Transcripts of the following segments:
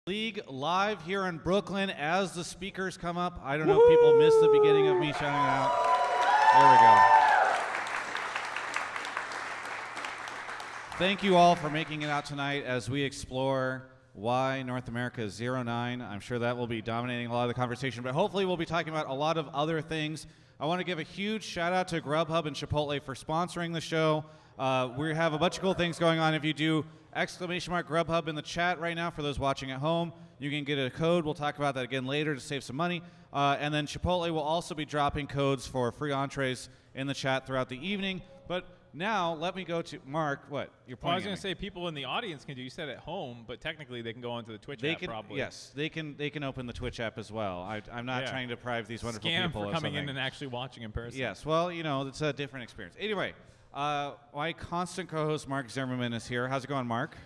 League live here in Brooklyn as the speakers come up. I don't know if people missed the beginning of me shouting it out. There we go. Thank you all for making it out tonight as we explore why North America is 0-9. I'm sure that will be dominating a lot of the conversation, but hopefully we'll be talking about a lot of other things. I want to give a huge shout out to Grubhub and Chipotle for sponsoring the show. We have a bunch of cool things going on. If you do !Grubhub in the chat right now for those watching at home, you can get a code. We'll talk about that again later to save some money. And then Chipotle will also be dropping codes for free entrees in the chat throughout the evening. But now let me go to Mark. What? You're pointing I was going to say people in the audience can do. You said at home, but technically they can go onto the Twitch app probably. Yes, they can open the Twitch app as well. I'm not trying to deprive these wonderful people for of coming something. in and actually watching in person. Yes, well, you know, it's a different experience. Anyway, my constant co-host Mark Zimmerman is here. How's it going, Mark?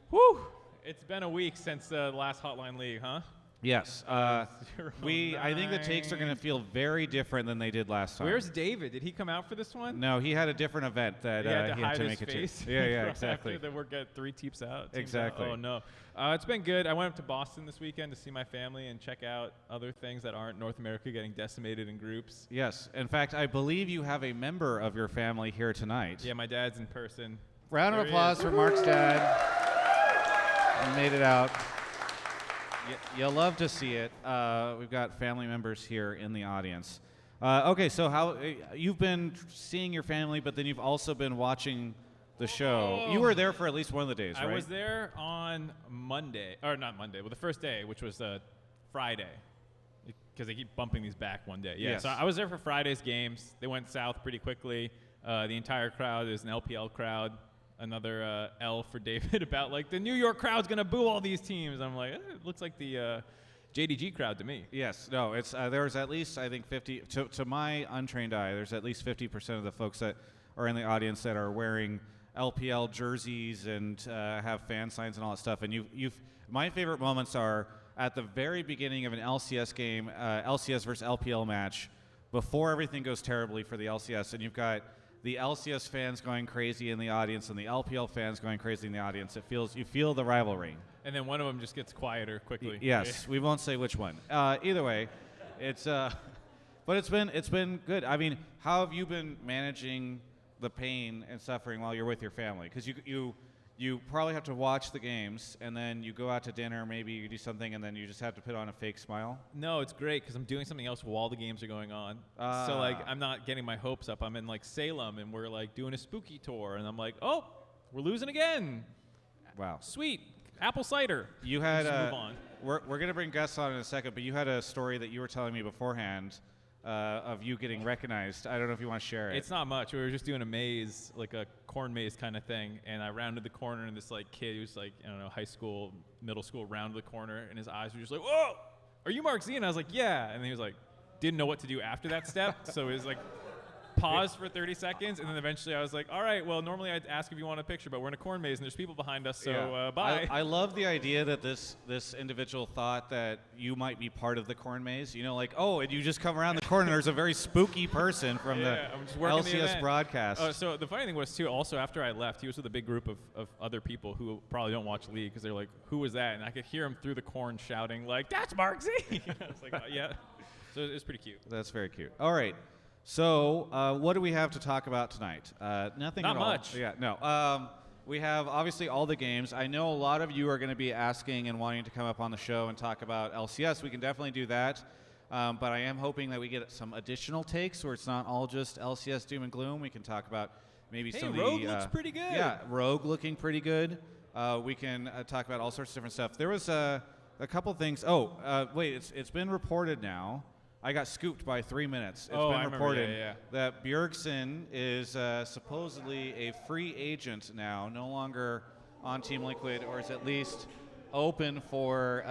Whew! It's been a week since the last Hotline League, huh? Yes. I think the takes are going to feel very different than they did last time. Where's David? Did he come out for this one? No, he had a different event that he had to make it to. Yeah, exactly. After the work at 3 teeps out. Exactly. Oh, no. It's been good. I went up to Boston this weekend to see my family and check out other things that aren't North America getting decimated in groups. Yes. In fact, I believe you have a member of your family here tonight. Yeah, my dad's in person. Round of applause for Mark's dad. He made it out. You'll love to see it. We've got family members here in the audience. Okay, so how you've been seeing your family, but then you've also been watching the show. You were there for at least one of the days, right? I was there on Monday, or not Monday, well, the first day, which was Friday, because they keep bumping these back one day. Yeah, yes. So I was there for Friday's games. They went south pretty quickly. The entire crowd is an LPL crowd. Another L for David about like the New York crowd's gonna boo all these teams. I'm like, it looks like the JDG crowd to me. Yes, no, it's there's at least I think 50 to my untrained eye. There's at least 50% of the folks that are in the audience that are wearing LPL jerseys and have fan signs and all that stuff. And my favorite moments are at the very beginning of an LCS game, LCS versus LPL match, before everything goes terribly for the LCS, and you've got the LCS fans going crazy in the audience and the LPL fans going crazy in the audience. You feel the rivalry. And then one of them just gets quieter quickly. Yes, we won't say which one. Either way, it's but it's been good. I mean, how have you been managing the pain and suffering while you're with your family? Because you probably have to watch the games, and then you go out to dinner, maybe you do something, and then you just have to put on a fake smile. No, it's great because I'm doing something else while the games are going on. So like I'm not getting my hopes up. I'm in like Salem, and we're like doing a spooky tour, and I'm like, oh, we're losing again. Wow. Sweet. Apple cider. You had move on. We're gonna bring guests on in a second, but you had a story that you were telling me beforehand of you getting recognized. I don't know if you want to share it. It's not much. We were just doing a maze, like a corn maze kind of thing, and I rounded the corner, and this like kid who's like, I don't know, high school, middle school, rounded the corner, and his eyes were just like, whoa, are you Mark Z? And I was like, yeah. And he was like, didn't know what to do after that step, so he was like, paused for 30 seconds, and then eventually I was like, all right, well, normally I'd ask if you want a picture, but we're in a corn maze, and there's people behind us, so bye. I love the idea that this individual thought that you might be part of the corn maze. You know, like, oh, and you just come around the corner, there's a very spooky person from the LCS broadcast. So the funny thing was, too, also after I left, he was with a big group of other people who probably don't watch League, because they're like, who was that? And I could hear him through the corn shouting, like, that's Mark Z! I was like, yeah. So it was pretty cute. That's very cute. All right. So, what do we have to talk about tonight? Nothing Not at all. much. Yeah, no. We have, obviously, all the games. I know a lot of you are going to be asking and wanting to come up on the show and talk about LCS. We can definitely do that. But I am hoping that we get some additional takes where it's not all just LCS doom and gloom. We can talk about maybe some of the... Rogue looks pretty good. Yeah, Rogue looking pretty good. We can talk about all sorts of different stuff. There was a couple things. Wait, it's been reported now. I got scooped by 3 minutes. It's been reported that Bjergsen is supposedly a free agent now, no longer on Team Liquid, or is at least open for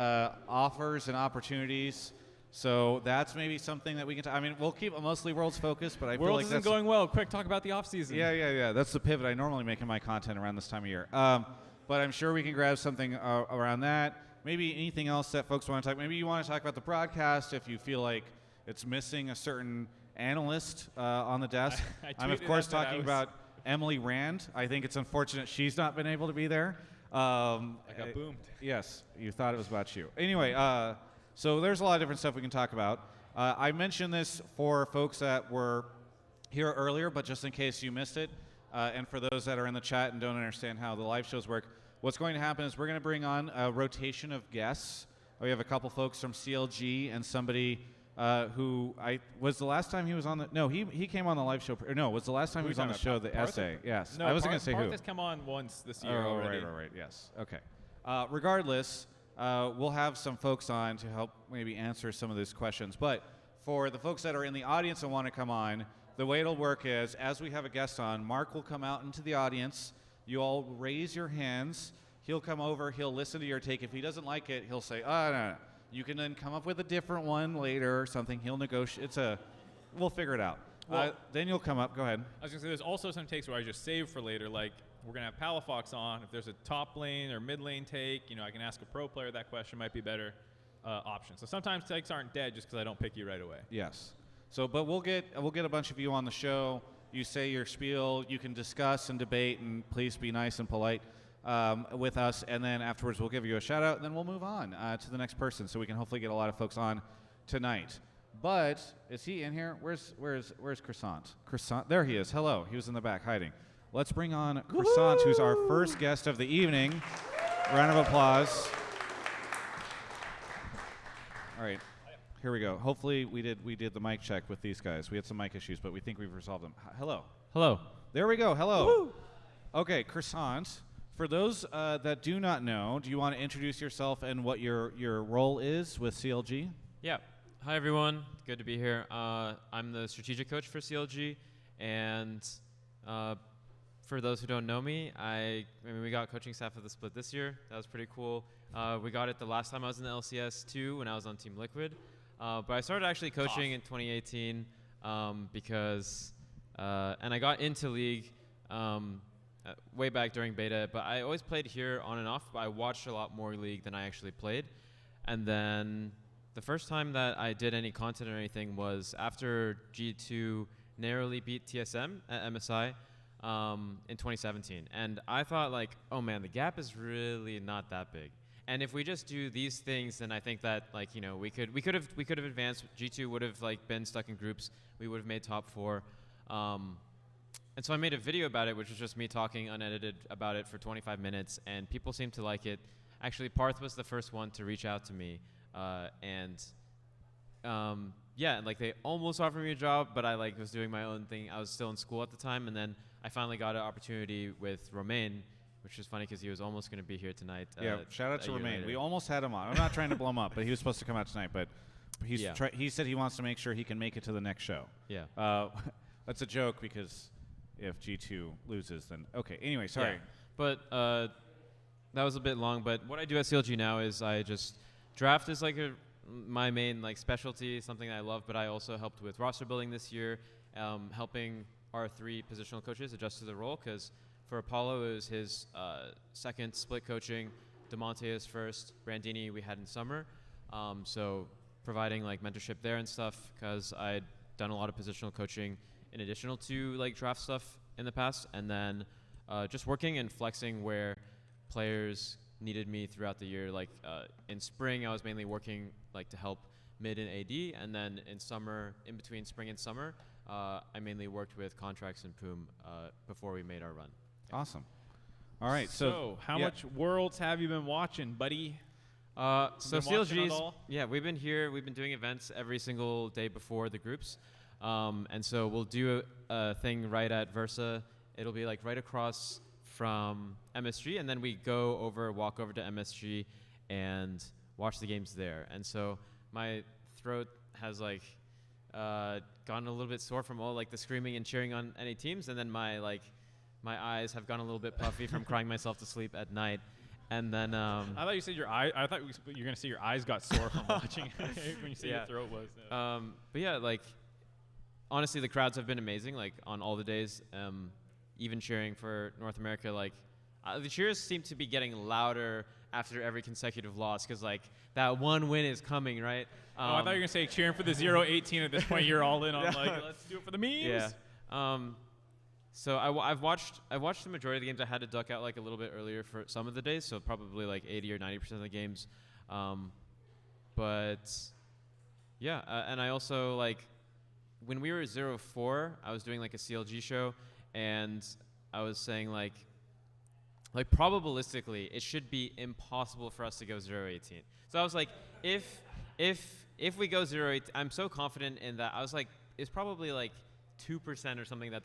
offers and opportunities. So that's maybe something that we can. I mean, we'll keep a mostly Worlds focus, but I feel like that's going well. Quick, talk about the off season. Yeah. That's the pivot I normally make in my content around this time of year. But I'm sure we can grab something around that. Maybe anything else that folks want to talk. Maybe you want to talk about the broadcast if you feel like it's missing a certain analyst on the desk. I'm, of course, talking about Emily Rand. I think it's unfortunate she's not been able to be there. I got boomed. Yes, you thought it was about you. Anyway, so there's a lot of different stuff we can talk about. I mentioned this for folks that were here earlier, but just in case you missed it, and for those that are in the chat and don't understand how the live shows work, what's going to happen is we're going to bring on a rotation of guests. We have a couple folks from CLG and somebody who was the last time he was on the. No, he came on the live show. No, was the last time he was on the show the Parth? essay? Yes, No, I wasn't going to say Parth who. has come on once this year Oh, already. right. Yes. Okay. Regardless, we'll have some folks on to help maybe answer some of these questions. But for the folks that are in the audience and want to come on, the way it'll work is as we have a guest on, Mark will come out into the audience. You all raise your hands. He'll come over. He'll listen to your take. If he doesn't like it, he'll say, "Oh, no." You can then come up with a different one later or something. He'll negotiate. We'll figure it out. Well, then you'll come up. Go ahead. I was going to say, there's also some takes where I just save for later. Like, we're going to have Palafox on. If there's a top lane or mid lane take, I can ask a pro player that question. Might be a better option. So sometimes takes aren't dead just because I don't pick you right away. Yes. But we'll get a bunch of you on the show. You say your spiel. You can discuss and debate, and please be nice and polite with us. And then afterwards, we'll give you a shout out, and then we'll move on to the next person, so we can hopefully get a lot of folks on tonight. But is he in here? Where's Croissant? Croissant. There he is. Hello. He was in the back hiding. Let's bring on Croissant, who's our first guest of the evening. Round of applause. All right. Here we go. Hopefully we did the mic check with these guys. We had some mic issues, but we think we've resolved them. Hello. Hello. There we go. Hello. Woo-hoo. Okay, Croissant. For those that do not know, do you want to introduce yourself and what your role is with CLG? Yeah. Hi, everyone. Good to be here. I'm the strategic coach for CLG, and for those who don't know me, we got coaching staff of the split this year. That was pretty cool. We got it the last time I was in the LCS too, when I was on Team Liquid. But I started actually coaching in 2018 because, and I got into League way back during beta, but I always played here on and off, but I watched a lot more League than I actually played. And then the first time that I did any content or anything was after G2 narrowly beat TSM at MSI in 2017. And I thought, like, oh man, the gap is really not that big. And if we just do these things, then I think that, like, we could have advanced. G2 would have been stuck in groups. We would have made top 4. And so I made a video about it, which was just me talking unedited about it for 25 minutes, and people seemed to like it. Actually, Parth was the first one to reach out to me, and they almost offered me a job, but I was doing my own thing. I was still in school at the time, and then I finally got an opportunity with Romain, which is funny because he was almost going to be here tonight. Yeah, shout out to Romain. We almost had him on. I'm not trying to blow him up, but he was supposed to come out tonight, but he said he wants to make sure he can make it to the next show. Yeah. That's a joke because if G2 loses, then okay. Anyway, sorry. Yeah. But that was a bit long. But what I do at CLG now is I just draft is my main specialty, something that I love. But I also helped with roster building this year, helping our 3 positional coaches adjust to the role. Because for Apollo, it was his second split coaching. DeMonte is first. Brandini we had in summer. So providing mentorship there and stuff, because I'd done a lot of positional coaching in additional to draft stuff in the past, and then just working and flexing where players needed me throughout the year. In spring, I was mainly working to help mid and AD, and then in summer, in between spring and summer, I mainly worked with contracts and Poom before we made our run. Awesome. All right. So how much Worlds have you been watching, buddy? So CLG's, we've been here. We've been doing events every single day before the groups. And so we'll do a thing right at Versa. It'll be right across from MSG, and then we walk over to MSG and watch the games there. And so my throat has gotten a little bit sore from all the screaming and cheering on any teams, and then my eyes have gone a little bit puffy from crying myself to sleep at night. And then I thought you said your eye. I thought you were gonna say your eyes got sore from watching when you said your throat was. But yeah, honestly, the crowds have been amazing. On all the days, even cheering for North America. The cheers seem to be getting louder after every consecutive loss, because that one win is coming, right? I thought you were gonna say cheering for the 0-18 at this point. You're all in on let's do it for the memes. Yeah. So I've watched the majority of the games. I had to duck out like a little bit earlier for some of the days, so probably like 80 or 90% of the games. But yeah, and I also like when we were 0-4, I was doing like a CLG show, and I was saying like probabilistically, it should be impossible for us to go 0-18. So I was like, if we go 0-18, I'm so confident in that. I was like, it's probably like 2% or something that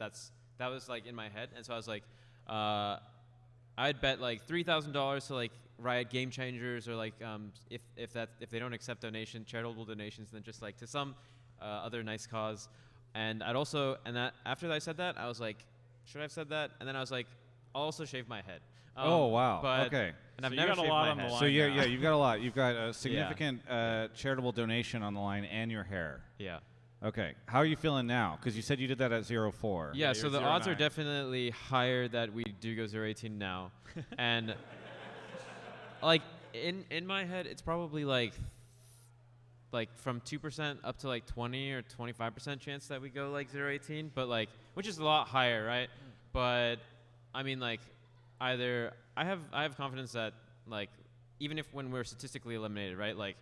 was like in my head. And so I was like, I'd bet like $3,000 to like Riot Game Changers, or like if they don't accept charitable donations, then just like to some other nice cause. And after I said that, I was like, should I have said that? And then I was like, I'll also shave my head. Oh wow! Okay. And I've So you never got a shaved lot my on the head. line. So now. you've got a lot. You've got a significant charitable donation on the line and your hair. Yeah. Okay. How are you feeling now? Because you said you did that at 0-4. Yeah, so you're the odds are 0-9. definitely higher that we do go 0-18 now. And like in my head, it's probably like from 2% up to like 20 or 25% chance that we go like 0-18, but like, which is a lot higher, right? But I mean, like, either I have confidence that like even if when we're statistically eliminated, right, like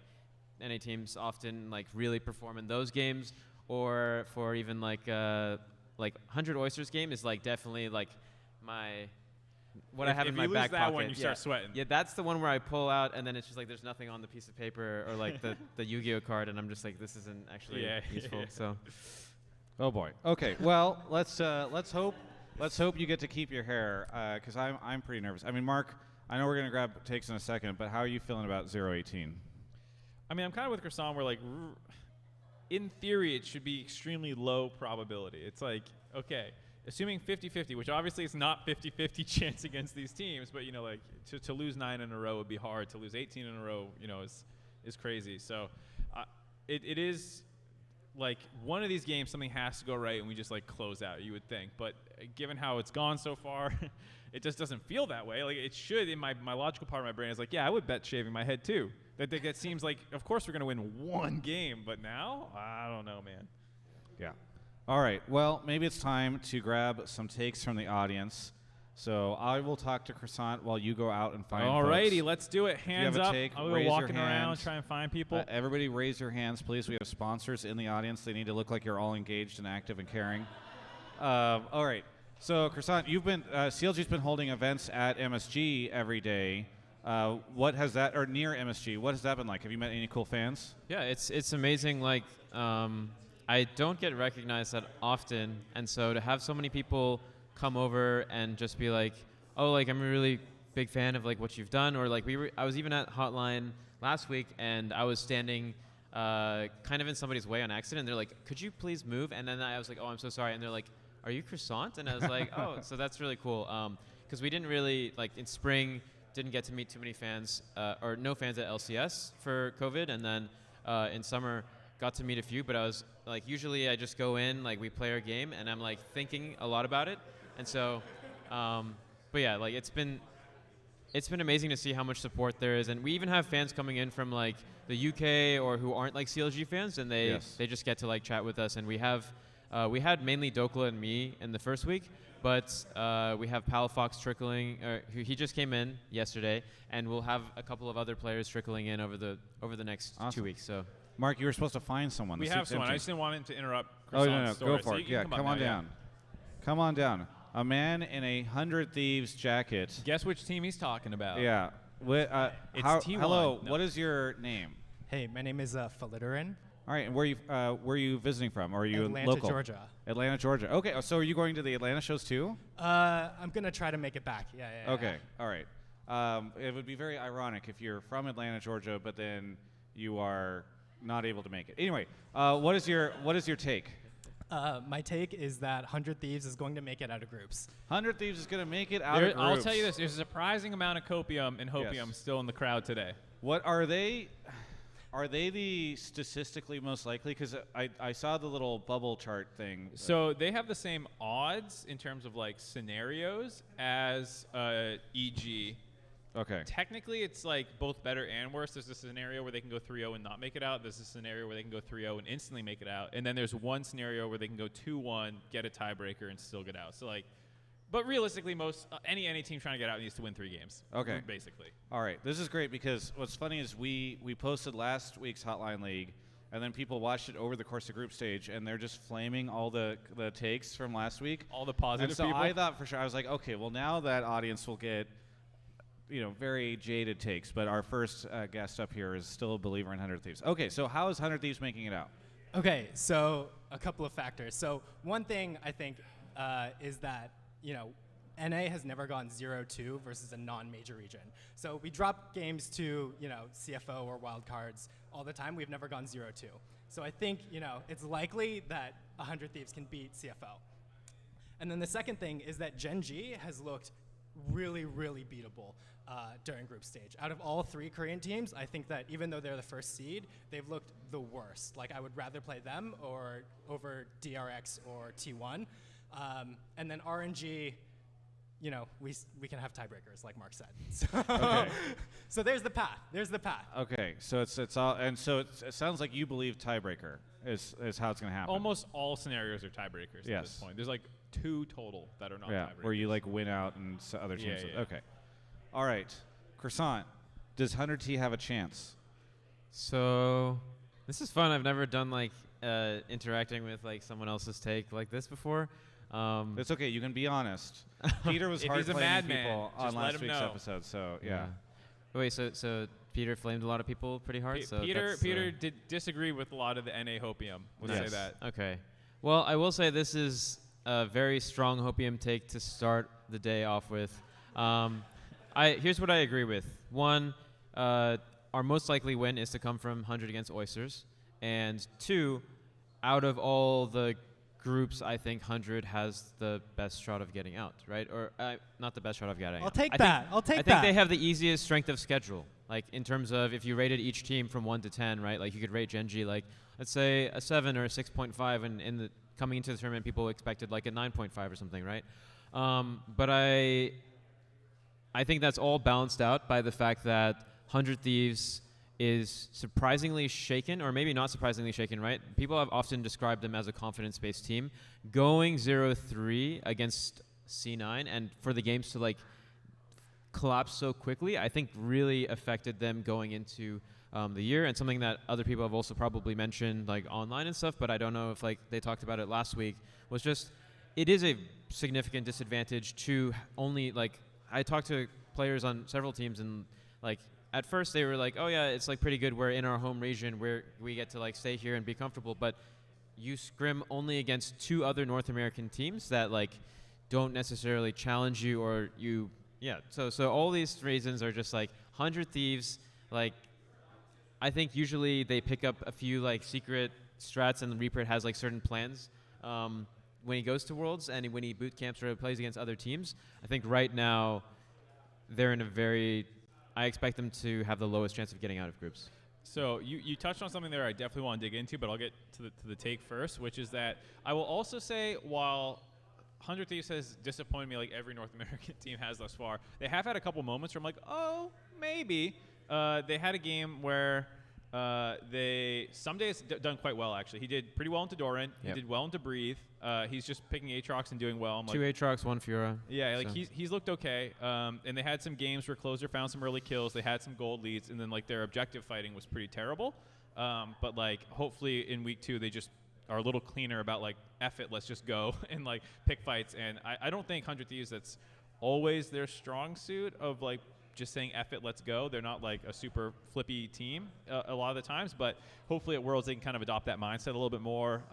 NA teams often like really perform in those games, or for even like 100 Oysters game is like definitely like what I have in my back pocket. If you lose that one, you start sweating. Yeah, that's the one where I pull out and then it's just like there's nothing on the piece of paper or like the Yu-Gi-Oh card, and I'm just like, this isn't actually useful. So. Oh boy. Okay. Well, let's hope you get to keep your hair, because I'm pretty nervous. I mean, Mark, I know we're gonna grab takes in a second, but how are you feeling about 0-18? I mean, I'm kind of with Croissant where, like, in theory, it should be extremely low probability. It's like, okay, assuming 50-50, which obviously is not 50-50 chance against these teams, but, you know, like, to lose 9 in a row would be hard. To lose 18 in a row, you know, is crazy. So it is, like, one of these games, something has to go right, and we just, like, close out, you would think. But given how it's gone so far, it just doesn't feel that way. Like, it should, in my logical part of my brain is like, yeah, I would bet shaving my head, too. That seems like, of course, we're going to win one game, but now, I don't know, man. Yeah. All right. Well, maybe it's time to grab some takes from the audience. So I will talk to Croissant while you go out and find Alrighty, folks. let's do it. Hands have a up. take, I'll raise be your walking around, hand. trying to find people. Everybody raise your hands, please. We have sponsors in the audience. They need to look like you're all engaged and active and caring. All right. So, Croissant, CLG's been holding events at MSG every day. What has that, or near MSG, what has that been like? Have you met any cool fans? Yeah, it's amazing. Like, I don't get recognized that often, and so to have so many people come over and just be like, oh, like, I'm a really big fan of like what you've done, or like I was even at Hotline last week, and I was standing kind of in somebody's way on accident. And they're like, could you please move? And then I was like, oh, I'm so sorry. And they're like, are you Croissant? And I was like, oh, so that's really cool. Because we didn't really, like, in spring, didn't get to meet too many fans, or no fans at LCS for COVID. And then in summer, got to meet a few. But I was, like, usually I just go in, like, we play our game, and I'm, like, thinking a lot about it. And so, but yeah, like, it's been amazing to see how much support there is. And we even have fans coming in from, like, the UK or who aren't, like, CLG fans, and they just get to, like, chat with us. And we had mainly Dokla and me in the first week, but we have Palafox trickling. He just came in yesterday, and we'll have a couple of other players trickling in over the next 2 weeks. So, Mark, you were supposed to find someone. We have someone. I just didn't want him to interrupt Oh, Croissant's no, go story. for So it. you Yeah, can come on now, down. Come on down. A man in a 100 Thieves jacket. Guess which team he's talking about. Yeah. It's T1. Hello, No. what is your name? Hey, my name is falliterin. All right, and where are you visiting from? Or are you Atlanta, local? Georgia. Atlanta, Georgia. Okay, so are you going to the Atlanta shows too? I'm gonna try to make it back. Yeah. Okay, all right. It would be very ironic if you're from Atlanta, Georgia, but then you are not able to make it. Anyway, what is your take? My take is that 100 Thieves is going to make it out of groups. 100 Thieves is going to make it out of groups. I'll tell you this: there's a surprising amount of copium and hopium still in the crowd today. What are they? Are they the statistically most likely? Because I saw the little bubble chart thing. So they have the same odds in terms of like scenarios as EG. Okay. Technically, it's like both better and worse. There's a scenario where they can go 3-0 and not make it out. There's a scenario where they can go 3-0 and instantly make it out. And then there's one scenario where they can go 2-1, get a tiebreaker, and still get out. So like, but realistically, most any team trying to get out needs to win 3 games. Okay. Basically. All right. This is great because what's funny is we posted last week's Hotline League, and then people watched it over the course of group stage, and they're just flaming all the takes from last week. All the positive and so people. I thought for sure, I was like, okay, well now that audience will get, very jaded takes, but our first guest up here is still a believer in 100 Thieves. Okay, so how is 100 Thieves making it out? Okay, so a couple of factors. So one thing I think is that, NA has never gone 0-2 versus a non-major region. So we drop games to, CFO or wildcards all the time. We've never gone 0-2. So I think, it's likely that 100 Thieves can beat CFO. And then the second thing is that Gen G has looked really, really beatable during group stage. Out of all 3 Korean teams, I think that even though they're the first seed, they've looked the worst. Like, I would rather play them or over DRX or T1. And then RNG, we can have tiebreakers, like Mark said. So, Okay. so there's the path. Okay, so it's all, and so it sounds like you believe tiebreaker is how it's going to happen. Almost all scenarios are tiebreakers at this Yes. point. There's like 2 total that are not tiebreakers. where you like win out and other teams. Yeah. Okay. All right. Croissant, does 100T have a chance? So this is fun. I've never done like interacting with like someone else's take like this before. It's okay. You can be honest. Peter was If hard he's a playing madman, people on just let last him week's know. episode, so yeah. Wait, so Peter flamed a lot of people pretty hard. So Peter that's, did disagree with a lot of the NA hopium. We'll Yes. say that. Okay. Well, I will say this is a very strong hopium take to start the day off with. Here's what I agree with. One, our most likely win is to come from 100 against Oysters. And 2, out of all the groups, I think 100 has the best shot of getting out, right? Or not the best shot of getting out. I'll take I that. think they have the easiest strength of schedule. Like in terms of if you rated each team from 1 to 10, right? Like you could rate Gen G like, let's say a 7 or a 6.5, and in the coming into the tournament, people expected like a 9.5 or something, right? But I think that's all balanced out by the fact that 100 Thieves is surprisingly shaken, or maybe not surprisingly shaken, right? People have often described them as a confidence-based team. Going 0-3 against C9 and for the games to like collapse so quickly, I think really affected them going into the year, and something that other people have also probably mentioned like online and stuff, but I don't know if like they talked about it last week, was just it is a significant disadvantage to only like I talked to players on several teams and like at first they were like, oh yeah, it's like pretty good, we're in our home region where we get to like stay here and be comfortable, but you scrim only against 2 other North American teams that like don't necessarily challenge you, or you so all these reasons are just like 100 Thieves, like I think usually they pick up a few like secret strats, and Reaper has like certain plans when he goes to Worlds and when he boot camps or plays against other teams. I think right now they're in a very, I expect them to have the lowest chance of getting out of groups. So you touched on something there I definitely want to dig into, but I'll get to the take first, which is that I will also say while 100 Thieves has disappointed me like every North American team has thus far, they have had a couple moments where I'm like, oh, maybe. They had a game where some days done quite well, actually. He did pretty well into Doran. Yep. He did well into Breathe. He's just picking Aatrox and doing well. I'm 2 like, Aatrox, 1 Fura. yeah, like so. he's looked okay. And they had some games where Closer found some early kills. They had some gold leads, and then like their objective fighting was pretty terrible. But like hopefully in week 2 they just are a little cleaner about like F it, let's just go and like pick fights. And I don't think 100 Thieves that's always their strong suit of like just saying F it, let's go. They're not like a super flippy team a lot of the times, but hopefully at Worlds they can kind of adopt that mindset a little bit more.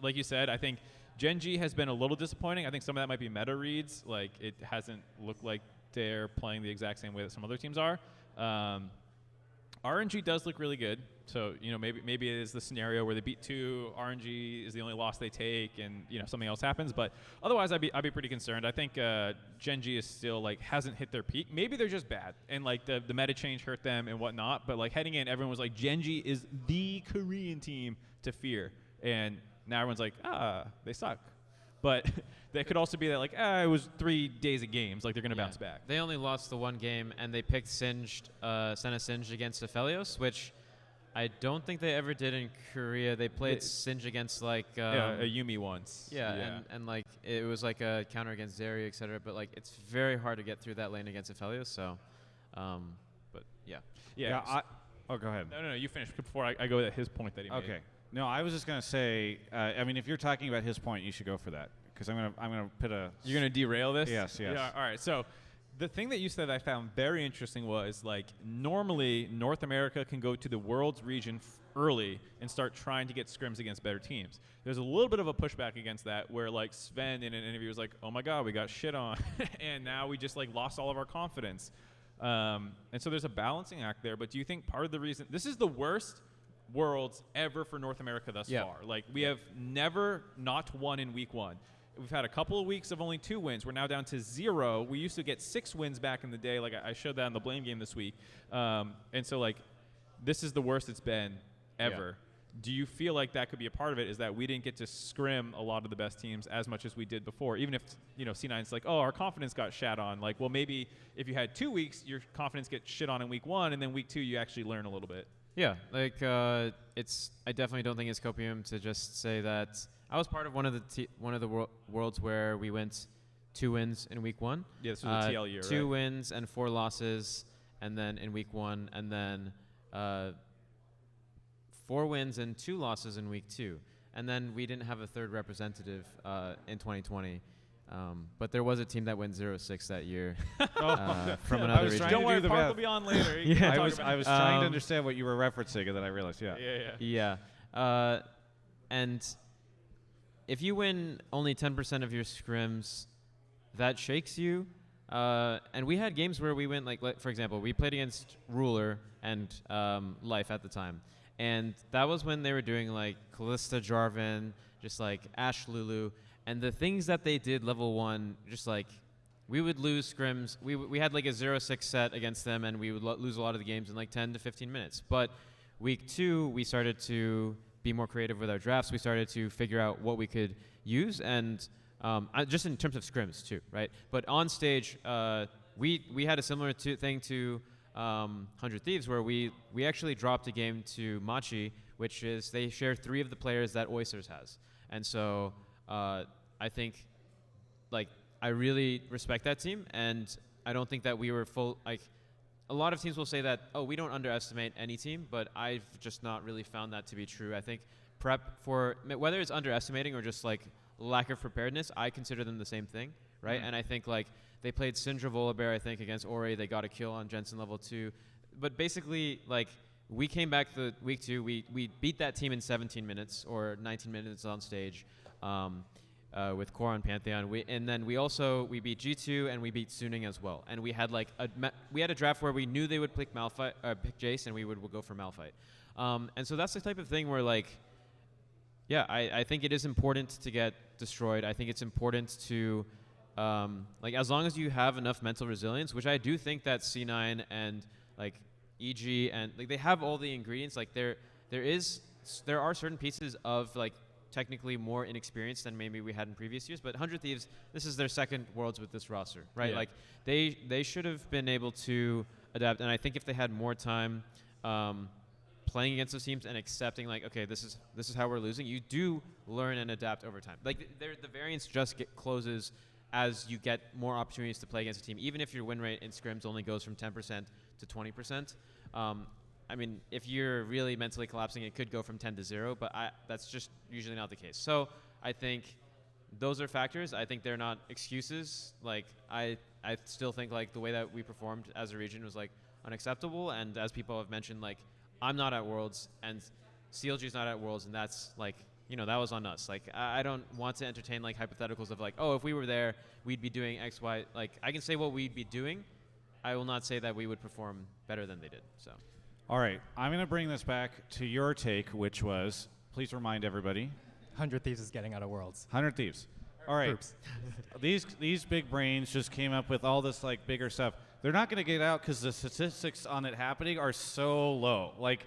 Like you said, I think Gen G has been a little disappointing. I think some of that might be meta reads. Like it hasn't looked like they're playing the exact same way that some other teams are. RNG does look really good. So, maybe it is the scenario where they beat 2, RNG is the only loss they take, and, something else happens. But otherwise, I'd be pretty concerned. I think Gen G is still, like, hasn't hit their peak. Maybe they're just bad, and, like, the meta change hurt them and whatnot. But, like, heading in, everyone was like, Gen G is the Korean team to fear. And now everyone's like, they suck. But that could also be that like, it was 3 days of games. Like, they're going to bounce back. They only lost the one game, and they picked Singed, Senna Singed against Aphelios, which I don't think they ever did in Korea. They played Singed against, like... a Yumi once. Yeah, and like, it was like a counter against Zeri, etc. But, like, it's very hard to get through that lane against Aphelios, so... but, yeah. Yeah, go ahead. No, you finish before I go to his point that he made. Okay. No, I was just going to say, I mean, if you're talking about his point, you should go for that. Because I'm gonna put a... You're going to derail this? Yes. Yeah, all right, so... The thing that you said I found very interesting was, like, normally North America can go to the Worlds region early and start trying to get scrims against better teams. There's a little bit of a pushback against that where, like, Sven in an interview was like, oh, my God, we got shit on. And now we just, like, lost all of our confidence. And so there's a balancing act there. But do you think part of the reason – this is the worst Worlds ever for North America thus far. Like, we have never not won in week 1. We've had a couple of weeks of only 2 wins. We're now down to 0. We used to get 6 wins back in the day. Like, I showed that in the blame game this week. And so, like, this is the worst it's been ever. Yeah. Do you feel like that could be a part of it, is that we didn't get to scrim a lot of the best teams as much as we did before? Even if, C9's like, oh, our confidence got shat on. Like, well, maybe if you had 2 weeks, your confidence gets shit on in week 1, and then week 2 you actually learn a little bit. Yeah, like, I definitely don't think it's copium to just say that... I was part of one of the worlds where we went 2 wins in week 1. Yeah, this was a TL year, 2 wins and 4 losses, and then in week 1, and then 4 wins and 2 losses in week 2. And then we didn't have a third representative in 2020. But there was a team that went 0-6 that year from another region. Don't worry, Parth will be on later. I was trying to understand what you were referencing, and then I realized, Yeah. And if you win only 10% of your scrims, that shakes you. And we had games where we went, like for example, we played against Ruler and Life at the time. And that was when they were doing, like, Callista Jarvan, just, like, Ashe Lulu. And the things that they did level 1, just, like, we would lose scrims. We had, like, a 0-6 set against them, and we would lose a lot of the games in, like, 10 to 15 minutes. But week 2, we started to be more creative with our drafts. We started to figure out what we could use, and just in terms of scrims too, right? But on stage, we had a similar thing to 100 Thieves, where we actually dropped a game to Machi, which is they share 3 of the players that Oysters has. And so I think, like, I really respect that team, and I don't think that we were full, like, a lot of teams will say that, oh, we don't underestimate any team, but I've just not really found that to be true. I think prep for, whether it's underestimating or just, like, lack of preparedness, I consider them the same thing, right? Mm-hmm. And I think, like, they played Syndra Volibear, I think, against Ori. They got a kill on Jensen level 2. But basically, like, we came back the week 2. We beat that team in 17 minutes or 19 minutes on stage. With Core on Pantheon, and then we beat G2 and we beat Suning as well. And we had, like, a draft where we knew they would pick pick Jace, and we would go for Malphite. And so that's the type of thing where, like, yeah, I think it is important to get destroyed. I think it's important to, like, as long as you have enough mental resilience, which I do think that C9 and, like, EG and, like, they have all the ingredients. Like, there are certain pieces of, like, technically more inexperienced than maybe we had in previous years, but 100 Thieves, this is their second Worlds with this roster, right? Yeah. Like, they should have been able to adapt, and I think if they had more time playing against those teams and accepting, like, okay, this is how we're losing, you do learn and adapt over time. Like, the variance just closes as you get more opportunities to play against a team, even if your win rate in scrims only goes from 10% to 20%. I mean, if you're really mentally collapsing, it could go from 10 to 0, but that's just usually not the case. So I think those are factors. I think they're not excuses. Like, I still think, like, the way that we performed as a region was, like, unacceptable. And as people have mentioned, like, I'm not at Worlds and CLG's not at Worlds, and that's, like, that was on us. Like, I don't want to entertain, like, hypotheticals of, like, oh, if we were there, we'd be doing X, Y. Like, I can say what we'd be doing. I will not say that we would perform better than they did. So. All right, I'm going to bring this back to your take, which was, please remind everybody. 100 Thieves is getting out of Worlds. 100 Thieves. All right. These big brains just came up with all this, like, bigger stuff. They're not going to get out because the statistics on it happening are so low. Like,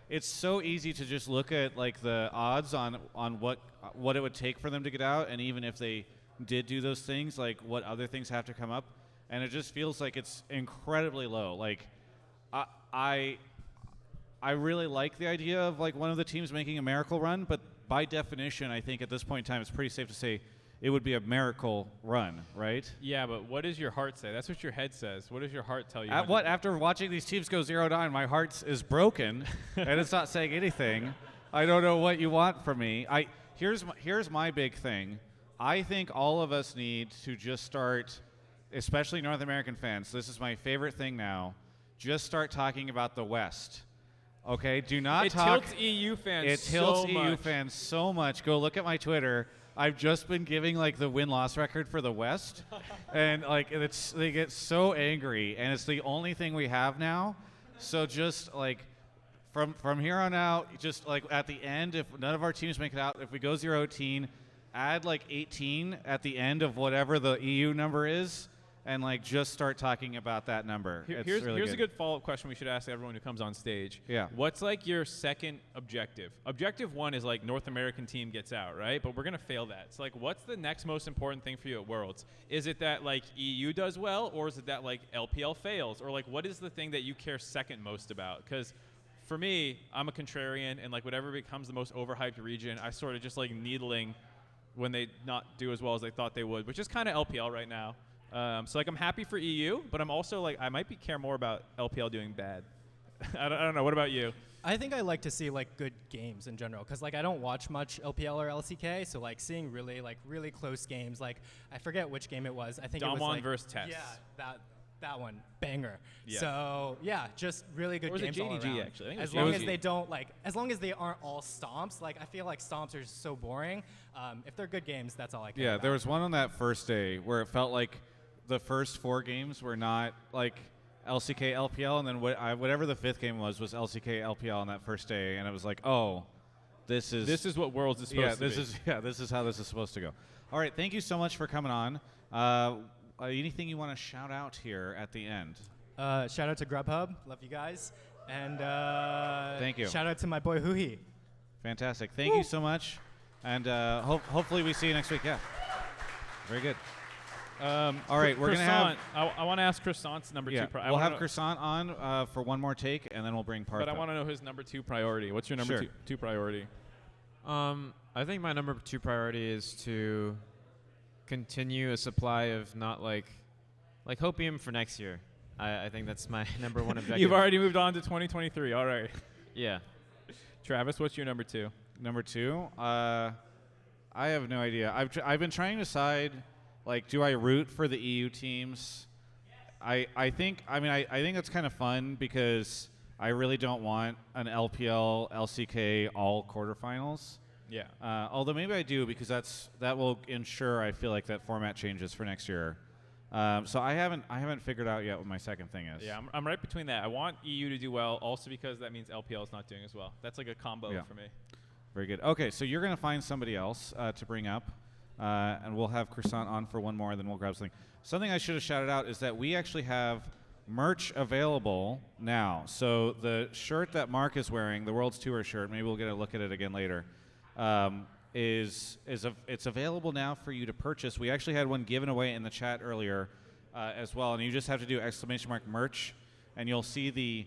it's so easy to just look at like the odds on what it would take for them to get out, and even if they did do those things, like what other things have to come up, and it just feels like it's incredibly low. Like I really like the idea of like one of the teams making a miracle run, but by definition, I think at this point in time, it's pretty safe to say it would be a miracle run, right? Yeah, but what does your heart say? That's what your head says. What does your heart tell you? After watching these teams go 0-9, my heart is broken, and it's not saying anything. I don't know what you want from me. Here's my big thing. I think all of us need to just start, especially North American fans. This is my favorite thing now. Just start talking about the West. Okay, do not talk. It tilts EU fans. It tilts EU fans so much. Go look at my Twitter. I've just been giving like the win-loss record for the West, and like they get so angry, and it's the only thing we have now. So just like from here on out, just like at the end, if none of our teams make it out, if we go 0-18, add like 18 at the end of whatever the EU number is, and like just start talking about that number. Here's a good follow-up question we should ask everyone who comes on stage. Yeah. What's like your second objective? Objective 1 is like North American team gets out, right? But we're gonna fail that. So like, what's the next most important thing for you at Worlds? Is it that like EU does well, or is it that like LPL fails, or like what is the thing that you care second most about? Because for me, I'm a contrarian, and like whatever becomes the most overhyped region, I sort of just like needling when they not do as well as they thought they would, which is kind of LPL right now. So like I'm happy for EU, but I'm also like I might care more about LPL doing bad. I don't know. What about you? I think I like to see like good games in general, because like I don't watch much LPL or LCK, so like seeing really close games. Like I forget which game it was. I think it was Damwon like, versus Tess. Yeah, that one banger. Yeah. So yeah, just really good Or was it games all JDG, around. actually? I think it As was long JDG. as they don't as long as they aren't all stomps. Like I feel like stomps are so boring. If they're good games, that's all I care Yeah, about. there was one on that first day where it felt like the first 4 games were not like LCK LPL, and then whatever the 5th game was LCK LPL on that first day, and it was like, oh, this is what Worlds is supposed to be. this is how this is supposed to go. All right, thank you so much for coming on. Anything you want to shout out here at the end? Shout out to Grubhub, love you guys, and thank you. Shout out to my boy Huhi. Fantastic, thank you so much, and hopefully we see you next week. Yeah, very good. All right, we're Croissant, gonna have. I want to ask Croissant's number 2. We'll have Croissant on for one more take, and then we'll bring Parth. But I want to know his number 2 priority. What's your number two priority? I think my number 2 priority is to continue a supply of not like hopium for next year. I think that's my number 1 objective. You've already moved on to 2023. All right. Yeah. Travis, what's your number 2? Number 2, I have no idea. I've been trying to decide. Like, do I root for the EU teams? I think it's kind of fun because I really don't want an LPL, LCK all quarterfinals. Yeah. Although maybe I do, because that will ensure I feel like that format changes for next year. So I haven't figured out yet what my second thing is. Yeah, I'm right between that. I want EU to do well, also because that means LPL is not doing as well. That's like a combo for me. Very good. Okay, so you're gonna find somebody else to bring up. And we'll have Croissant on for one more, and then we'll grab something. Something I should have shouted out is that we actually have merch available now. So the shirt that Mark is wearing, the World's Tour shirt, maybe we'll get a look at it again later, it's available now for you to purchase. We actually had one given away in the chat earlier as well, and you just have to do !merch, and you'll see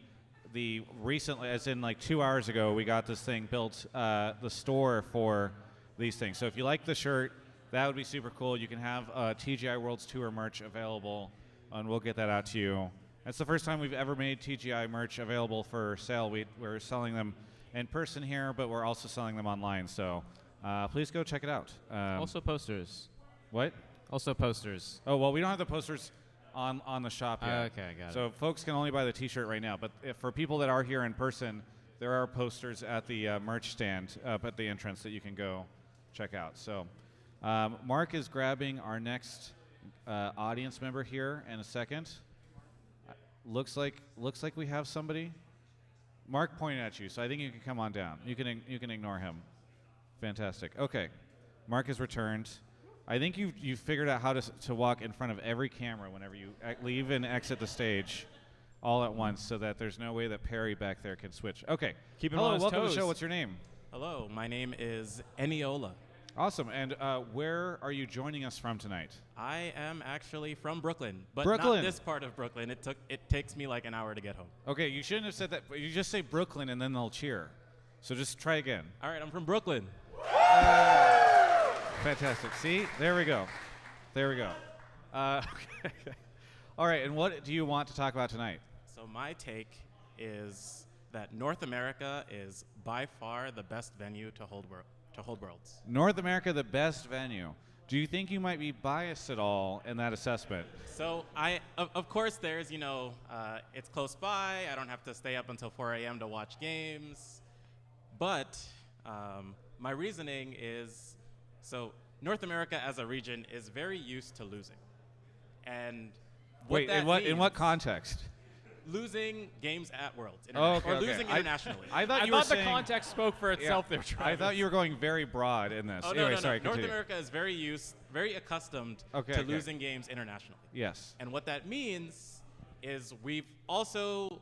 the recently, as in like 2 hours ago, we got this thing built, the store for these things. So if you like the shirt, that would be super cool. You can have TGI World's Tour merch available, and we'll get that out to you. That's the first time we've ever made TGI merch available for sale. We're selling them in person here, but we're also selling them online. So please go check it out. Also posters. What? Also posters. Oh, well, we don't have the posters on the shop yet. Okay, got it. So folks can only buy the T-shirt right now. But for people that are here in person, there are posters at the merch stand up at the entrance that you can go check out. So Mark is grabbing our next audience member here in a second. Looks like we have somebody. Mark pointed at you, so I think you can come on down. You can ignore him. Fantastic. Okay, Mark has returned. I think you've figured out how to walk in front of every camera whenever you leave and exit the stage. all at once so that there's no way that Perry back there can switch. Okay. Keep him Hello, on his welcome to the toes. show. What's your name? Hello, my name is Eneola. Awesome. And where are you joining us from tonight? I am actually from Brooklyn, but Brooklyn. not this part of Brooklyn. It takes me like an hour to get home. Okay, you shouldn't have said that. You just say Brooklyn and then they'll cheer. So just try again. All right, I'm from Brooklyn. Fantastic. See? There we go. There we go. Okay. All right, and what do you want to talk about tonight? So my take is that North America is by far the best venue to hold Worlds. North America, the best venue. Do you think you might be biased at all in that assessment? So of course, there's, it's close by. I don't have to stay up until 4 a.m. to watch games. But my reasoning is, so North America as a region is very used to losing. And what Wait, that in what means- context? Losing games at Worlds, Okay, or okay. losing internationally. I thought I you were thought the saying, context spoke for itself there, I Travis. thought you were going very broad in this. Oh, Anyway, no, no, sorry, no. North continue. America is very accustomed Okay, to okay. losing games internationally. Yes. And what that means is we've also,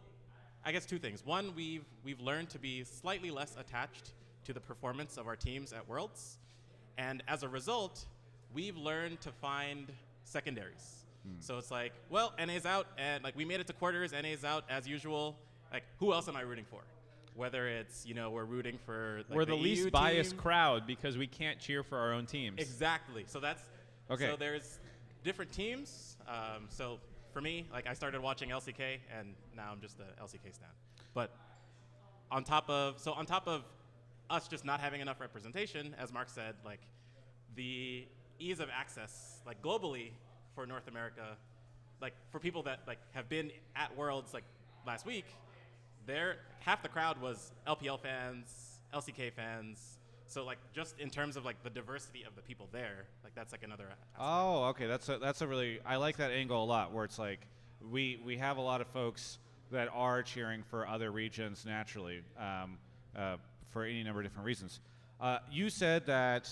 I guess, two things. One, we've learned to be slightly less attached to the performance of our teams at Worlds. And as a result, we've learned to find secondaries. So it's like, well, NA's out, and like we made it to quarters, NA's out as usual. Like, who else am I rooting for? Whether it's, we're rooting for like, We're the EU least biased team. crowd because we can't cheer for our own teams. Exactly. So that's Okay. So there's different teams. So for me, like I started watching LCK, and now I'm just a LCK stan. But on top of us just not having enough representation, as Mark said, like the ease of access, like globally for North America, like for people that like have been at Worlds like last week, half the crowd was LPL fans, LCK fans. So like just in terms of like the diversity of the people there, like that's like another aspect. Oh, okay. That's a really, I like that angle a lot, where it's like we have a lot of folks that are cheering for other regions naturally, for any number of different reasons. You said that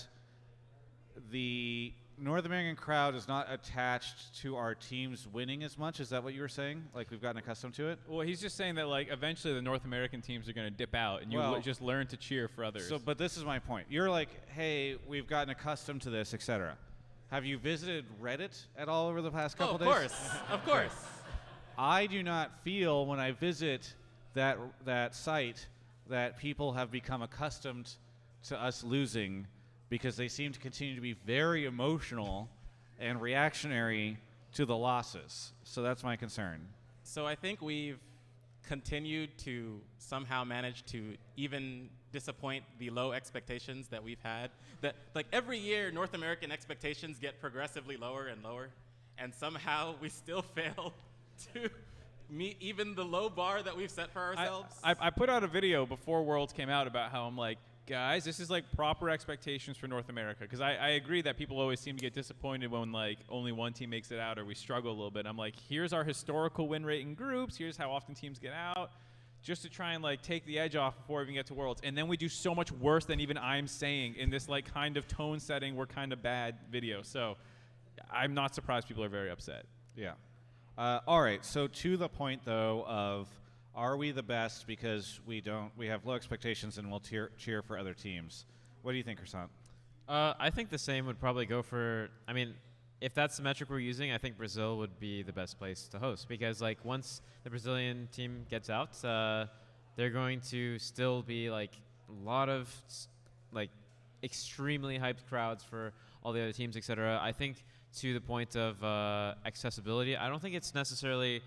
the North American crowd is not attached to our teams winning as much. Is that what you were saying? Like we've gotten accustomed to it? Well, he's just saying that like eventually the North American teams are going to dip out, and you Well, just learn to cheer for others. So, but this is my point. You're like, hey, we've gotten accustomed to this, etc. Have you visited Reddit at all over the past couple of days? course, of course. I do not feel when I visit that site that people have become accustomed to us losing, because they seem to continue to be very emotional and reactionary to the losses. So that's my concern. So I think we've continued to somehow manage to even disappoint the low expectations that we've had. That like every year, North American expectations get progressively lower and lower, and somehow we still fail to meet even the low bar that we've set for ourselves. I put out a video before Worlds came out about how I'm like, guys, this is like proper expectations for North America, because I agree that people always seem to get disappointed when like only one team makes it out or we struggle a little bit. I'm like, here's our historical win rate in groups, here's how often teams get out, just to try and like take the edge off before we even get to Worlds. And then we do so much worse than even I'm saying in this like kind of tone setting, we're kind of bad video. So I'm not surprised people are very upset. Yeah. All right. So to the point though of, are we the best because we have low expectations and we'll cheer for other teams? What do you think, Croissant? I think the same would probably go for, I mean, if that's the metric we're using, I think Brazil would be the best place to host, because like once the Brazilian team gets out, they're going to still be like a lot of like extremely hyped crowds for all the other teams, etc. I think to the point of accessibility, I don't think it's necessarily,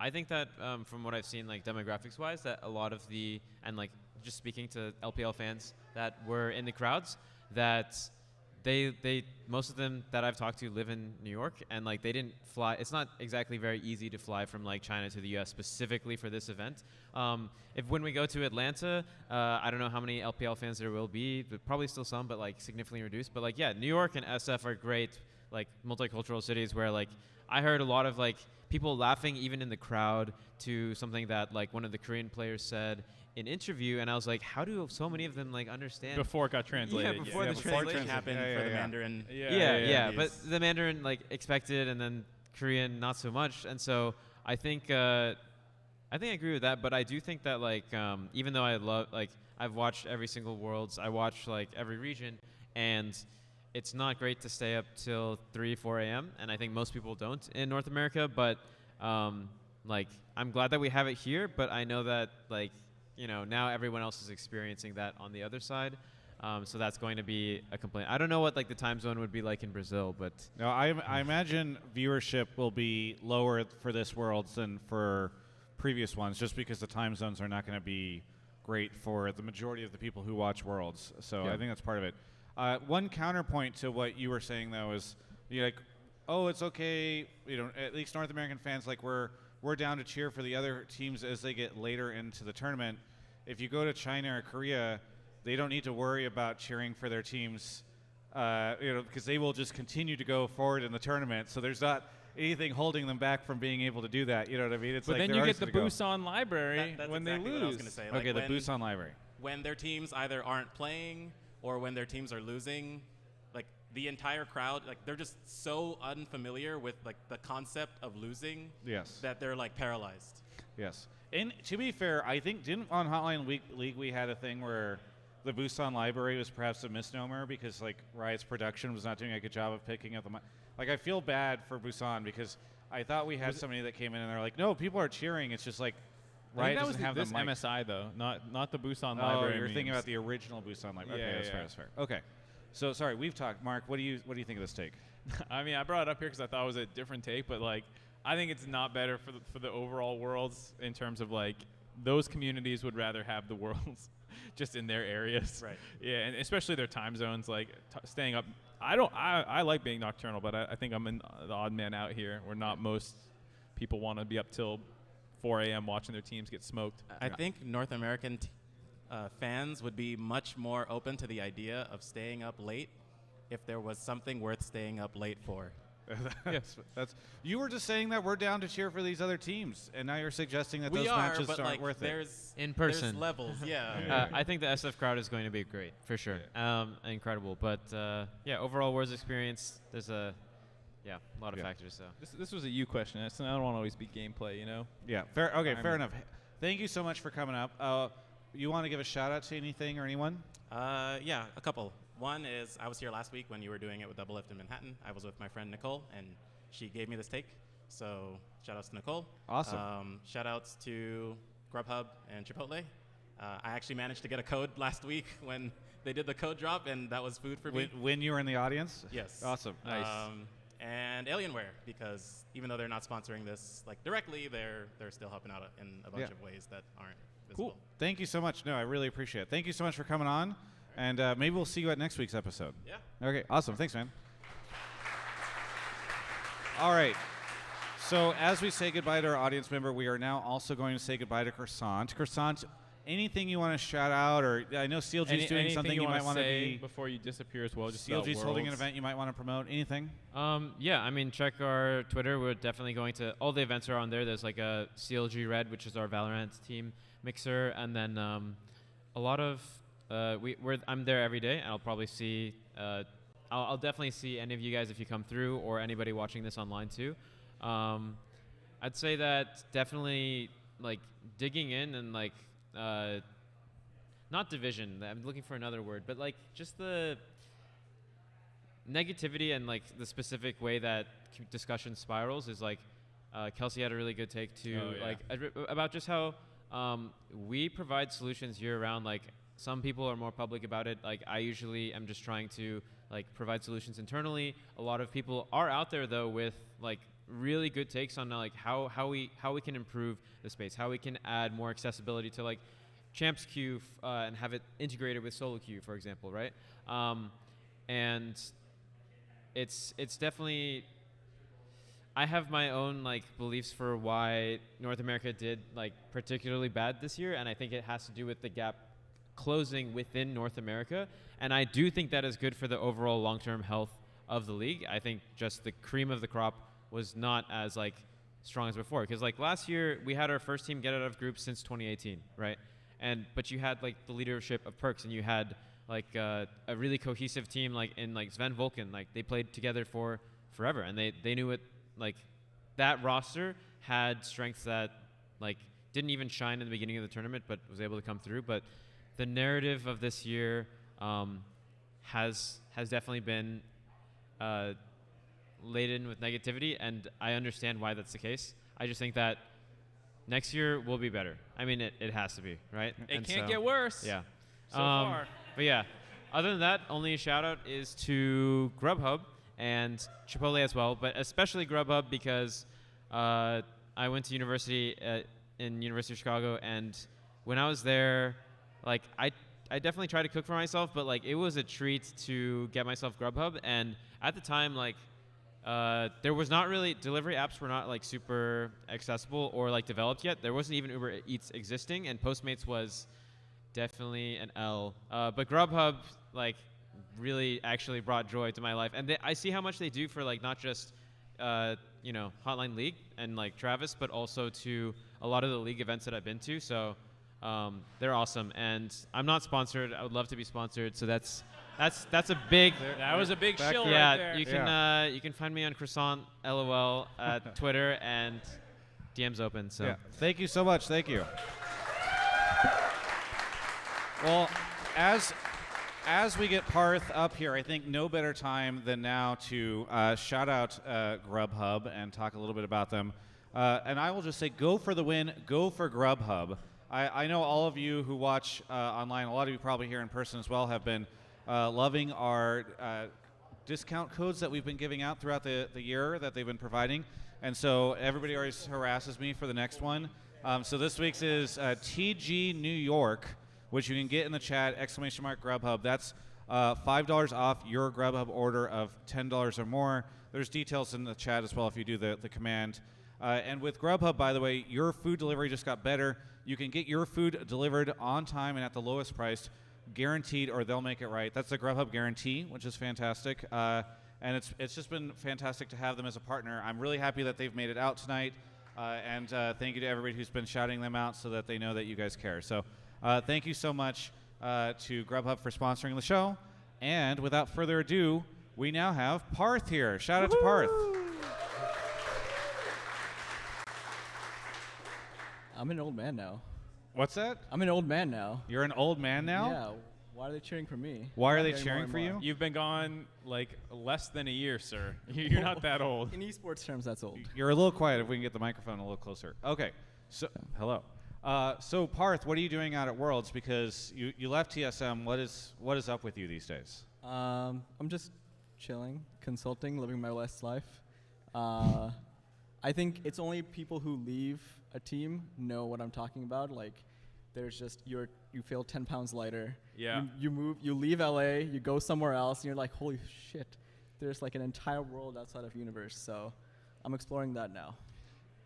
I think that from what I've seen, like demographics-wise, that a lot of the, and like just speaking to LPL fans that were in the crowds, that they most of them that I've talked to live in New York, and like they didn't fly. It's not exactly very easy to fly from like China to the U.S. specifically for this event. When we go to Atlanta, I don't know how many LPL fans there will be, but probably still some, but like significantly reduced. But like yeah, New York and SF are great, like multicultural cities where like I heard a lot of like people laughing even in the crowd to something that like one of the Korean players said in interview, and I was like, how do so many of them like understand? Before it got translated. Yeah, before the before translation happened for the Mandarin. Yeah, but the Mandarin like expected, and then Korean not so much. And so I think I think I agree with that, but I do think that like even though I love like I've watched every single Worlds, I watch like every region, and it's not great to stay up till 3, 4 a.m. and I think most people don't in North America. But like I'm glad that we have it here, but I know that like now everyone else is experiencing that on the other side. So that's going to be a complaint. I don't know what like the time zone would be like in Brazil, but No, I imagine viewership will be lower for this Worlds than for previous ones, just because the time zones are not going to be great for the majority of the people who watch Worlds. So Yeah. I think that's part of it. One counterpoint to what you were saying though is you're like, oh, it's okay. At least North American fans like we're down to cheer for the other teams as they get later into the tournament. If you go to China or Korea, they don't need to worry about cheering for their teams, because they will just continue to go forward in the tournament. So there's not anything holding them back from being able to do that. You know what I mean? It's But like then they're you already get the set to go. Busan library That's when exactly they what I was lose. going to say. Okay, the when, Busan library. when their teams either aren't playing or when their teams are losing, like the entire crowd, like they're just so unfamiliar with like the concept of losing Yes. that they're like paralyzed. Yes. And to be fair, I think didn't on Hotline League we had a thing where the Busan library was perhaps a misnomer because like Riot's production was not doing a good job of picking up the like I feel bad for Busan because I thought we had somebody that came in and they're like, no, people are cheering. It's just like I Riot think that was doesn't have this the mic. MSI though, not the Busan Oh, library. you're thinking memes. about the original Busan library. Okay, Yeah, that's yeah. fair. That's fair. Okay. So sorry, we've talked. Mark, what do you think of this take? I mean, I brought it up here because I thought it was a different take, but like, I think it's not better for the overall Worlds in terms of like those communities would rather have the Worlds just in their areas. Right. Yeah, and especially their time zones, like staying up. I like being nocturnal, but I think I'm the odd man out here, where not most people want to be up till 4 a.m. watching their teams get smoked. I think North American fans would be much more open to the idea of staying up late if there was something worth staying up late for. That's you were just saying that we're down to cheer for these other teams, and now you're suggesting that We those are, matches but aren't like worth it. there's In there's person. levels, yeah. I think the SF crowd is going to be great for sure. Incredible, but yeah, overall Worlds experience. There's a lot of Yeah. factors. So This was a you question. I don't want to always be gameplay, you know. Yeah, fair. Okay, I fair mean- enough. Thank you so much for coming up. You want to give a shout out to anything or anyone? Yeah, a couple. One is I was here last week when you were doing it with Double Lift in Manhattan. I was with my friend Nicole, and she gave me this take. So shout outs to Nicole. Awesome. Shout outs to Grubhub and Chipotle. I actually managed to get a code last week when they did the code drop, and that was food for me. When you were in the audience? Yes. Awesome. Nice. And Alienware, because even though they're not sponsoring this like directly, they're still helping out in a bunch Yeah. of ways that aren't visible. Cool. Thank you so much. No, I really appreciate it. Thank you so much for coming on, and maybe we'll see you at next week's episode. Yeah. Okay, awesome. Thanks, man. All right. So as we say goodbye to our audience member, we are now also going to say goodbye to Croissant. Croissant, anything you want to shout out, or I know CLG's doing Anything something you might want to say be. before you disappear as well. Just about CLG's holding an Worlds. event you might want to promote. Anything? yeah, I mean, check our Twitter. We're definitely going to all the events are on there. There's like a CLG Red, which is our Valorant team mixer, and then a lot of I'm there every day, and I'll probably see. I'll definitely see any of you guys if you come through, or anybody watching this online too. I'd say that definitely like digging in and like not division. I'm looking for another word, but like just the negativity and like the specific way that discussion spirals is like Kelsey had a really good take too, Oh, yeah. like about just how we provide solutions year round. Like some people are more public about it. Like I usually am just trying to like provide solutions internally. A lot of people are out there though with like really good takes on like how we can improve the space, how we can add more accessibility to like Champs queue and have it integrated with solo queue, for example, right? And it's definitely. I have my own like beliefs for why North America did like particularly bad this year, and I think it has to do with the gap closing within North America. And I do think that is good for the overall long-term health of the league. I think just the cream of the crop was not as like strong as before, because like last year we had our first team get out of groups since 2018, right? But you had like the leadership of Perks, and you had like a really cohesive team like in like Sven Volken. Like they played together for forever, and they knew it. Like that roster had strengths that like didn't even shine in the beginning of the tournament, but was able to come through. But the narrative of this year has definitely been laden with negativity, and I understand why that's the case. I just think that next year will be better. I mean, it has to be, right? It can't get worse. Yeah. So far. But yeah, other than that, only a shout out is to Grubhub and Chipotle as well, but especially Grubhub because I went to university in University of Chicago, and when I was there, like I definitely tried to cook for myself, but like it was a treat to get myself Grubhub. And at the time, like there was not really, delivery apps were not like super accessible or like developed yet. There wasn't even Uber Eats existing, and Postmates was definitely an L. But Grubhub like really actually brought joy to my life, and I see how much they do for like not just Hotline League and like Travis, but also to a lot of the league events that I've been to. So they're awesome, and I'm not sponsored. I would love to be sponsored. So that's a big. That was a big shill Yeah, right there. you can find me on Croissant LOL at Twitter, and DM's open. So Thank you so much. Thank you. Well, as we get Parth up here, I think no better time than now to shout out Grubhub and talk a little bit about them. And I will just say, go for the win. Go for Grubhub. I know all of you who watch online, a lot of you probably here in person as well, have been loving our discount codes that we've been giving out throughout the year that they've been providing. And so everybody always harasses me for the next one. So this week's is TG New York, which you can get in the chat, !Grubhub. That's $5 off your Grubhub order of $10 or more. There's details in the chat as well if you do the command. And with Grubhub, by the way, your food delivery just got better. You can get your food delivered on time and at the lowest price, guaranteed, or they'll make it right. That's the Grubhub guarantee, which is fantastic. And it's just been fantastic to have them as a partner. I'm really happy that they've made it out tonight. And thank you to everybody who's been shouting them out so that they know that you guys care. So thank you so much to Grubhub for sponsoring the show. And without further ado, we now have Parth here. Shout out to Parth. I'm an old man now. What's that? I'm an old man now. You're an old man now? Yeah. Why are they cheering for me? Why are I'm they getting cheering more for and you? more. You've been gone like less than a year, sir. You're not that old. In esports terms, that's old. You're a little quiet if we can get the microphone a little closer. Okay. So, hello. So Parth, what are you doing out at Worlds? Because you left TSM. What is up with you these days? I'm just chilling, consulting, living my best life. I think it's only people who leave a team know what I'm talking about. Like, there's just you feel 10 pounds lighter. Yeah. You leave LA, you go somewhere else, and you're like, holy shit, there's like an entire world outside of universe. So I'm exploring that now.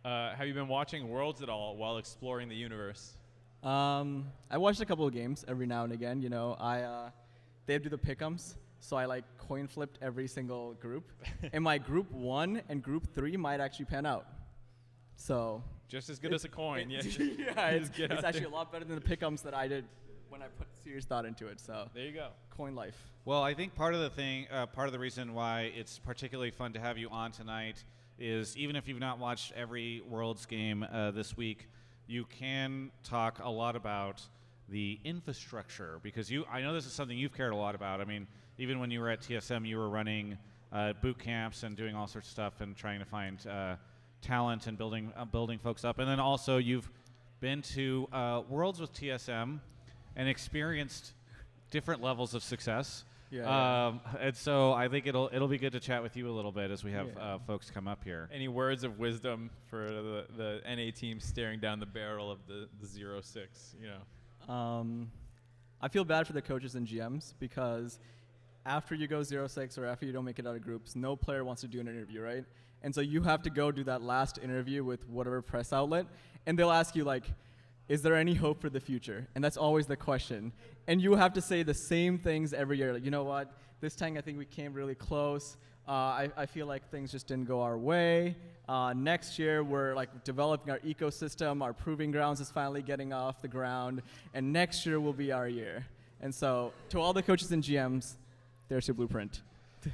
Have you been watching Worlds at all while exploring the universe? I watched a couple of games every now and again. You know, they do the pick'ems, so I like coin flipped every single group. And my group 1 and group 3 might actually pan out. So Just as good as a coin. Yeah. yeah, it's Get out actually there. a lot better than the pick'ems that I did when I put serious thought into it. So There you go. coin life. Well, I think part of the reason why it's particularly fun to have you on tonight is even if you've not watched every Worlds game this week, you can talk a lot about the infrastructure because I know this is something you've cared a lot about. I mean, even when you were at TSM, you were running boot camps and doing all sorts of stuff and trying to find talent and building folks up. And then also you've been to Worlds with TSM and experienced different levels of success. Yeah. And so I think it'll be good to chat with you a little bit as we have folks come up here. Any words of wisdom for the NA team staring down the barrel of the 0-6, you know? I feel bad for the coaches and GMs because after you go 0-6 or after you don't make it out of groups, no player wants to do an interview, right? And so you have to go do that last interview with whatever press outlet, and they'll ask you, like, is there any hope for the future? And that's always the question. And you have to say the same things every year. Like, you know what? This time I think we came really close. I feel like things just didn't go our way. Next year we're like developing our ecosystem. Our proving grounds is finally getting off the ground. And next year will be our year. And so to all the coaches and GMs, there's your blueprint.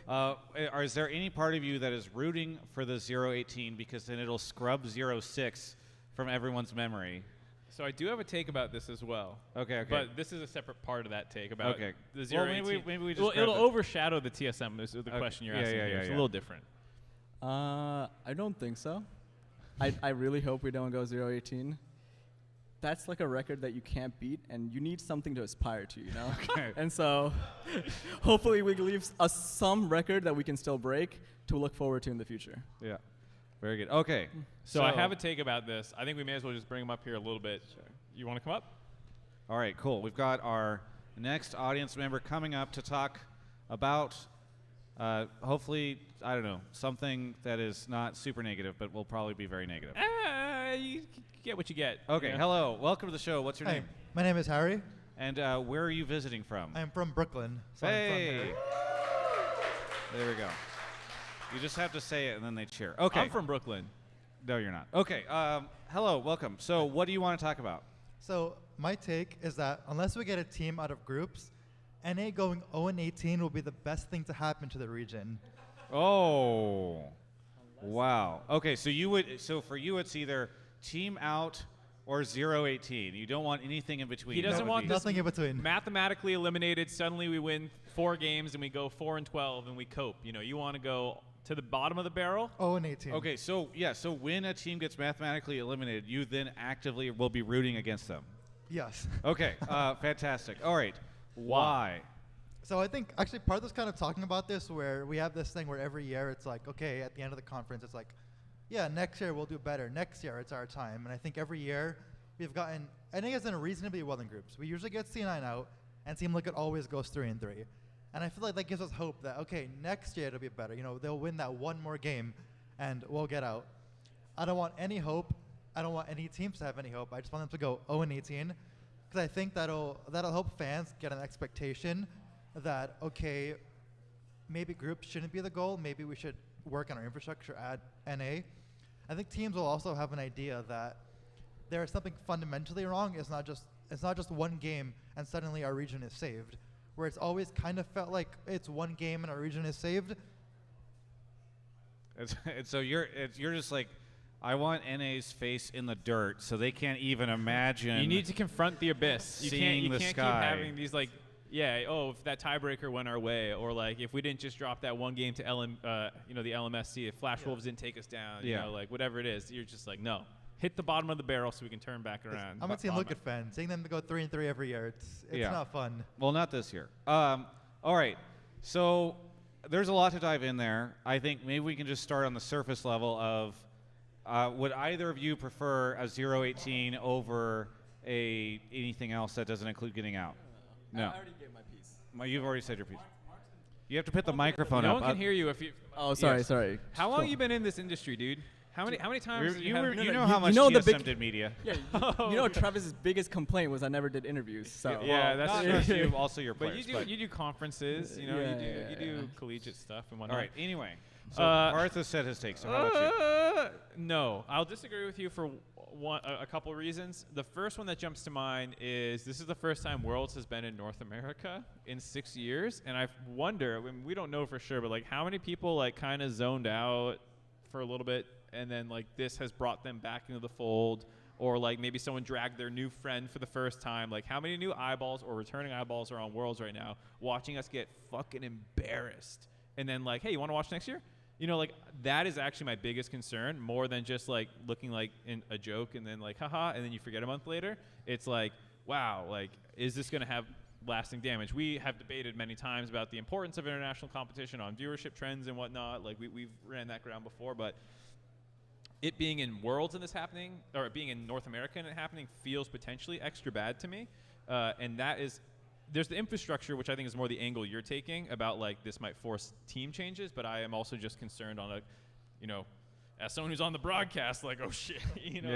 Is there any part of you that is rooting for the 0-18 because then it'll scrub 0-6 from everyone's memory? So I do have a take about this as well. Okay. But this is a separate part of that take about Okay. the 0 Well, maybe we just Well, grab it'll the- overshadow the TSM. This is the question you're asking. Yeah, here. yeah, It's yeah. a little different. I don't think so. I really hope we don't go 0-18. That's like a record that you can't beat, and you need something to aspire to, you know? Okay. And so hopefully we can leave us some record that we can still break to look forward to in the future. Yeah. Very good. Okay. So I have a take about this. I think we may as well just bring him up here a little bit. Sure. You want to come up? All right, cool. We've got our next audience member coming up to talk about, hopefully, I don't know, something that is not super negative, but will probably be very negative. You get what you get. Okay, you know? hello. Welcome to the show. What's your Hi, name? my name is Harry. And where are you visiting from? I'm from Brooklyn. So I'm from Hey! here. There we go. You just have to say it, and then they cheer. Okay. I'm from Brooklyn. No, you're not. Okay. Hello. Welcome. So what do you want to talk about? So my take is that unless we get a team out of groups, NA going 0-18 will be the best thing to happen to the region. Oh. Wow. Okay, so for you it's either team out or 0-18. You don't want anything in between. He doesn't That would want be- Nothing in between. Mathematically eliminated. Suddenly we win 4 games and we go 4-12 and we cope. You know, you want to go to the bottom of the barrel. 0-18. Okay, so when a team gets mathematically eliminated, you then actively will be rooting against them. Yes. Okay, fantastic. All right. Why? So I think actually Parth was kind of talking about this where we have this thing where every year it's like, okay, at the end of the conference it's like, yeah, next year we'll do better. Next year it's our time. And I think every year we've gotten, NA is in reasonably well in groups. We usually get C9 out, and Team Liquid always goes 3-3. And I feel like that gives us hope that, okay, next year it'll be better. You know, they'll win that one more game, and we'll get out. I don't want any hope. I don't want any teams to have any hope. I just want them to go 0-18, because I think that'll help fans get an expectation that, okay, maybe groups shouldn't be the goal. Maybe we should work on our infrastructure at NA. I think teams will also have an idea that there is something fundamentally wrong. It's not just one game and suddenly our region is saved. Where it's always kind of felt like it's one game and our region is saved. So you're just like, I want NA's face in the dirt so they can't even imagine. You need to confront the abyss. You Seeing can't the keep sky. having these like, yeah, oh, if that tiebreaker went our way, or like if we didn't just drop that one game to the LMSC, if Flash Wolves didn't take us down, you Yeah. know, like whatever it is, you're just like, no, hit the bottom of the barrel so we can turn back around. I'm a Team Bomb Liquid it. fan. Seeing them go 3-3 every year, it's Yeah. not fun. Well, not this year. All right. So there's a lot to dive in there. I think maybe we can just start on the surface level of would either of you prefer a 0-18 over anything else that doesn't include getting out? No. I already gave my piece. Well, you've already said your piece. You have to put the microphone No up. one can hear you if you. Oh, sorry, Yes. sorry. How long you been in this industry, dude? How many times? You have- know how much you know the TSM big- did media. Yeah, you know Travis's biggest complaint was I never did interviews. So Yeah, that's not true. just you, also your But players. you do conferences, you know, Yeah, you do collegiate stuff and All whatnot. right. Anyway, so Uh, Parth has said his take. So how about you? No, I'll disagree with you for a couple reasons. The first one that jumps to mind is this is the first time Worlds has been in North America in 6 years, and I wonder, I mean, we don't know for sure, but like how many people like kind of zoned out for a little bit, and then like this has brought them back into the fold, or like maybe someone dragged their new friend for the first time. Like how many new eyeballs or returning eyeballs are on Worlds right now, watching us get fucking embarrassed, and then like, hey, you want to watch next year? You know, like that is actually my biggest concern, more than just like looking like in a joke and then like haha, and then you forget a month later. It's like, wow, like is this going to have lasting damage? We have debated many times about the importance of international competition on viewership trends and whatnot. Like we've ran that ground before, but it being in Worlds and this happening, or it being in North America and it happening, feels potentially extra bad to me. And that is, there's the infrastructure, which I think is more the angle you're taking about like this might force team changes, but I am also just concerned on a, you know, as someone who's on the broadcast, like, oh shit, you know,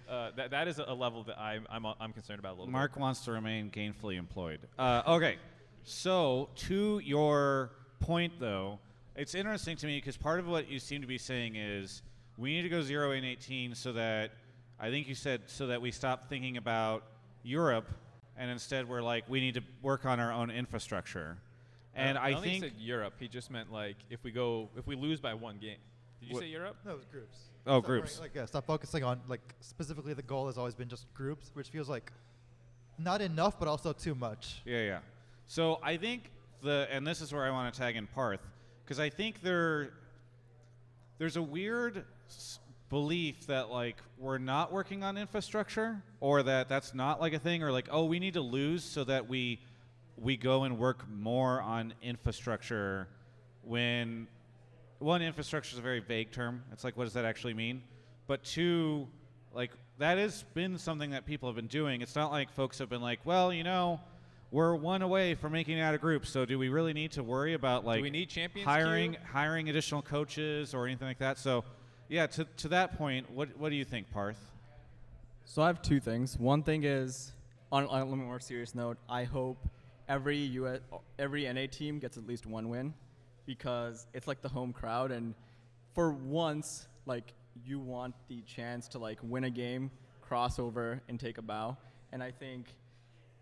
Yeah. like, that is a level that I'm concerned about a little Mark bit. wants to remain gainfully employed. Okay, so to your point, though, it's interesting to me because part of what you seem to be saying is we need to go 0-18 so that, I think you said, so that we stop thinking about Europe, and instead we're like, we need to work on our own infrastructure. And I I don't think think he said Europe. He just meant like if we lose by one game. Did you say Europe? No, it was groups. Oh, groups. Stop focusing on like specifically the goal has always been just groups, which feels like not enough, but also too much. Yeah. So I think and this is where I want to tag in Parth, because I think there's a weird belief that like we're not working on infrastructure, or that's not like a thing, or like, oh, we need to lose so that we go and work more on infrastructure, when one, infrastructure is a very vague term. It's like, what does that actually mean? But two, like, that has been something that people have been doing. It's not like folks have been like, well, we're one away from making it out of groups, so do we really need to worry about like do we need champions hiring additional coaches or anything like that? So yeah, to that point, what do you think, Parth? So I have two things. One thing is, on a more serious note, I hope every NA team gets at least one win, because it's like the home crowd, and for once, like, you want the chance to like win a game, cross over, and take a bow. And I think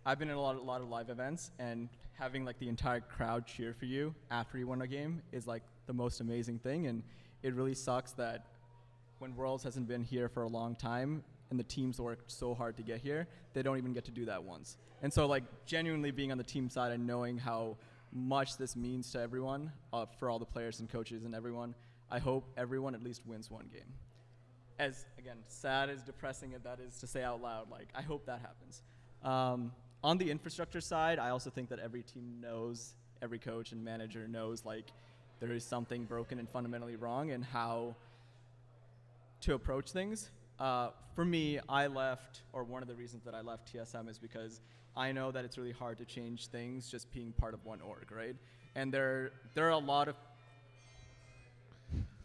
I've been in a lot of live events, and having like the entire crowd cheer for you after you win a game is like the most amazing thing. And it really sucks that when Worlds hasn't been here for a long time and the teams worked so hard to get here, they don't even get to do that once. And so like genuinely being on the team side and knowing how much this means to everyone, for all the players and coaches and everyone, I hope everyone at least wins one game. As, again, sad as depressing as that is to say out loud, like, I hope that happens. On the infrastructure side, I also think that every team knows, every coach and manager knows, like, there is something broken and fundamentally wrong, and how to approach things. For me, I left, or one of the reasons that I left TSM is because I know that it's really hard to change things just being part of one org, right? And there are a lot of...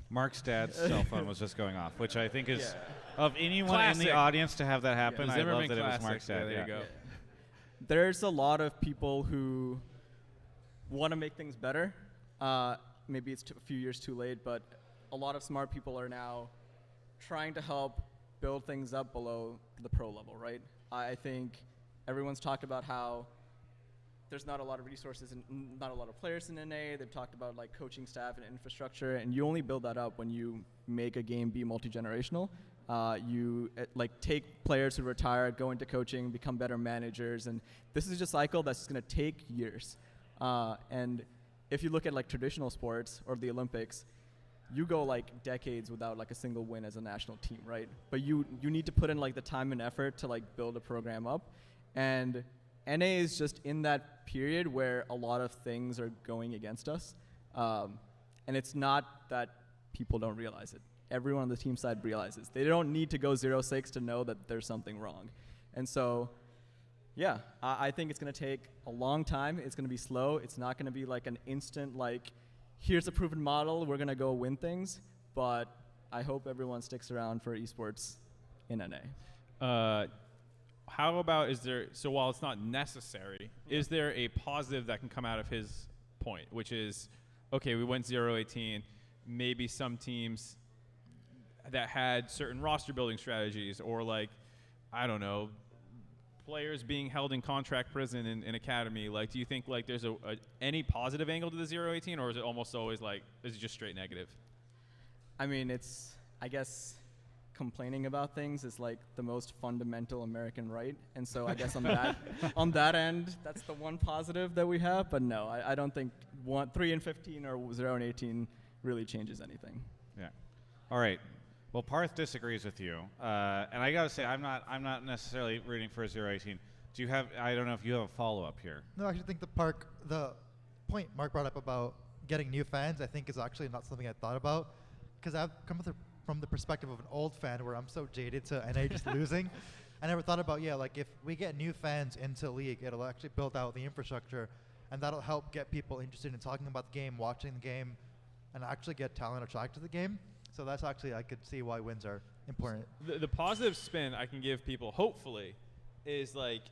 Mark's dad's cell phone was just going off, which I think is, of anyone in the Classic. audience to have that happen, The I love Zimmerman that it was classic. Mark's dad. Yeah, there you go. There's a lot of people who want to make things better. Maybe it's a few years too late, but a lot of smart people are now trying to help build things up below the pro level, right? I think everyone's talked about how there's not a lot of resources and not a lot of players in NA. They've talked about like coaching staff and infrastructure, and you only build that up when you make a game be multi-generational. You like take players who retire, go into coaching, become better managers, and this is just a cycle that's going to take years. And if you look at like traditional sports or the Olympics, you go like decades without like a single win as a national team, right? But you need to put in like the time and effort to like build a program up. And NA is just in that period where a lot of things are going against us. And it's not that people don't realize it. Everyone on the team side realizes. They don't need to go 0-6 to know that there's something wrong. And so, yeah, I think it's going to take a long time. It's going to be slow. It's not going to be like an instant, like, here's a proven model, we're going to go win things. But I hope everyone sticks around for esports in NA. How about, so while it's not necessary, is there a positive that can come out of his point, which is, okay, we went 0-18, maybe some teams that had certain roster building strategies, or like, I don't know, players being held in contract prison in academy, like, do you think like there's any positive angle to the 0-18, or is it almost always like, is it just straight negative? I mean, I guess complaining about things is like the most fundamental American right, and so I guess on that end, that's the one positive that we have. But no, I don't think 3-15 or 0-18 really changes anything. Yeah. All right. Well, Parth disagrees with you, and I gotta say, I'm not necessarily rooting for a 0-18. Do you have? I don't know if you have a follow-up here. No, I actually think the point Mark brought up about getting new fans, I think is actually not something I thought about, because I've come from the perspective of an old fan where I'm so jaded to NA just losing. I never thought about, like, if we get new fans into League, it'll actually build out the infrastructure, and that'll help get people interested in talking about the game, watching the game, and actually get talent attracted to the game. So that's actually, I could see why wins are important. The positive spin I can give people, hopefully, is like,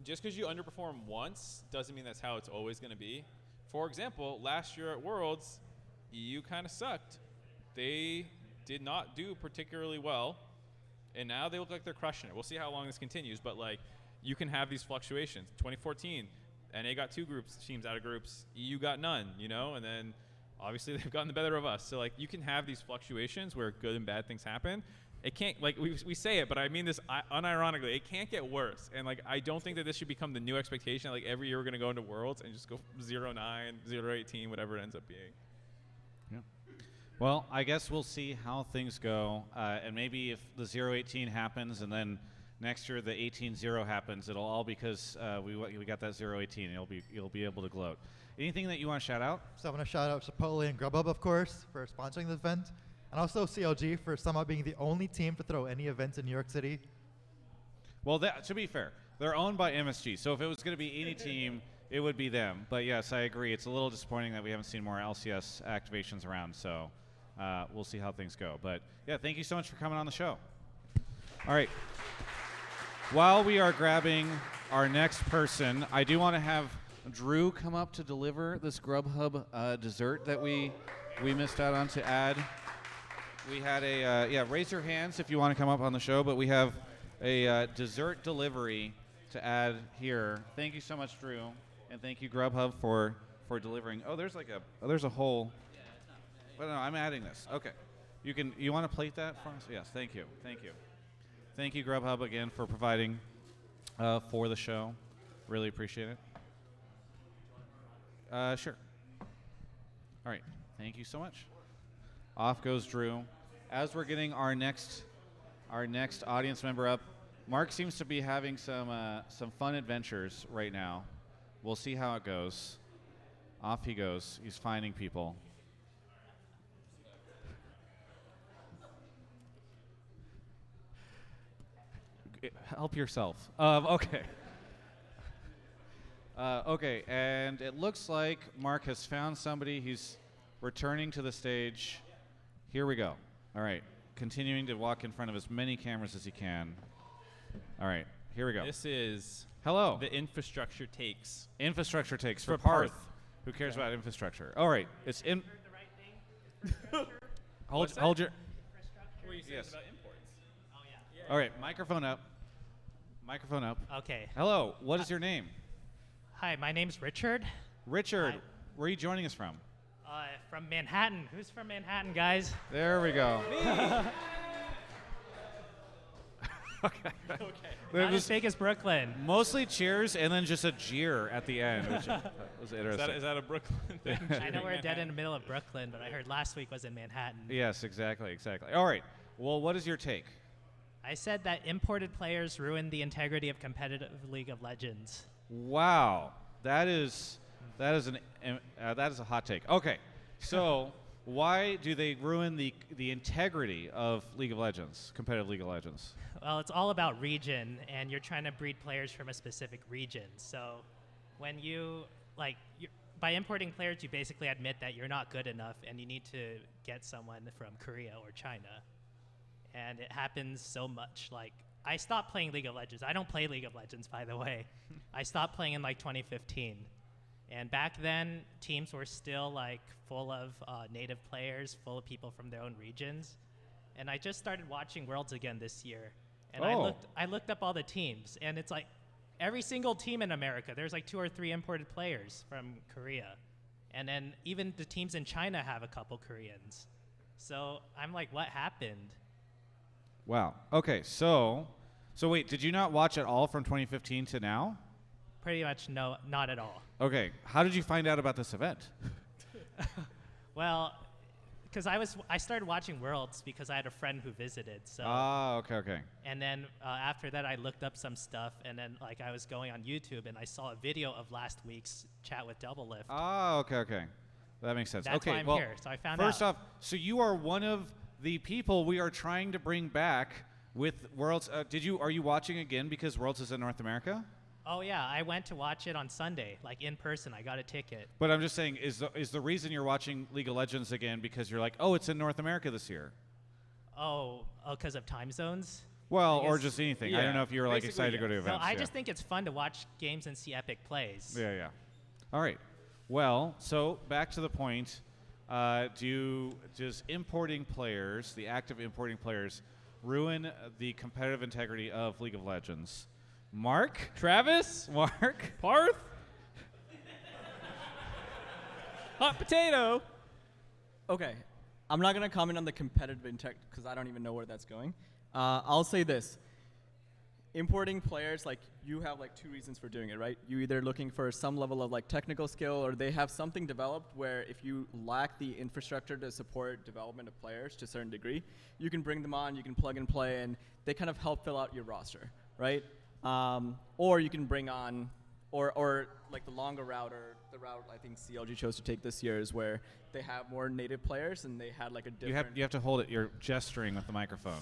just because you underperform once doesn't mean that's how it's always going to be. For example, last year at Worlds, EU kind of sucked. They did not do particularly well, and now they look like they're crushing it. We'll see how long this continues, but like, you can have these fluctuations. 2014, NA got 2 teams out of groups, EU got none, and then obviously they've gotten the better of us. So like you can have these fluctuations where good and bad things happen. It can't, like we say it, but I mean this unironically, it can't get worse. And like I don't think that this should become the new expectation. Like every year we're going to go into Worlds and just go 0-9, 0-18, whatever it ends up being. Yeah. Well, I guess we'll see how things go. And maybe if the 0-18 happens and then next year the 18-0 happens, it'll all because we got that 0-18. You'll be able to gloat. Anything that you want to shout out? So I want to shout out Chipotle and Grubhub, of course, for sponsoring the event. And also CLG for somehow being the only team to throw any events in New York City. Well, to be fair, they're owned by MSG. So if it was going to be any team, it would be them. But yes, I agree. It's a little disappointing that we haven't seen more LCS activations around. So we'll see how things go. But yeah, thank you so much for coming on the show. All right. While we are grabbing our next person, I do want to have Drew come up to deliver this Grubhub dessert that we missed out on to add. We had raise your hands if you want to come up on the show, but we have a dessert delivery to add here. Thank you so much, Drew, and thank you, Grubhub, for delivering. Oh, there's a whole. But no, I'm adding this. Okay, you want to plate that for us? Yes, thank you, thank you, Grubhub, again for providing for the show. Really appreciate it. Sure. All right, thank you so much. Off goes Drew. As we're getting our next audience member up, Mark seems to be having some fun adventures right now. We'll see how it goes. Off he goes. He's finding people. Help yourself. Okay. Okay, and it looks like Mark has found somebody. He's returning to the stage. Here we go. All right. Continuing to walk in front of as many cameras as he can. All right. Here we go. This is Hello. the infrastructure takes. Infrastructure takes for For Parth. Parth. Who cares about infrastructure? All right. It's in. hold your. What were you saying Yes. about imports? All right. Microphone up. Microphone up. Okay. Hello. What is your name? Hi, my name's Richard. Richard. Hi. Where are you joining us from? From Manhattan. Who's from Manhattan, guys? There we go. Okay. Not as big as Brooklyn. Mostly cheers and then just a jeer at the end, which was interesting. Is that a Brooklyn thing? I know we're dead in the middle of Brooklyn, but I heard last week was in Manhattan. Yes, exactly. All right. Well, what is your take? I said that imported players ruin the integrity of competitive League of Legends. Wow, that is a hot take. Okay, so why do they ruin the integrity of League of Legends, competitive League of Legends? Well, it's all about region, and you're trying to breed players from a specific region. So when by importing players, you basically admit that you're not good enough, and you need to get someone from Korea or China. And it happens so much. Like, I stopped playing League of Legends. I don't play League of Legends, by the way. I stopped playing in 2015. And back then, teams were still full of native players, full of people from their own regions. And I just started watching Worlds again this year. And I looked up all the teams, and it's every single team in America, there's 2 or 3 imported players from Korea. And then even the teams in China have a couple Koreans. So I'm like, what happened? Wow. Okay, so wait, did you not watch at all from 2015 to now? Pretty much no, not at all. Okay, how did you find out about this event? Well, because I started watching Worlds because I had a friend who visited. So. Okay. And then after that, I looked up some stuff, and then I was going on YouTube, and I saw a video of last week's chat with Double Lift. Okay. That makes sense. That's okay, why I'm well, here. So I found out. First off, so you are one of the people we are trying to bring back with Worlds. Are you watching again because Worlds is in North America? Oh yeah, I went to watch it on Sunday, in person. I got a ticket. But I'm just saying, is the reason you're watching League of Legends again because you're like, oh, it's in North America this year? Oh, because of time zones? Well, or just anything. Yeah. I don't know if you're excited to go to No, events. I just think it's fun to watch games and see epic plays. Yeah. All right. Well, so back to the point. Does importing players, the act of importing players, ruin the competitive integrity of League of Legends? Mark? Travis? Mark? Parth? Hot potato? Okay, I'm not gonna comment on the competitive intent because I don't even know where that's going. I'll say this: importing players, like you have like two reasons for doing it, right? You either looking for some level of like technical skill, or they have something developed where if you lack the infrastructure to support development of players to a certain degree, you can bring them on, you can plug and play, and they kind of help fill out your roster, right? Or you can bring on, or like the longer route, or the route I think CLG chose to take this year is where they have more native players and they had like a different. You have to hold it. You're gesturing with the microphone.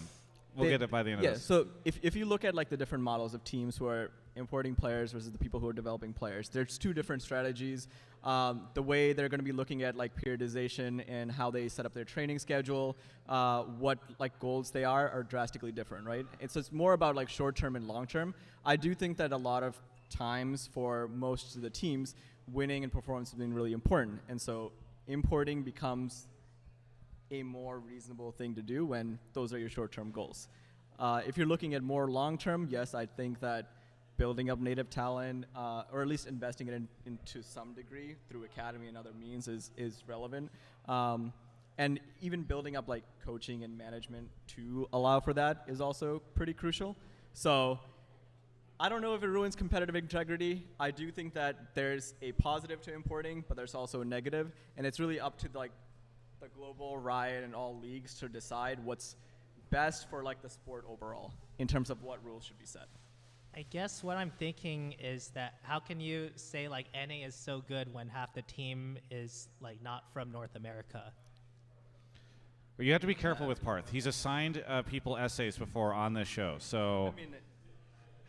We'll get it by the end of Yeah, this. so if you look at like the different models of teams who are importing players versus the people who are developing players, there's two different strategies. The way they're going to be looking at like periodization and how they set up their training schedule, what like goals they are drastically different, right? And so it's more about like short term and long term. I do think that a lot of times for most of the teams, winning and performance has been really important, and so importing becomes a more reasonable thing to do when those are your short-term goals. If you're looking at more long-term, yes, I think that building up native talent, or at least investing it into some degree through academy and other means is relevant. And even building up like coaching and management to allow for that is also pretty crucial. So I don't know if it ruins competitive integrity. I do think that there's a positive to importing, but there's also a negative, and it's really up to like the global riot and all leagues to decide what's best for like the sport overall in terms of what rules should be set. I guess what I'm thinking is that how can you say like NA is so good when half the team is like not from North America? But you have to be careful with Parth. He's assigned people essays before on this show, so. I mean,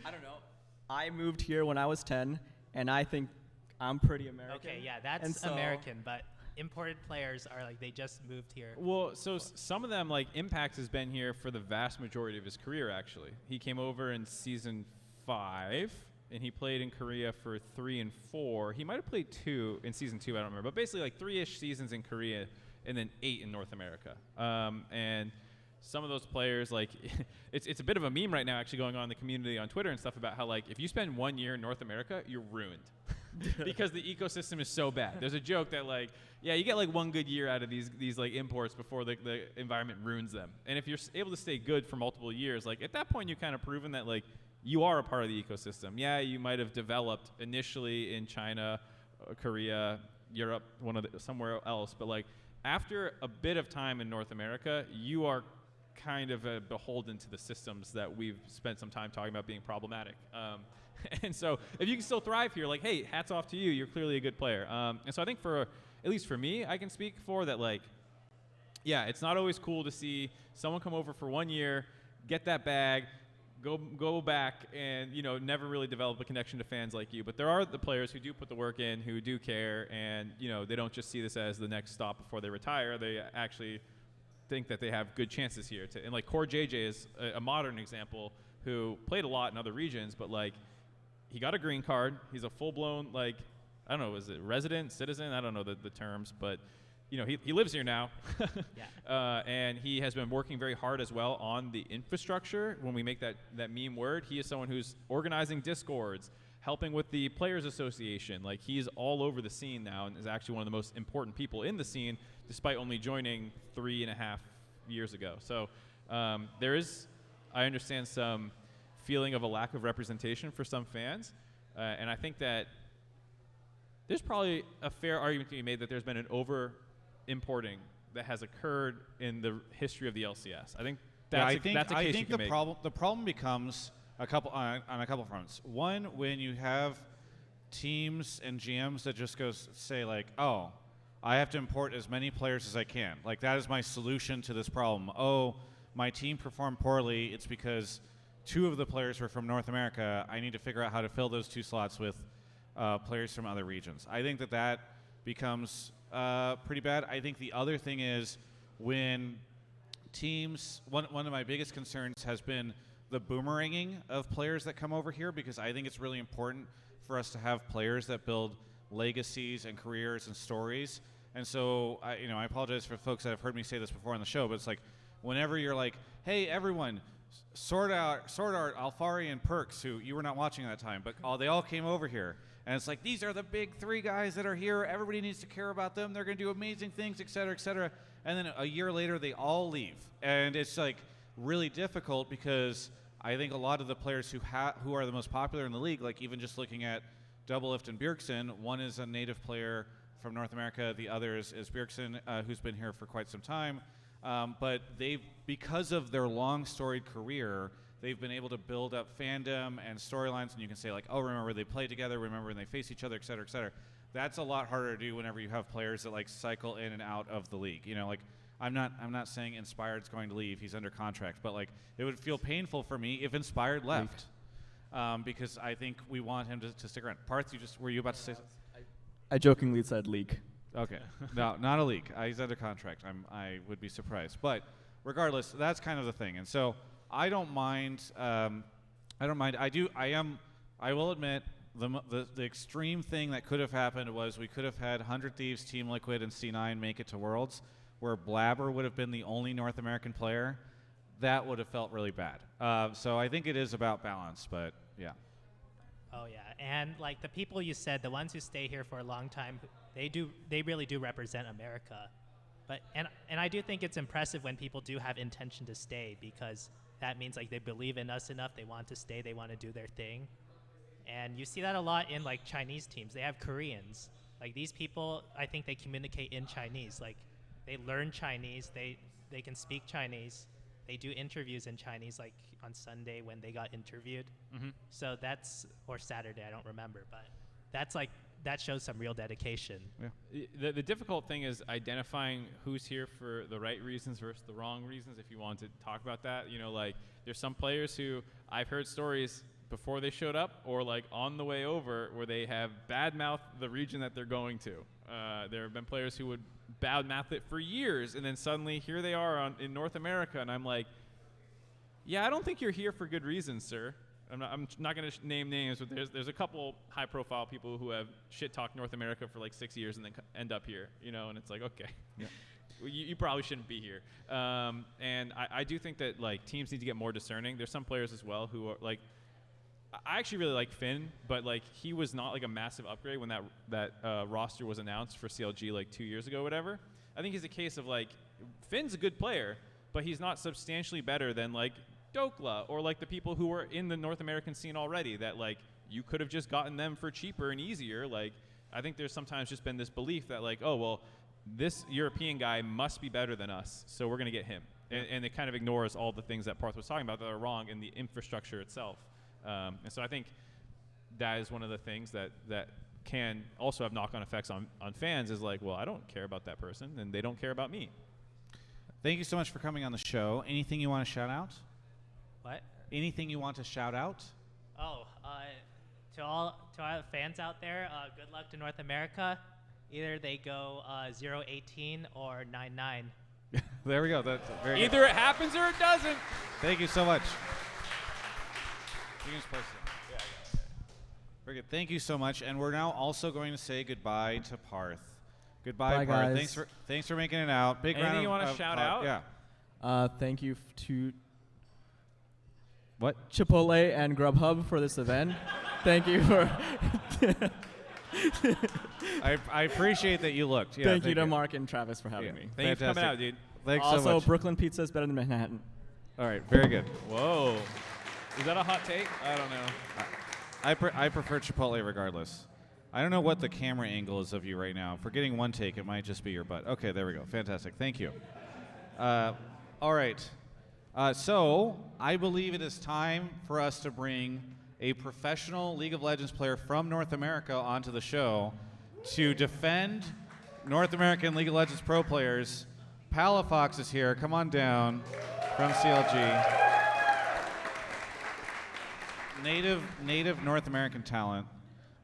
I don't know. I moved here when I was 10, and I think I'm pretty American. Okay, yeah, that's American, but imported players are like they just moved here. Well, so some of them, like Impact has been here for the vast majority of his career, actually. He came over in season 5, and he played in Korea for 3 and 4. He might have played 2 in season 2, I don't remember. But basically like 3-ish seasons in Korea and then 8 in North America. And some of those players, like, it's a bit of a meme right now actually going on in the community on Twitter and stuff about how, like, if you spend 1 year in North America, you're ruined. Because the ecosystem is so bad. There's a joke that, like, yeah, you get, like, 1 good year out of these like, imports before the environment ruins them. And if you're able to stay good for multiple years, like, at that point, you've kind of proven that, like, you are a part of the ecosystem. Yeah, you might have developed initially in China, Korea, Europe, somewhere else. But, like, after a bit of time in North America, you are kind of beholden to the systems that we've spent some time talking about being problematic. And so if you can still thrive here, like, hey, hats off to you. You're clearly a good player. And so I think at least for me, I can speak for that, like, yeah, it's not always cool to see someone come over for 1 year, get that bag, go back and, you know, never really develop a connection to fans like you. But there are the players who do put the work in, who do care, and, you know, they don't just see this as the next stop before they retire. They actually think that they have good chances here. And like Core JJ is a modern example who played a lot in other regions, but like he got a green card. He's a full-blown, like, I don't know, is it resident, citizen? I don't know the terms, but you know, he lives here now. Yeah. And he has been working very hard as well on the infrastructure. When we make that meme word, he is someone who's organizing Discords, helping with the Players Association. Like, he's all over the scene now and is actually one of the most important people in the scene, despite only joining 3.5 years ago. So there is, I understand, some feeling of a lack of representation for some fans. And I think that there's probably a fair argument to be made that there's been an over-importing that has occurred in the history of the LCS. I think that's a case you can make. The problem becomes on a couple fronts. One, when you have teams and GMs that just say like, oh, I have to import as many players as I can. Like, that is my solution to this problem. Oh, my team performed poorly. It's because 2 of the players were from North America. I need to figure out how to fill those 2 slots with players from other regions. I think that becomes pretty bad. I think the other thing is when teams, one of my biggest concerns has been the boomeranging of players that come over here, because I think it's really important for us to have players that build legacies and careers and stories. And so, I apologize for folks that have heard me say this before on the show, but it's like, whenever you're like, hey, everyone, Sword Art, Alfari, and Perks, who you were not watching at that time, but they all came over here. And it's like, these are the big 3 guys that are here. Everybody needs to care about them. They're going to do amazing things, et cetera, et cetera. And then a year later, they all leave. And it's like really difficult because I think a lot of the players who are the most popular in the league, like even just looking at Doublelift and Bjergsen, one is a native player from North America. The other is Bjergsen, who's been here for quite some time. But because of their long storied career, they've been able to build up fandom and storylines, and you can say like, oh, remember they play together, remember when they face each other, et cetera, et cetera. That's a lot harder to do whenever you have players that like cycle in and out of the league. You know, like I'm not saying Inspired's going to leave; he's under contract, but like it would feel painful for me if Inspired left, because I think we want him to stick around. Parth, were you about to say something? I jokingly said league. Okay, no, not a league. He's under contract. I would be surprised, but regardless, that's kind of the thing, and so. I don't mind. I will admit the extreme thing that could have happened was we could have had 100 Thieves, Team Liquid, and C9 make it to Worlds, where Blabber would have been the only North American player. That would have felt really bad. So I think it is about balance, but yeah. Oh yeah, and like the people you said, the ones who stay here for a long time, they really do represent America. But and I do think it's impressive when people do have intention to stay, because that means like they believe in us enough, they want to stay, they want to do their thing. And you see that a lot in like Chinese teams. They have Koreans. Like these people, I think they communicate in Chinese. Like they learn Chinese, they can speak Chinese. They do interviews in Chinese, like on Sunday when they got interviewed. Mm-hmm. So or Saturday, I don't remember, but that's like, that shows some real dedication. Yeah. The difficult thing is identifying who's here for the right reasons versus the wrong reasons, if you want to talk about that. You know, like, there's some players who I've heard stories before they showed up or, like, on the way over where they have bad-mouthed the region that they're going to. There have been players who would bad-mouth it for years, and then suddenly here they are in North America, and I'm like, yeah, I don't think you're here for good reasons, sir. I'm not going to name names, but there's a couple high-profile people who have shit-talked North America for like 6 years and then end up here, you know, and it's like, okay, yeah. you probably shouldn't be here. And I do think that like teams need to get more discerning. There's some players as well who are like, I actually really like Finn, but like he was not like a massive upgrade when that roster was announced for CLG like 2 years ago, or whatever. I think it's a case of like Finn's a good player, but he's not substantially better than like Dokla or like the people who were in the North American scene already that like you could have just gotten them for cheaper and easier. Like I think there's sometimes just been this belief that like, oh well, this European guy must be better than us, so we're gonna get him, and it kind of ignores all the things that Parth was talking about that are wrong in the infrastructure itself. And so I think that is one of the things that can also have knock-on effects on fans is like, well, I don't care about that person and they don't care about me. Thank you so much for coming on the show. Anything you want to shout out? What? Anything you want to shout out? Oh, to all the fans out there, good luck to North America. Either they go 0-18 or 9-9. There we go. That's very good. Either it happens or it doesn't. Thank you so much. You can just post it. Yeah, I got it. Very good. Thank you so much. And we're now also going to say goodbye to Parth. Goodbye, Bye, Parth. guys. Thanks for making it out. Big Anything round of you want to shout out? Yeah. Thank you to What? Chipotle and Grubhub for this event. Thank you for. I appreciate that you looked. Yeah, thank you to Mark and Travis for having me. Thank you for coming out, dude. Thanks also, so much. Brooklyn pizza is better than Manhattan. All right, very good. Whoa. Is that a hot take? I don't know. I prefer Chipotle regardless. I don't know what the camera angle is of you right now. If we're getting one take, it might just be your butt. Okay, there we go. Fantastic. Thank you. All right. So I believe it is time for us to bring a professional League of Legends player from North America onto the show to defend North American League of Legends pro players. Palafox is here. Come on down from CLG. Native North American talent.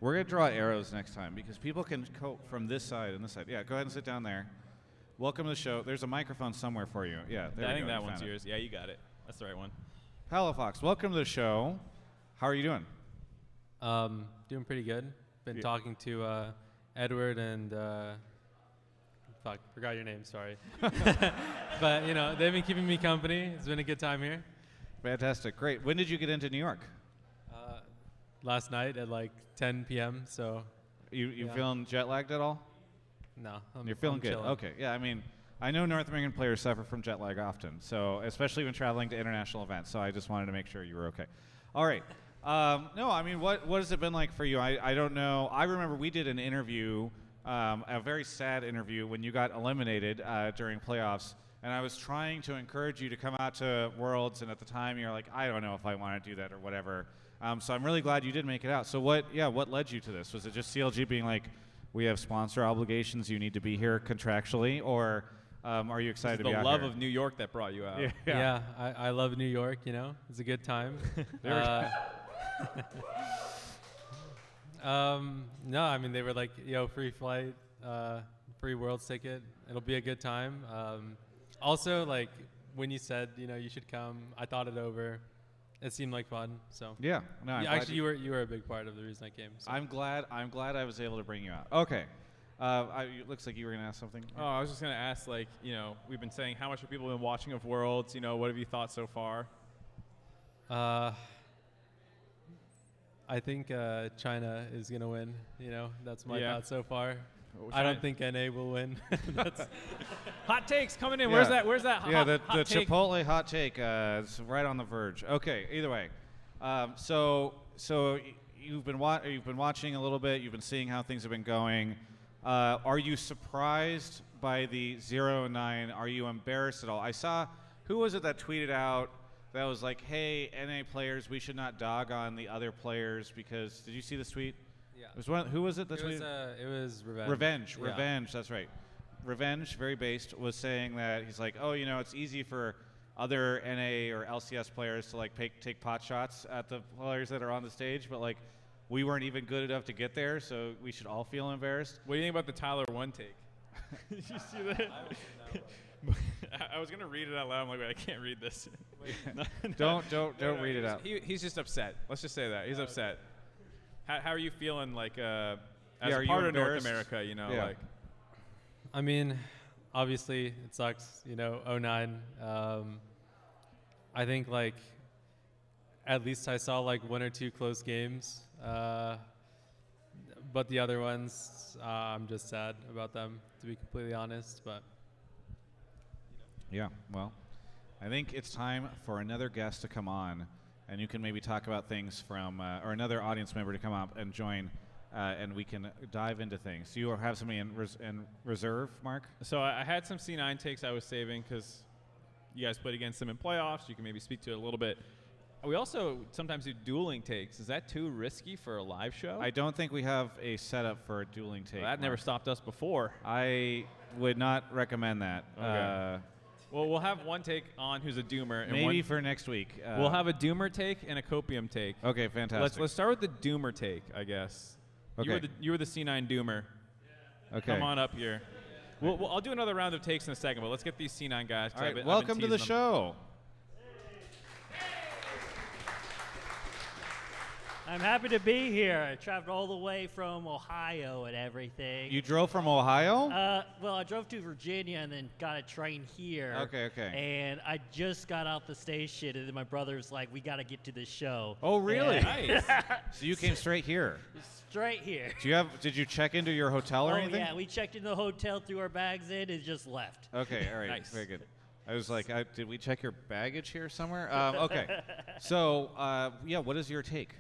We're going to draw arrows next time because people can go from this side and this side. Yeah, go ahead and sit down there. Welcome to the show. There's a microphone somewhere for you. Yeah, there I we think go. that You one's found it. yours. Yeah, you got it. That's the right one. Palafox, welcome to the show. How are you doing? Doing pretty good. Been talking to Edward and forgot your name, sorry. But you know, they've been keeping me company. It's been a good time here. Fantastic. Great. When did you get into New York? Last night at like 10 p.m. So You feeling jet lagged at all? no, You're feeling I'm good. chilling. Okay. Yeah, I mean, I know North American players suffer from jet lag often, so especially when traveling to international events. So I just wanted to make sure you were okay. All right. No, I mean, what has it been like for you? I don't know. I remember we did an interview, a very sad interview when you got eliminated during playoffs, and I was trying to encourage you to come out to Worlds, and at the time you're like, I don't know if I want to do that or whatever. So I'm really glad you did make it out. So what led you to this? Was it just CLG being like, we have sponsor obligations, you need to be here contractually, or are you excited to be out the love here? of New York that brought you out. Yeah, I love New York. You know, it's a good time. No, I mean they were like, free flight, free Worlds ticket. It'll be a good time. Also, like when you said, you should come, I thought it over. It seemed like fun. So Yeah. No, I'm glad actually, you were a big part of the reason I came. So. I'm glad I was able to bring you out. Okay. It looks like you were going to ask something. Oh, I was just going to ask, like, we've been saying how much have people been watching of Worlds? What have you thought so far? I think China is going to win. That's my Yeah. thought so far. Well, I don't think NA will win. That's Hot takes coming in. Yeah. Where's that Yeah, hot, the take? Chipotle hot take is right on the verge. Okay, either way. So you've been watching a little bit. You've been seeing how things have been going. Are you surprised by the 0-9? Are you embarrassed at all? I saw, who was it that tweeted out that was like, hey, NA players, we should not dog on the other players because, did you see this tweet? Yeah. It was who was it that tweeted? It was Revenge. Yeah. Revenge, that's right. Revenge, very based, was saying that he's like, oh, it's easy for other NA or LCS players to like take pot shots at the players that are on the stage, but like we weren't even good enough to get there, so we should all feel embarrassed. What do you think about the Tyler 1 take? Did you see that? I was gonna read it out loud. I'm like, wait, I can't read this. Don't read it out. He's just upset. Let's just say that he's upset. How are you feeling, like, as are a you part of North embarrassed? America? Yeah. Like. I mean, obviously it sucks. 09. I think like at least I saw like one or two close games, but the other ones, I'm just sad about them, to be completely honest. But Yeah, well, I think it's time for another guest to come on, and you can maybe talk about things from, or another audience member to come up and join, and we can dive into things. Do you have something in reserve, Mark? So I had some C9 takes I was saving because you guys played against them in playoffs. You can maybe speak to it a little bit. We also sometimes do dueling takes. Is that too risky for a live show? I don't think we have a setup for a dueling take. Well, that never Mark. stopped us before. I would not recommend that. Okay. Well, we'll have one take on who's a doomer. And Maybe for next week. we'll have a doomer take and a copium take. Okay, fantastic. Let's start with the doomer take, I guess. Okay. You were the C9 doomer. Okay. Come on up here. I'll do another round of takes in a second, but let's get these C9 guys. All right, welcome to the show. I'm happy to be here. I traveled all the way from Ohio and everything. You drove from Ohio? Well, I drove to Virginia and then got a train here. Okay. And I just got out the station, and then my brother's like, "We got to get to this show." Oh, really? Nice. So you came straight here. Straight here. Did you check into your hotel or Oh anything? yeah, we checked in the hotel, threw our bags in, and just left. Okay, all right, Nice. very good. I was like, did we check your baggage here somewhere? Okay. So, what is your take?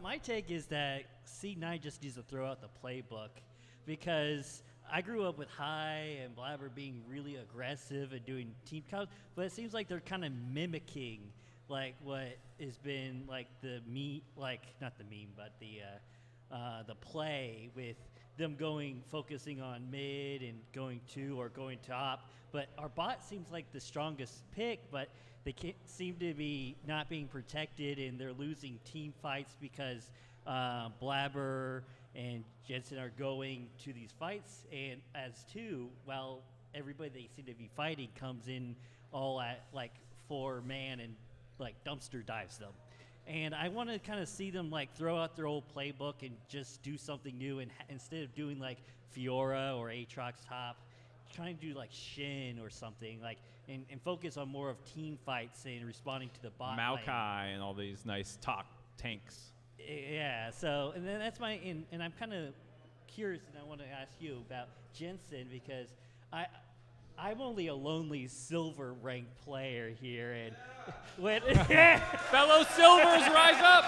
My take is that C9 just needs to throw out the playbook because I grew up with High and Blabber being really aggressive and doing team comps, but it seems like they're kind of mimicking like what has been like the not the meme, but the play with them focusing on mid and going 2 or going top. But our bot seems like the strongest pick, but they seem to be not being protected, and they're losing team fights because Blabber and Jensen are going to these fights. And as 2, well, everybody they seem to be fighting comes in all at like 4-man and like dumpster dives them. And I want to kind of see them like throw out their old playbook and just do something new, and instead of doing like Fiora or Aatrox top, trying to do like Shin or something, like and focus on more of team fights and responding to the bot lane. Maokai and all these nice top tanks. Yeah. So and then that's my and I'm kind of curious, and I want to ask you about Jensen because I'm only a lonely silver ranked player here, and when Fellow silvers, rise up!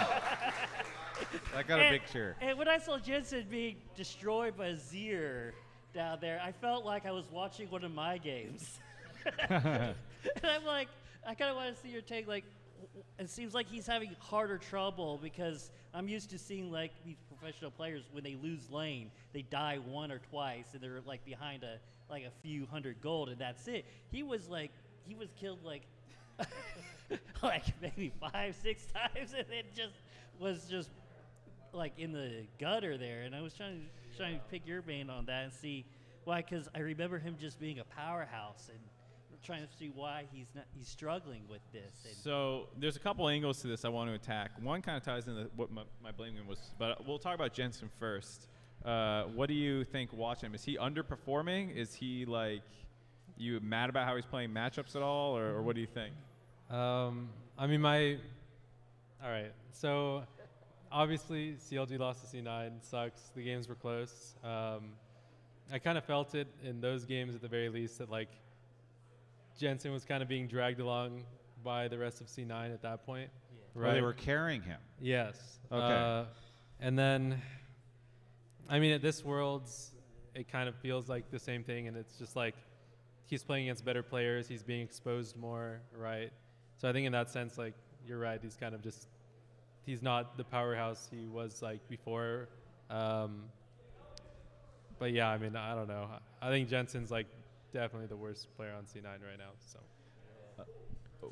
That got a big cheer. And when I saw Jensen being destroyed by Zier down there, I felt like I was watching one of my games. And I'm like, I kind of want to see your take. Like, it seems like he's having harder trouble because I'm used to seeing like these professional players when they lose lane, they die one or twice, and they're like behind a few hundred gold, and that's it. He was killed like like maybe 5-6 times, and then was just like in the gutter there. And I was trying to pick your brain on that and see why, because I remember him just being a powerhouse, and trying to see why he's struggling with this. So there's a couple angles to this I want to attack. One kind of ties into what my blame game was, but we'll talk about Jensen first. What do you think watching him? Is he underperforming? Is he like, you mad about how he's playing matchups at all, or what do you think? I mean, all right. So obviously CLG lost to C9, sucks. The games were close. I kind of felt it in those games at the very least that like Jensen was kind of being dragged along by the rest of C9 at that point. Yeah. Right. Or they were carrying him. Yes. Okay. And then, I mean, at this Worlds, it kind of feels like the same thing, and it's just like he's playing against better players. He's being exposed more, right? So I think in that sense, like, you're right. He's kind of just, he's not the powerhouse he was like before. But yeah, I mean, I don't know. I think Jensen's like definitely the worst player on C9 right now. So.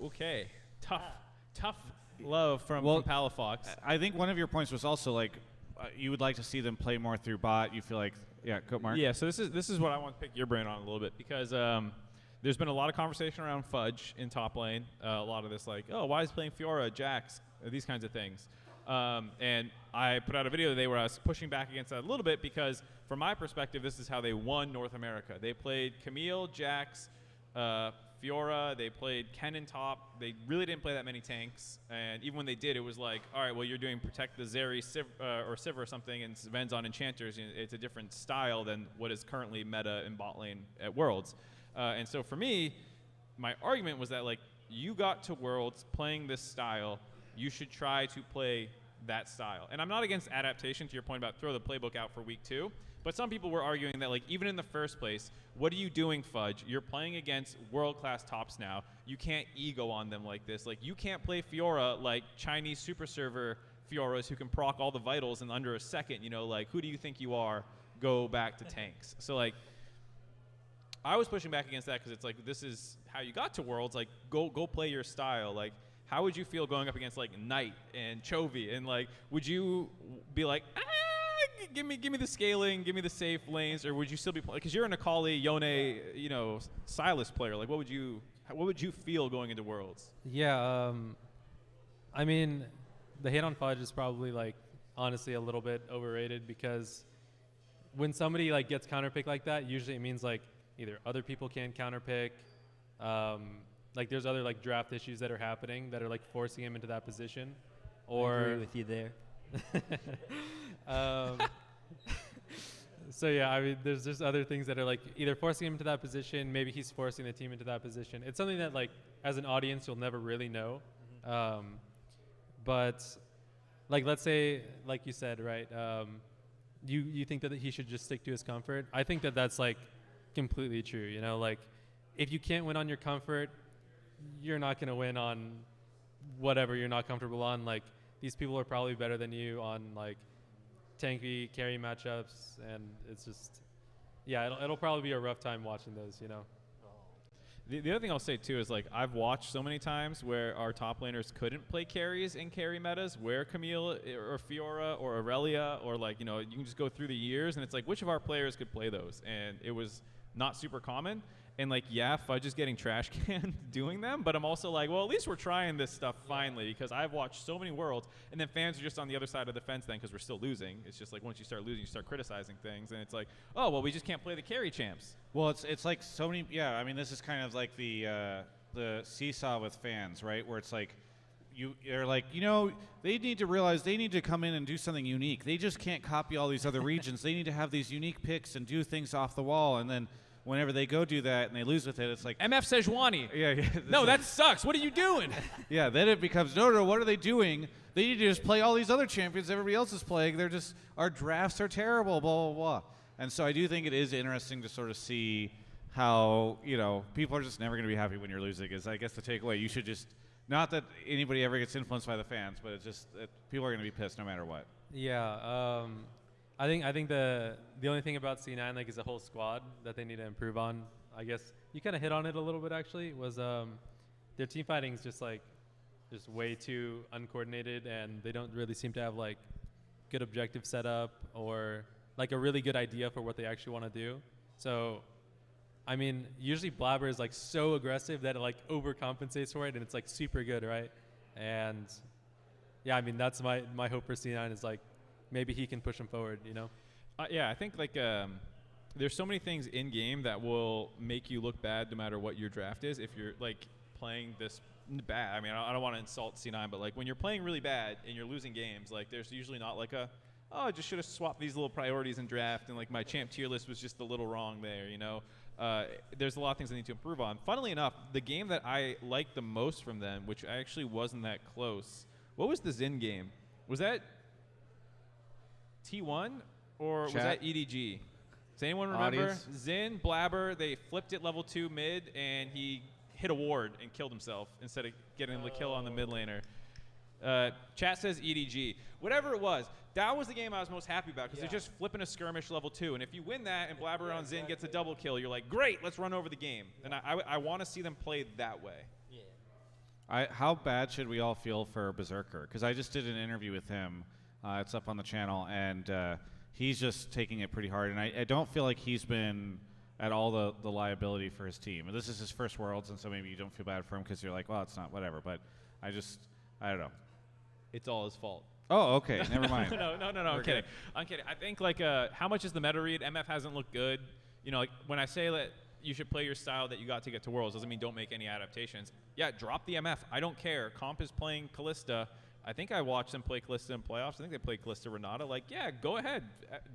Okay. Tough love from Palafox. I think one of your points was also like you would like to see them play more through bot. You feel like, yeah, go Mark. Yeah, so this is what I want to pick your brain on a little bit, because there's been a lot of conversation around Fudge in top lane. A lot of this like, oh, why is he playing Fiora, Jax, these kinds of things. And I put out a video today where I was pushing back against that a little bit, because from my perspective, this is how they won North America. They played Camille, Jax, Fiora, they played Ken in top. They really didn't play that many tanks, and even when they did, it was like, all right, well, you're doing Protect the Zeri or Sivir or something, and Sven's on Enchanters. It's a different style than what is currently meta in bot lane at Worlds. And so for me, my argument was that, like, you got to Worlds playing this style, you should try to play that style. And I'm not against adaptation, to your point about throw the playbook out for week 2, but some people were arguing that, like, even in the first place, what are you doing, Fudge? You're playing against world-class tops now. You can't ego on them like this. Like, you can't play Fiora like Chinese super server Fioras who can proc all the vitals in under a second. You know, like, who do you think you are? Go back to tanks. So, like, I was pushing back against that because it's like, this is how you got to Worlds. Like, go play your style. Like, how would you feel going up against, like, Knight and Chovy? And, like, would you be like, give me the scaling, give me the safe lanes, or would you still be playing? Because you're an Akali, Yone, you know, Silas player. Like, what would you feel going into Worlds? Yeah, I mean, the hate on Fudge is probably, like, honestly a little bit overrated, because when somebody, like, gets counterpicked like that, usually it means, like, either other people can't counterpick, like, there's other, like, draft issues that are happening that are, like, forcing him into that position. Or I agree with you there. So yeah, I mean, there's just other things that are like either forcing him into that position, maybe he's forcing the team into that position. It's something that, like, as an audience, you'll never really know. But like, let's say, like you said, right, you think that he should just stick to his comfort. I think that that's, like, completely true. You know, like, if you can't win on your comfort, you're not going to win on whatever you're not comfortable on. Like, these people are probably better than you on, like, tanky carry matchups, and it's just, yeah, it'll probably be a rough time watching those, you know. The other thing I'll say too is, like, I've watched so many times where our top laners couldn't play carries in carry metas, where Camille or Fiora or Aurelia, or, like, you know, you can just go through the years and it's like, which of our players could play those? And it was not super common. And like, yeah, Fudge is getting trash can doing them, but I'm also like, well, at least we're trying this stuff finally, because I've watched so many Worlds, and then fans are just on the other side of the fence then because we're still losing. It's just like once you start losing, you start criticizing things, and it's like, oh, well, we just can't play the carry champs. Well, it's like so many. Yeah, I mean, this is kind of like the seesaw with fans, right? Where it's like, you're like, they need to realize they need to come in and do something unique. They just can't copy all these other regions. They need to have these unique picks and do things off the wall, and then whenever they go do that and they lose with it, it's like MF Sejuani. Yeah. No, that sucks. What are you doing? Yeah, then it becomes no. What are they doing? They need to just play all these other champions everybody else is playing. They're just our drafts are terrible. Blah blah blah. And so I do think it is interesting to sort of see how people are just never going to be happy when you're losing. Is I guess the takeaway. You should just not that anybody ever gets influenced by the fans, but it's just that people are going to be pissed no matter what. Yeah. I think the only thing about C9 is the whole squad that they need to improve on. I guess you kind of hit on it a little bit actually. Was their team fighting is just way too uncoordinated, and they don't really seem to have good objective setup or a really good idea for what they actually want to do. So, I mean, usually Blabber is so aggressive that it overcompensates for it, and it's super good, right? And yeah, I mean that's my hope for C9 is maybe he can push him forward, Yeah, I think there's so many things in game that will make you look bad no matter what your draft is. If you're playing this bad, I mean, I don't want to insult C9, but when you're playing really bad and you're losing games, there's usually not I just should have swapped these little priorities in draft, and my champ tier list was just a little wrong there, There's a lot of things I need to improve on. Funnily enough, the game that I liked the most from them, which actually wasn't that close, what was the Zin game? Was that T1 or was that EDG? Does anyone remember? Audience? Zin, Blabber, they flipped it level 2 mid, and he hit a ward and killed himself instead of getting the kill on the mid laner. Chat says EDG. Whatever it was, that was the game I was most happy about because they're just flipping a skirmish level 2. And if you win that and Blabber on Zin gets a double kill, you're like, great, let's run over the game. And I want to see them play that way. How bad should we all feel for Berserker? Because I just did an interview with him. It's up on the channel, and he's just taking it pretty hard. And I don't feel like he's been at all the liability for his team. And this is his first Worlds, and so maybe you don't feel bad for him because you're like, well, it's not, whatever. But I don't know. It's all his fault. Oh, okay. Never mind. No. I'm kidding. I'm kidding. I think how much is the meta read? MF hasn't looked good. When I say that you should play your style that you got to get to Worlds, doesn't mean don't make any adaptations. Yeah, drop the MF. I don't care. Comp is playing Kalista. I think I watched them play Kalista in playoffs. I think they played Kalista Renata. Yeah, go ahead.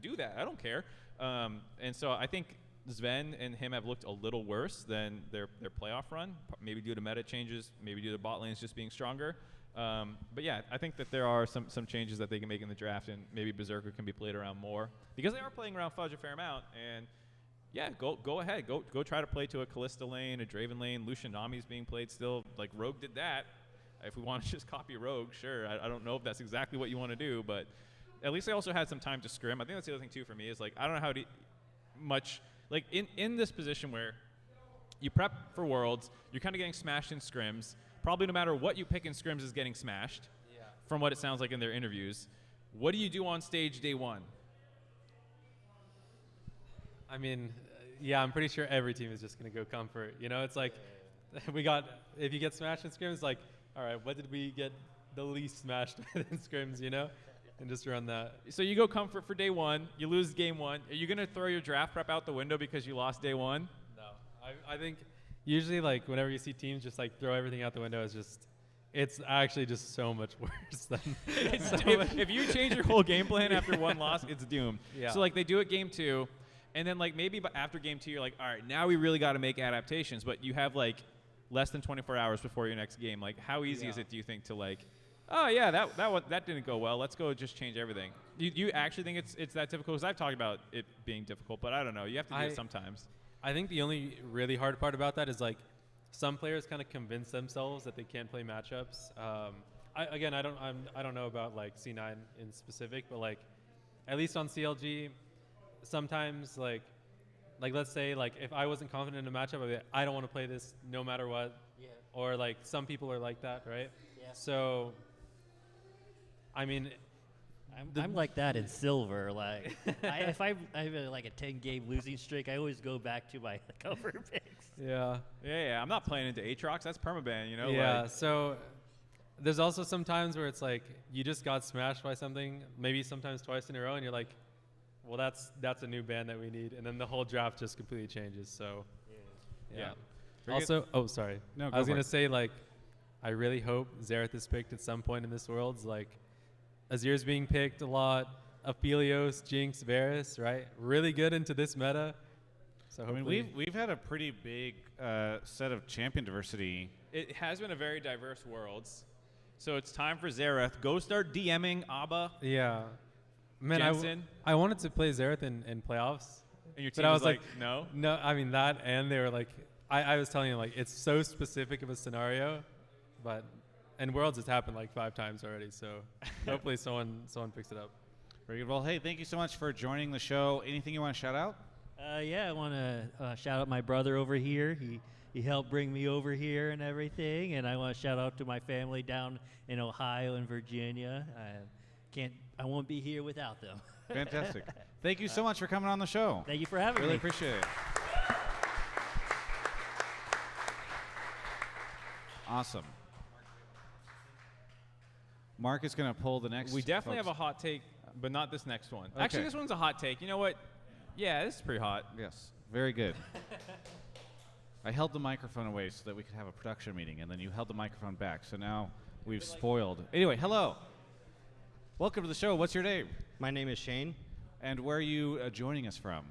Do that. I don't care. And so I think Sven and him have looked a little worse than their playoff run, maybe due to meta changes, maybe due to bot lanes just being stronger. But yeah, I think that there are some changes that they can make in the draft, and maybe Berserker can be played around more because they are playing around Fudge a fair amount. And yeah, go ahead, go try to play to a Kalista lane, a Draven lane. Lucian Nami's being played still. Rogue did that. If we want to just copy Rogue, sure. I don't know if that's exactly what you want to do, but at least they also had some time to scrim. I think that's the other thing too for me is I don't know how much in this position where you prep for Worlds, you're kind of getting smashed in scrims. Probably no matter what you pick in scrims is getting smashed, from what it sounds like in their interviews. What do you do on stage day one? I mean, yeah, I'm pretty sure every team is just going to go comfort. It's if you get smashed in scrims, all right, what did we get the least smashed in scrims, and just run that. So you go comfort for day one, you lose game one. Are you going to throw your draft prep out the window because you lost day one? No. I think usually whenever you see teams just throw everything out the window, it's actually just so much worse than if you change your whole game plan after one loss, it's doomed. Yeah. So they do it game 2, and then maybe after game 2 you're like, all right, now we really got to make adaptations, but you have less than 24 hours before your next game. How easy is it, do you think, to oh yeah, that didn't go well, let's go just change everything? You actually think it's that difficult? Because I've talked about it being difficult, but I don't know, you have to do it sometimes. I think the only really hard part about that is some players kind of convince themselves that they can't play matchups. I don't know about C9 in specific, but at least on CLG, sometimes let's say if I wasn't confident in a matchup, I'd be I don't want to play this no matter what. Yeah. Or some people are like that, right? Yeah. So, I mean, I'm like that in silver. Like, if I have like a 10-game losing streak, I always go back to my cover picks. Yeah. Yeah. I'm not playing into Aatrox. That's permaban, you know? Yeah. Like, So there's also some times where it's like you just got smashed by something, maybe sometimes twice in a row, and you're like, well, that's a new ban that we need, and then the whole draft just completely changes. So yeah. Also, oh sorry, No, I was go for gonna it. say, like, I really hope Xerath is picked at some point in this Worlds. Like, Azir's being picked a lot. Aphelios, Jinx, Varus, right? Really good into this meta. So I hopefully, mean, we've had a pretty big set of champion diversity. it has been a very diverse Worlds. So it's time for Xerath. Go start DMing Abba. yeah. Man, Jensen? I wanted to play Xerath in playoffs. And your But team I was was like, like, no? No, I mean that, and they were like, I was telling you, like, it's so specific of a scenario, but in Worlds it's happened like 5 times already. So hopefully someone picks it up. Very good. Well, hey, thank you so much for joining the show. Anything you want to shout out? Yeah, I want to shout out my brother over here. He helped bring me over here and everything, and I want to shout out to my family down in Ohio and Virginia. I won't be here without them. Fantastic. Thank you so much for coming on the show. Thank you for having Really me. appreciate it. Awesome. Mark is going to pull the next. We definitely folks. have a hot take, but not this next one. Okay. Actually, this one's a hot take. You know what? Yeah, this is pretty hot. Yes, very good. I held the microphone away so that we could have a production meeting, and then you held the microphone back. So now we've spoiled. Anyway, hello. Welcome to the show. What's your name? My name is Shane. And where are you joining us from?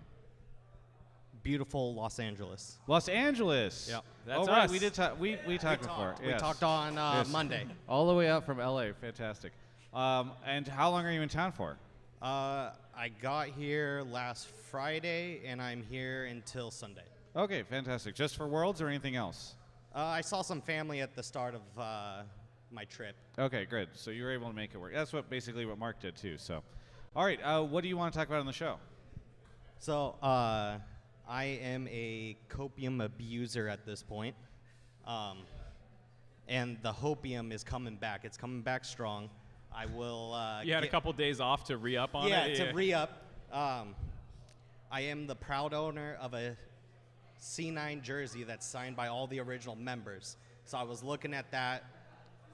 Beautiful Los Angeles. Los Angeles. Yep. That's oh, right. us. We did talk. We talked before. We Yes. talked on Yes. Monday. All the way up from LA. Fantastic. And how long are you in town for? I got here last Friday, and I'm here until Sunday. Okay, fantastic. Just for Worlds or anything else? I saw some family at the start of my trip. Okay, good. So you were able to make it work. That's basically what Mark did too. So, all right. What do you want to talk about on the show? So I am a copium abuser at this point. And the hopium is coming back. It's coming back strong. I will. You had a couple days off to re-up on yeah, it? to re-up. I am the proud owner of a C9 jersey that's signed by all the original members. So I was looking at that,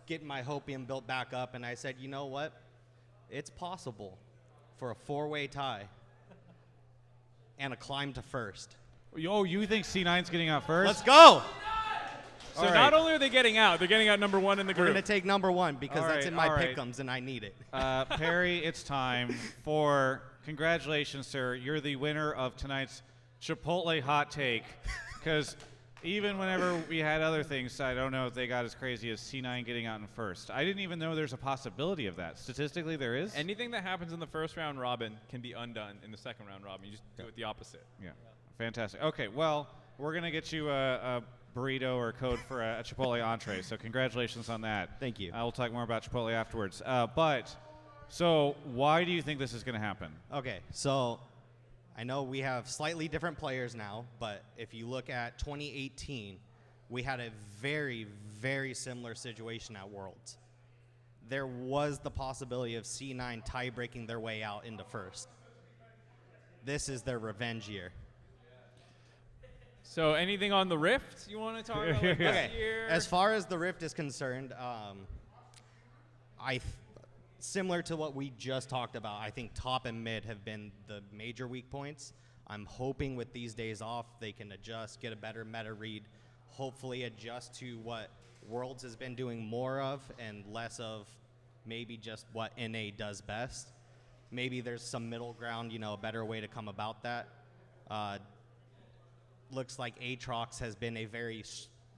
getting my hopium built back up, and I said, you know what? It's possible for a 4-way tie and a climb to first. Oh, you think C9's getting out first? Let's go! So All right. not only are they getting out, they're getting out number 1 in the We're group. going to take number 1 because All that's right, in my all right. pick'ems, and I need it. Perry, it's time for congratulations, sir. You're the winner of tonight's Chipotle hot take. Because even whenever we had other things, I don't know if they got as crazy as C9 getting out in first. I didn't even know there's a possibility of that. Statistically, there is. Anything that happens in the first round robin can be undone in the second round robin. You just do it the opposite. Yeah, fantastic. Okay, well, we're going to get you a burrito or code for a Chipotle entree. So congratulations on that. Thank you. I'll talk more about Chipotle afterwards. So why do you think this is going to happen? Okay, so I know we have slightly different players now, but if you look at 2018, we had a very, very similar situation at Worlds. There was the possibility of C9 tie-breaking their way out into first. This is their revenge year. So anything on the Rift you want to talk about like this Okay, year? as far as the Rift is concerned, similar to what we just talked about, I think top and mid have been the major weak points. I'm hoping with these days off, they can adjust, get a better meta read, hopefully adjust to what Worlds has been doing more of and less of maybe just what NA does best. Maybe there's some middle ground, a better way to come about that. Looks like Aatrox has been a very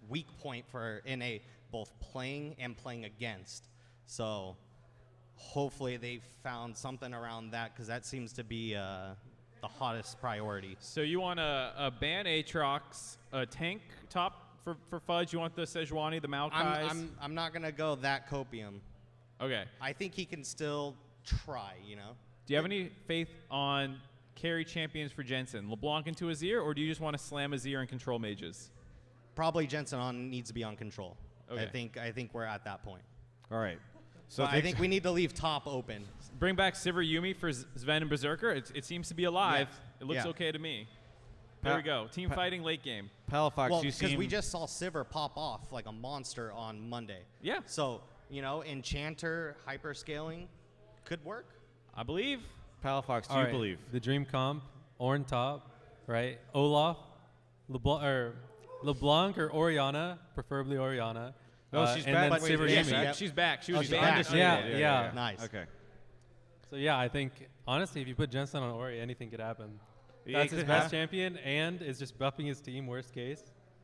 weak point for NA, both playing and playing against. So hopefully they've found something around that, because that seems to be the hottest priority. So you want a ban Aatrox, a tank top for Fudge? You want the Sejuani, the Maokai's? I'm not going to go that copium. Okay. I think he can still try, Do you have any faith on carry champions for Jensen? LeBlanc into Azir, or do you just want to slam Azir and control mages? Probably Jensen needs to be on control. Okay. I think we're at that point. All right. So But I think we need to leave top open. Bring back Sivir Yumi for Sven and Berserker. It seems to be alive. Yeah. It looks Yeah. okay to me. There we go. Team fighting late game. Palafox, Well, you because seem we just saw Sivir pop off like a monster on Monday. Yeah. So, Enchanter hyperscaling could work. I believe. Palafox. Do All you right, believe? the dream comp, Ornn top, right? Olaf, LeBlanc or Oriana, preferably Oriana. No, she's and back. then Wait, Sivir she's Yumi. back? She's back. She Oh, was she's banned. back. Yeah. Nice. Okay. So yeah, I think honestly, if you put Jensen on Ori, anything could happen. Yeah, That's it his could best happen. champion, and is just buffing his team. Worst case.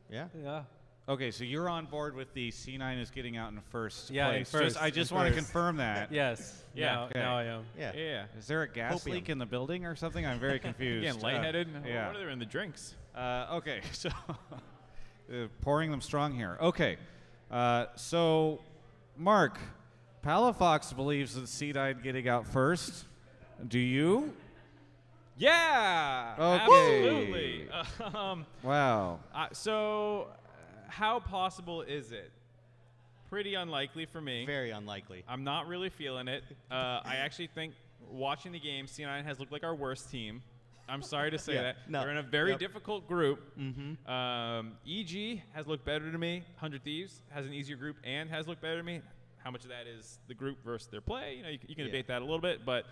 Yeah. Yeah. Okay, so you're on board with the C9 is getting out in first Yeah, in place. first, I just in want to first. confirm that. Yes. Yeah. Now, Okay. now I am. Yeah. Yeah. Is there a gas Hopium. leak in the building or something? I'm very confused. Again, lightheaded. Yeah. What are there in the drinks? Okay, so pouring them strong here. Okay, so Mark, Palafox believes that C9 getting out first. Do you? Yeah. Okay. Absolutely. Wow. How possible is it? Pretty unlikely for me. Very unlikely. I'm not really feeling it. I actually think watching the game, C9 has looked like our worst team. I'm sorry to say Yeah, that. no, They're in a very yep. difficult group. Mm-hmm. EG has looked better to me. 100 Thieves has an easier group and has looked better to me. How much of that is the group versus their play? You can debate that a little bit, but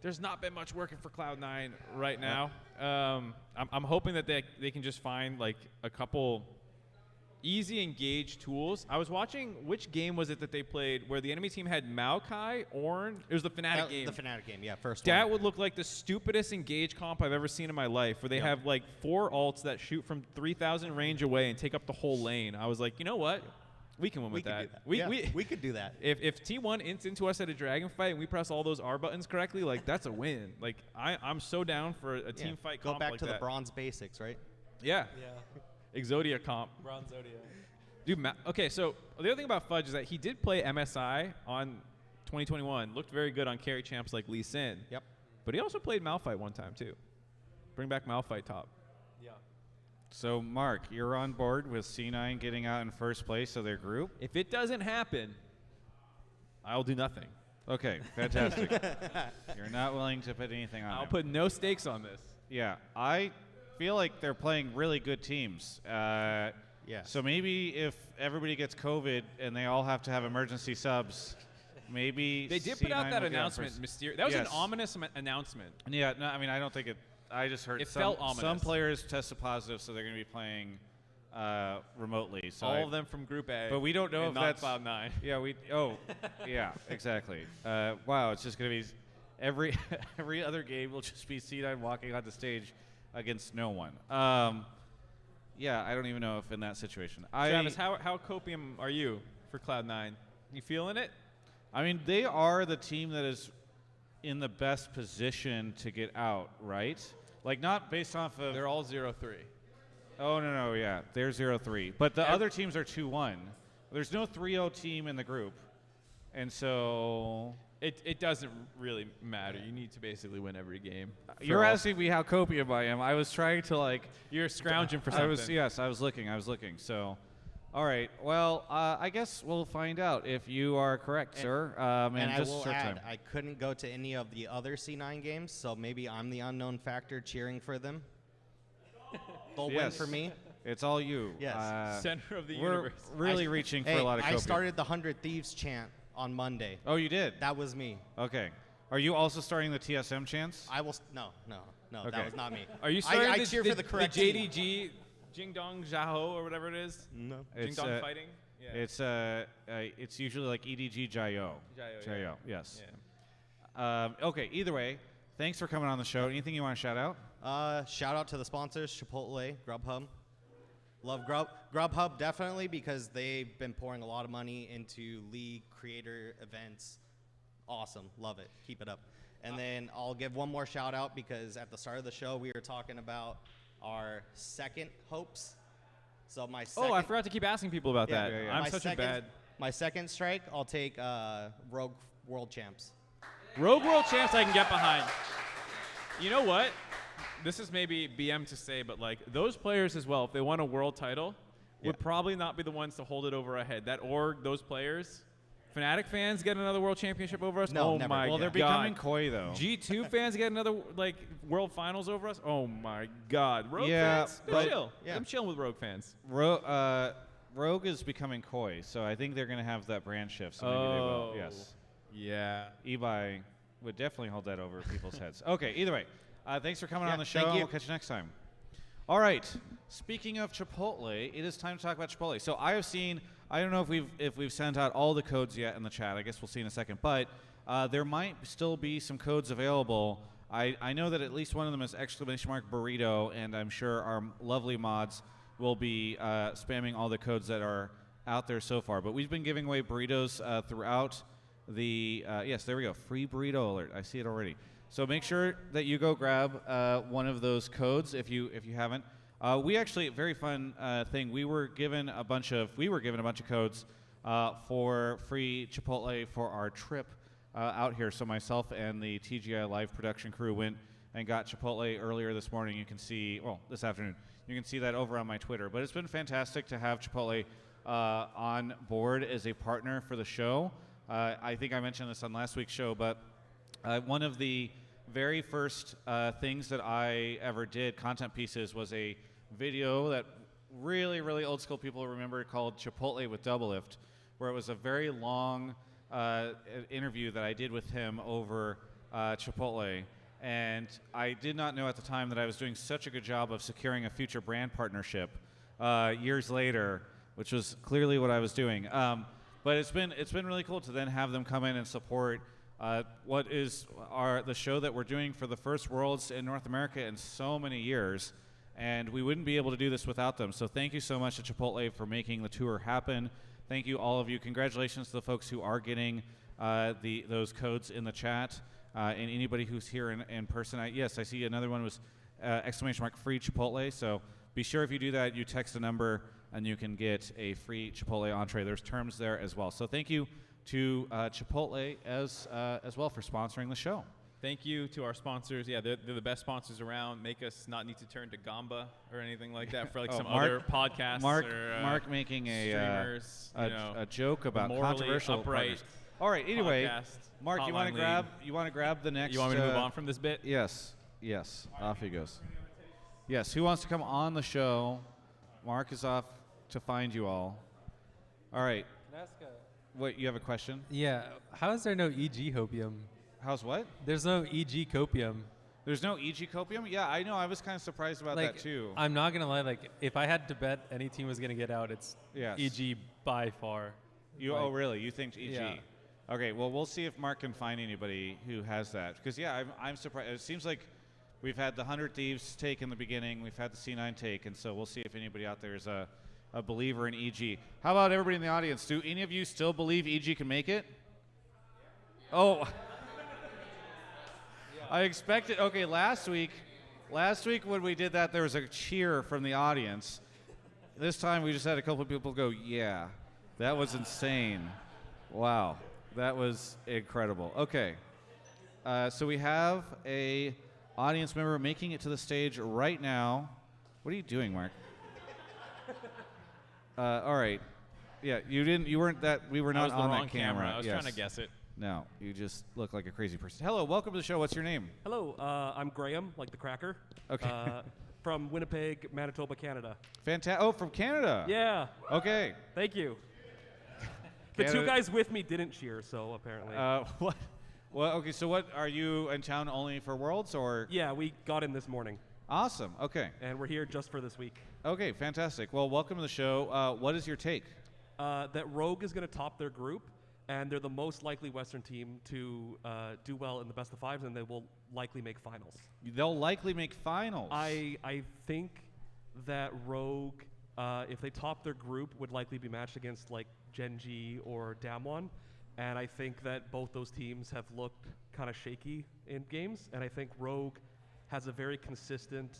there's not been much working for Cloud9 right now. I'm hoping that they can just find like a couple easy engage tools. I was watching, which game was it that they played where the enemy team had Maokai, Ornn? It was the Fnatic game. The Fnatic game, yeah, first That one. would look like the stupidest engage comp I've ever seen in my life, where they Yep. have like 4 ults that shoot from 3,000 range away and take up the whole lane. I was like, you know what? We can win We with could that. do that. We could do that. If T1 ints into us at a dragon fight and we press all those R buttons correctly, like that's a win. Like I'm so down for a team fight Go comp back like to that. the bronze basics, right? Yeah. Yeah. Exodia comp. Bronze Zodiac. Dude, okay, so the other thing about Fudge is that he did play MSI on 2021. Looked very good on carry champs like Lee Sin. Yep. But he also played Malphite one time too. Bring back Malphite top. Yeah. So Mark, you're on board with C9 getting out in first place of their group? If it doesn't happen, I'll do nothing. Okay, fantastic. You're not willing to put anything on I'll it. put no stakes on this. Yeah, I feel like they're playing really good teams. Yes. So maybe if everybody gets COVID and they all have to have emergency subs, maybe They did put out C9 that will get announcement. first. That was Yes. an ominous announcement. Yeah, no, I mean, I don't think it. I just heard It some, felt ominous. some players tested positive, so they're going to be playing remotely. So All of them from Group A. But we don't know and if not that's Cloud9. Yeah, we. Oh, yeah, exactly. Wow, it's just going to be every other game will just be C9 walking on the stage against no one. Yeah, I don't even know if in that situation. Travis, how copium are you for Cloud9? You feeling it? I mean, they are the team that is in the best position to get out, right? Like, not based off of. They're all 0-3. Oh, no, yeah. They're 0-3. But the other teams are 2-1. There's no 3-0 team in the group. And so. It doesn't really matter. You need to basically win every game. You're asking me how copium I am. I was trying to, like. You're scrounging for something. I was looking. So. All right. Well, I guess we'll find out if you are correct, sir. And I just a will short add, time. I couldn't go to any of the other C9 games, so maybe I'm the unknown factor cheering for them. They'll win Yes. for me. It's all you. Yes. Center of the We're universe. really reaching for Hey, a lot of copium. I started the 100 Thieves chant on Monday. Oh, you did? That was me. Okay. Are you also starting the TSM chants? I will. No, Okay. that was not me. Are you starting I the, cheer the, for the correct the team. JDG, Jing Dong Zhao, or whatever it is? No. Jing It's, Dong Fighting? Yeah. It's usually like EDG Jayo. Jayo, Yes. Yeah. Okay. Either way, thanks for coming on the show. Anything you want to shout out? Shout out to the sponsors: Chipotle, Grubhub. Love Grubhub definitely because they've been pouring a lot of money into league creator events. Awesome, love it. Keep it up. And then I'll give one more shout out because at the start of the show we were talking about our second hopes. So my second, Oh, I forgot to keep asking people about Yeah, that. yeah. I'm my such second, a bad. My second strike, I'll take Rogue World Champs. Rogue World Champs I can get behind. You know what? This is maybe BM to say, but like those players as well, if they won a world title, would probably not be the ones to hold it over our head. That org, those players, Fnatic fans get another world championship over us? No, oh never. my Well, they're god. becoming coy though. G2 fans get another like world finals over us? Oh my god. Rogue Yeah, fans? They're but- chill. Yeah. I'm chilling with Rogue fans. Rogue is becoming coy, so I think they're going to have that brand shift. So maybe they will. Yes. Yeah. Ebi would definitely hold that over people's heads. Okay. Either way, thanks for coming Yeah, on the show. thank And you. we'll catch you next time. All right. Speaking of Chipotle, it is time to talk about Chipotle. So I have seen. I don't know if we've sent out all the codes yet in the chat. I guess we'll see in a second. But there might still be some codes available. I know that at least one of them is !burrito, and I'm sure our lovely mods will be spamming all the codes that are out there so far. But we've been giving away burritos throughout the yes, there we go. Free burrito alert. I see it already. So make sure that you go grab one of those codes if you haven't. We actually, very fun thing. We were given a bunch of codes for free Chipotle for our trip out here. So myself and the TGI Live production crew went and got Chipotle earlier this morning. You can see, well, this afternoon. You can see that over on my Twitter. But it's been fantastic to have Chipotle on board as a partner for the show. I think I mentioned this on last week's show, but one of the very first things that I ever did, content pieces, was a video that really, really old school people remember called Chipotle with Double Lift, where it was a very long interview that I did with him over Chipotle. And I did not know at the time that I was doing such a good job of securing a future brand partnership years later, which was clearly what I was doing. But it's been really cool to then have them come in and support what is the show that we're doing for the first Worlds in North America in so many years. And we wouldn't be able to do this without them. So thank you so much to Chipotle for making the tour happen. Thank you, all of you. Congratulations to the folks who are getting those codes in the chat. And anybody who's here in person. Yes, I see another one was !free Chipotle. So be sure if you do that, you text a number and you can get a free Chipotle entree. There's terms there as well. So thank you to Chipotle as well for sponsoring the show. Thank you to our sponsors. Yeah, they're the best sponsors around. Make us not need to turn to Gamba or anything like that for like some other podcasts. Mark making streamers, a joke about morally controversial upright. partners. All right. Anyway, podcast, Mark, you want to grab the next? You want me to move on from this bit? Yes. Off he goes. Yes. Who wants to come on the show? Mark is off to find you all. All right. Wait, you have a question? Yeah. How is there no EG copium? How's what? There's no EG copium. There's no EG copium? Yeah, I know. I was kind of surprised about that too. I'm not gonna lie. Like, if I had to bet any team was gonna get out, it's EG by far. Oh, really? You think EG? Yeah. Okay. Well, we'll see if Mark can find anybody who has that. Because I'm surprised. It seems like we've had the 100 Thieves take in the beginning. We've had the C9 take, and so we'll see if anybody out there is a believer in EG. How about everybody in the audience? Do any of you still believe EG can make it? Oh. I expected. Okay, last week when we did that, there was a cheer from the audience. This time we just had a couple of people go, "Yeah, that was insane! Wow, that was incredible." Okay, so we have a audience member making it to the stage right now. What are you doing, Mark? All right. Yeah, we were not on that camera. I was trying to guess it. No, you just look like a crazy person. Hello, welcome to the show. What's your name? Hello, I'm Graham, like the cracker. Okay. From Winnipeg, Manitoba, Canada. Fantastic. Oh, from Canada. Yeah. Okay. Thank you. The two guys with me didn't cheer, so apparently. What? Well, okay. So, what are you in town only for Worlds, or? Yeah, we got in this morning. Awesome. Okay. And we're here just for this week. Okay, fantastic. Well, welcome to the show. What is your take? That Rogue is going to top their group, and they're the most likely Western team to do well in the best of fives, and they will likely make finals. They'll likely make finals. I think that Rogue, if they top their group, would likely be matched against like Gen.G or Damwon, and I think that both those teams have looked kind of shaky in games, and I think Rogue has a very consistent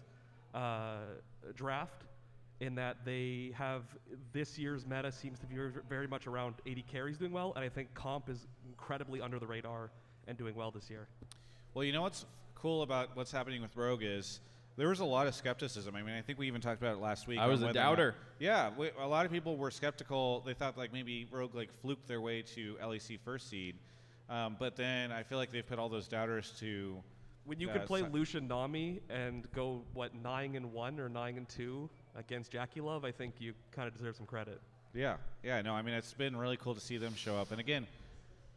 draft in that they have this year's meta seems to be very much around 80 carries doing well, and I think Comp is incredibly under the radar and doing well this year. Well, you know what's cool about what's happening with Rogue is there was a lot of skepticism. I mean, I think we even talked about it last week. I was on a whether or not- doubter. Yeah, a lot of people were skeptical. They thought like maybe Rogue like fluked their way to LEC first seed, but then I feel like they've put all those doubters to. When you could play Lucian Nami and go 9-1 or 9-2 against Jackie Love, I think you kind of deserve some credit. Yeah, no, I mean it's been really cool to see them show up, and again,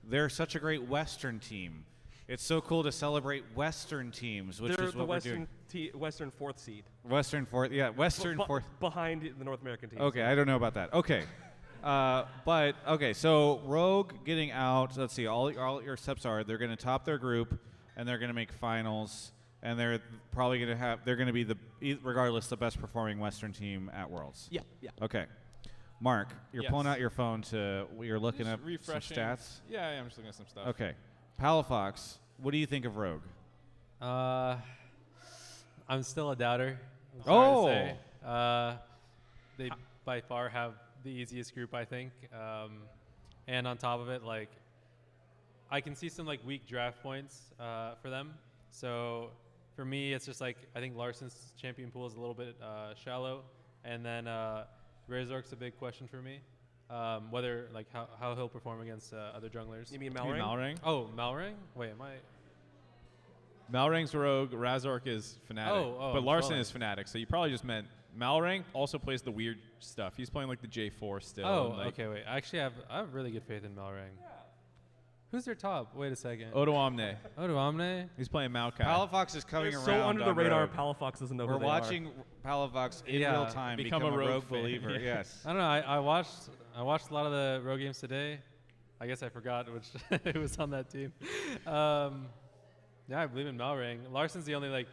they're such a great Western team. It's so cool to celebrate Western teams, which They're is the what we're doing. Western fourth seed. Western fourth, yeah, Western fourth. Behind the North American team. Okay, I don't know about that. Okay. But, okay, so Rogue getting out, let's see, all your steps are they're going to top their group, and they're going to make finals, and they're probably going to have, they're going to be, regardless, the best performing Western team at Worlds. Yeah. Okay. Mark, you're Yes. pulling out your phone you're looking Just up some refreshing. stats? Yeah, I'm just looking at some stuff. Okay. Palafox, what do you think of Rogue? I'm still a doubter. I'm sorry to Oh. say. They by far have the easiest group, I think. And on top of it, like, I can see some like weak draft points for them. So for me, it's just like I think Larson's champion pool is a little bit shallow, and then Razork's a big question for me. Whether like how he'll perform against other junglers. You mean You mean Malrang? Malrang? Oh, Malrang? Wait, am I? Malrang's Rogue, Razork is Fnatic. Oh, but I'm Larson trolling. is Fnatic, so you probably just meant Malrang also plays the weird stuff. He's playing like the J4 still. Oh, and, like, okay, wait. I actually have really good faith in Malrang. Who's their top? Wait a second. Odo Omne. Odo Omne? He's playing Maokai. Palafox is coming They're around so under the on radar, Rogue. Palafox doesn't know We're who they watching Palafox in Yeah, real time become become a a Rogue Rogue fan. believer. Yeah. Yes. I don't know. I watched a lot of the Rogue games today. I guess I forgot which who was on that team. Yeah, I believe in Malrang. Larson's the only like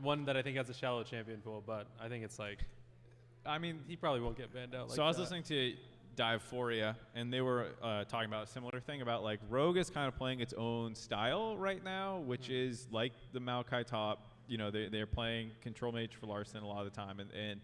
one that I think has a shallow champion pool, but I think it's like, I mean, he probably won't get banned out. So I was listening to Diveforia, and they were talking about a similar thing about like Rogue is kind of playing its own style right now, which is like the Maokai top. You know, they're playing control mage for Larson a lot of the time, and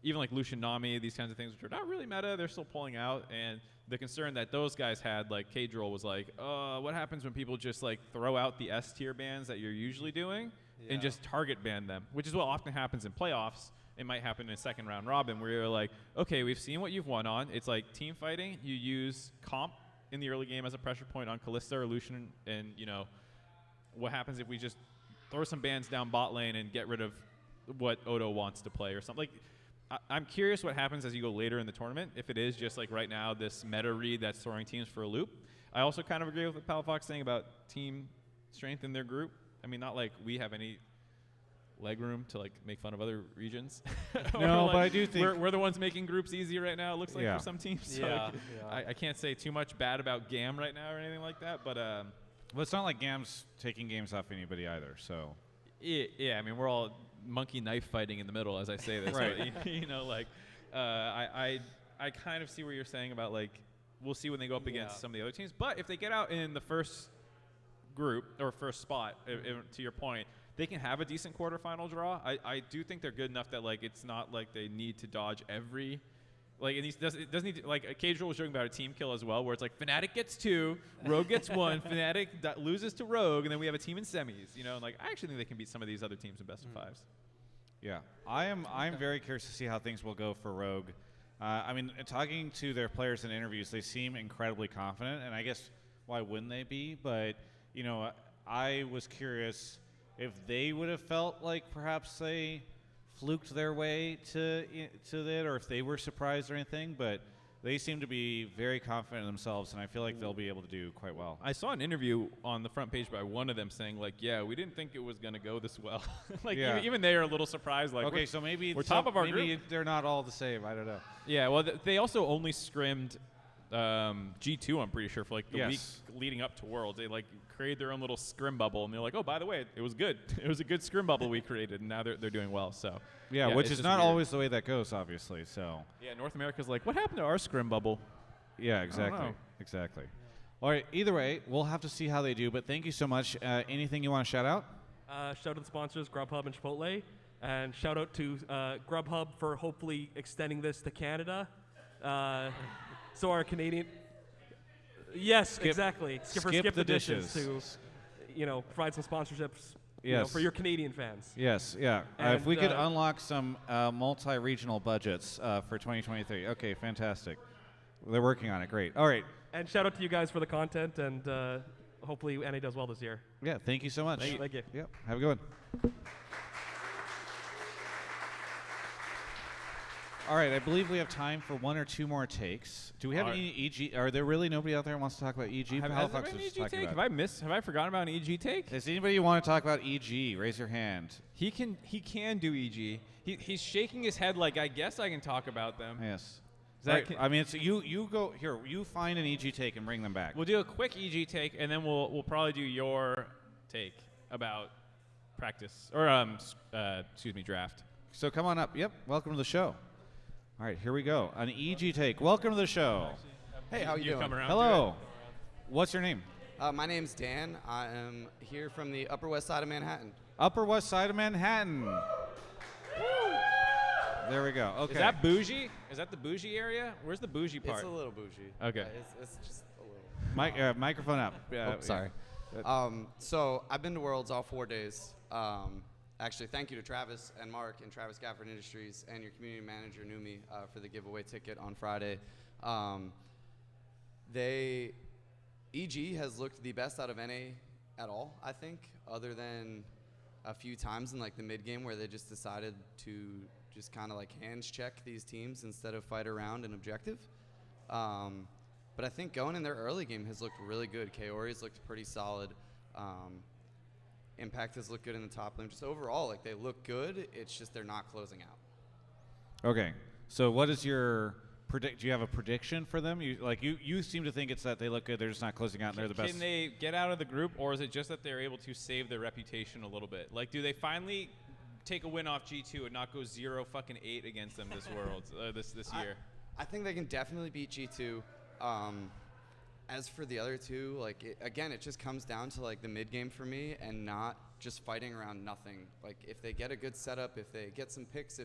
even like Lucian Nami, these kinds of things, which are not really meta, they're still pulling out. And the concern that those guys had, like K-Droll, was like, what happens when people just like throw out the S tier bans that you're usually doing and just target ban them, which is what often happens in playoffs. It might happen in a second round robin where you're like, okay, we've seen what you've won on. It's like team fighting. You use comp in the early game as a pressure point on Kalista or Lucian, and you know, what happens if we just throw some bans down bot lane and get rid of what Odo wants to play or something? Like, I'm curious what happens as you go later in the tournament, if it is just like right now this meta read that's throwing teams for a loop. I also kind of agree with what Palafox saying about team strength in their group. I mean, not like we have any leg room to like make fun of other regions. No, like, but I do think we're the ones making groups easy right now, it looks like, Yeah. for some teams. So Yeah, like, I can't say too much bad about GAM right now or anything like that, but well, it's not like Gam's taking games off anybody either. So yeah, I mean, we're all monkey knife fighting in the middle as I say this. Right. But, you know, like, I kind of see what you're saying about, like, we'll see when they go up against some of the other teams. But if they get out in the first group or first spot, to your point, they can have a decent quarterfinal draw. I do think they're good enough that, like, it's not like they need to dodge every. Like, it doesn't need to, like, Occasional was joking about a team kill as well, where it's like Fnatic gets 2, Rogue gets 1, Fnatic loses to Rogue, and then we have a team in semis. You know, and like, I actually think they can beat some of these other teams in best of fives. yeah, I'm very curious to see how things will go for Rogue. I mean, talking to their players in interviews, they seem incredibly confident, and I guess why wouldn't they be? But you know, I was curious if they would have felt like perhaps they fluked their way to that, or if they were surprised or anything. But they seem to be very confident in themselves, and I feel like they'll be able to do quite well. I saw an interview on the front page by one of them saying, like, yeah, we didn't think it was going to go this well. Like, Yeah. even they are a little surprised. Like, Okay, so maybe we're top of our maybe group. they're not all the same. I don't know. Yeah, well, they also only scrimmed G2, I'm pretty sure, for like the Yes. week leading up to Worlds. They like created their own little scrim bubble, and they're like, oh, by the way, it was good. It was a good scrim bubble we created, and now they're doing well. So Yeah, which it's is just not weird. always the way that goes, obviously. So Yeah, North America's like, what happened to our scrim bubble? yeah, exactly, know. exactly. All right. Either way, we'll have to see how they do. But thank you so much. Anything you want to shout out? Shout out to the sponsors, Grubhub and Chipotle. And shout out to Grubhub for hopefully extending this to Canada. So our Canadian... Yes, exactly. skip the dishes. to, you know, provide some sponsorships you know, Yes. for your Canadian fans. Yes, yeah. And, If we could unlock some multi-regional budgets for 2023. Okay, fantastic. They're working on it. Great. All right. And shout out to you guys for the content, and hopefully NA does well this year. Yeah, thank you so much. Thank you. Yep, have a good one. All right, I believe we have time for one or two more takes. Do we have any EG? Are there really nobody out there who wants to talk about EG? Has there Palafox been an was EG talking take? about Have I forgotten about an EG take? Does anybody want to talk about EG? Raise your hand. He can do EG. He's shaking his head like, I guess I can talk about them. Yes. That Right. can- I mean, it's, you go here. You find an EG take and bring them back. We'll do a quick EG take, and then we'll probably do your take about practice or draft. So come on up. Yep. Welcome to the show. All right, here we go. An EG take. Welcome to the show. Hey, how you doing? Come around. Hello. What's your name? My name's Dan. I am here from the Upper West Side of Manhattan. Upper West Side of Manhattan. There we go. Okay. Is that bougie? Is that the bougie area? Where's the bougie part? It's a little bougie. Okay. Yeah, it's just a little. Microphone up. Oh, sorry. So I've been to Worlds all 4 days. Actually, thank you to Travis and Mark and Travis Gafford Industries and your community manager, Numi, for the giveaway ticket on Friday. EG has looked the best out of NA at all, I think, other than a few times in like the mid game where they just decided to just kind of like hands check these teams instead of fight around an objective. But I think going in their early game has looked really good. Kaori's looked pretty solid. Impact has looked good in the top lane. Just overall, like they look good. It's just they're not closing out. Okay. So what is your predict? Do you have a prediction for them? You seem to think it's that they look good. They're just not closing out, and they're the best. Can they get out of the group, or is it just that they're able to save their reputation a little bit? Like, do they finally take a win off G2 and not go 0-8 against them this world this year? I think they can definitely beat G2. As for the other two, like again, it just comes down to like the mid game for me, and not just fighting around nothing. Like if they get a good setup, if they get some picks,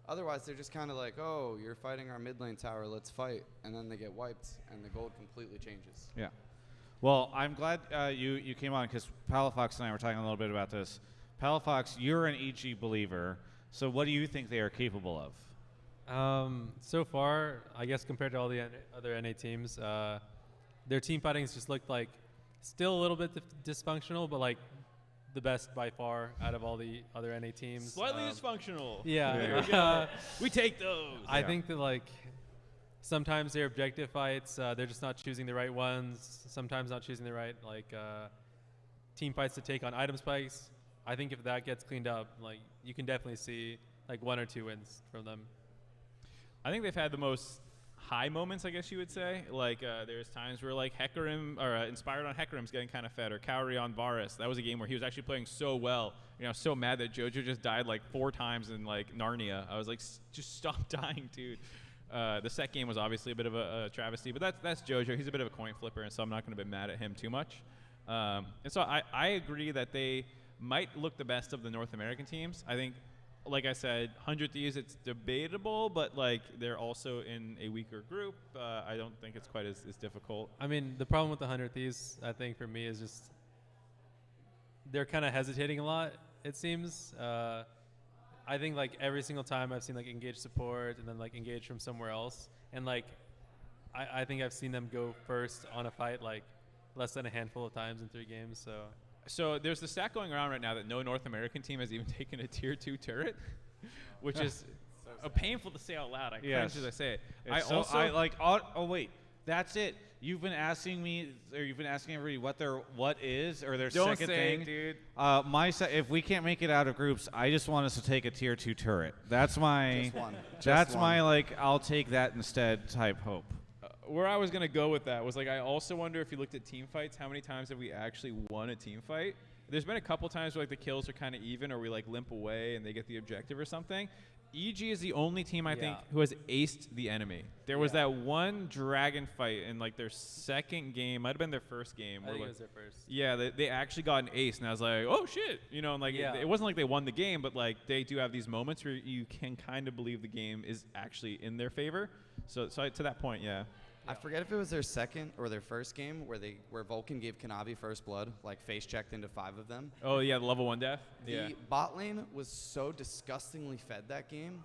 otherwise they're just kind of like, oh, you're fighting our mid lane tower, let's fight, and then they get wiped, and the gold completely changes. Yeah. Well, I'm glad you came on because Palafox and I were talking a little bit about this. Palafox, you're an EG believer, so what do you think they are capable of? So far, I guess compared to all the other NA teams, their team fightings just looked like still a little bit dysfunctional, but like the best by far out of all the other NA teams. Slightly dysfunctional. Yeah. There we go. We take those. I think that like sometimes their objective fights, they're just not choosing the right ones. Sometimes not choosing the right team fights to take on item spikes. I think if that gets cleaned up, like you can definitely see like 1 or 2 wins from them. I think they've had the most high moments, I guess you would say. Like there's times where like Hecarim or Inspired on Hecarim's getting kind of fed, or Kaori on Varus. That was a game where he was actually playing so well. You know, so mad that Jojo just died like 4 times in like Narnia. I was like, just stop dying, dude. The set game was obviously a bit of a travesty, but that's Jojo. He's a bit of a coin flipper, and so I'm not going to be mad at him too much. And so I agree that they might look the best of the North American teams. I think, like I said, 100 Thieves, it's debatable, but like they're also in a weaker group. I don't think it's quite as difficult. I mean, the problem with the 100 Thieves, I think for me, is just they're kind of hesitating a lot, it seems. I think like every single time I've seen like engage support and then like engage from somewhere else, and like I think I've seen them go first on a fight like less than a handful of times in 3 games. So there's the stat going around right now that no North American team has even taken a tier 2 turret, which is painful to say out loud. I cringe as I say it. Oh wait, that's it. You've been asking me, or you've been asking everybody what their Don't second say thing. it, dude. If we can't make it out of groups, I just want us to take a tier 2 turret. That's my. Just one. That's Just my one. like. I'll take that instead type hope. Where I was going to go with that was like, I also wonder if you looked at team fights, how many times have we actually won a team fight? There's been a couple times where like the kills are kind of even, or we like limp away and they get the objective or something. EG is the only team I think who has aced the enemy. There was that one dragon fight in like their second game, might have been their first game. I think it was their first. Yeah, they actually got an ace, and I was like, oh shit, you know, and like it wasn't like they won the game, but like they do have these moments where you can kind of believe the game is actually in their favor. So to that point, yeah. I forget if it was their second or their first game where Vulcan gave Kanavi first blood, like face checked into 5 of them. Oh yeah, the level 1 death. Yeah. The bot lane was so disgustingly fed that game,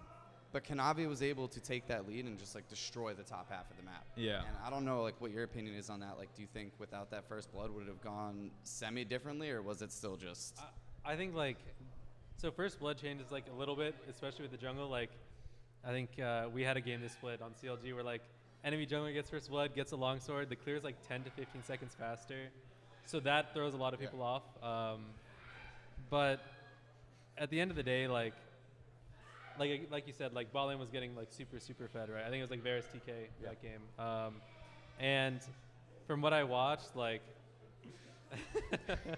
but Kanavi was able to take that lead and just like destroy the top half of the map. Yeah. And I don't know like what your opinion is on that. Like, do you think without that first blood would it have gone semi differently, or was it still just? I think like, so first blood changes like a little bit, especially with the jungle. Like, I think we had a game this split on CLG where like enemy jungler gets first blood, gets a longsword, the clear is like 10 to 15 seconds faster. So that throws a lot of people off. But at the end of the day, like you said, like bot lane was getting like super fed, right? I think it was like Varus TK that game. And from what I watched, like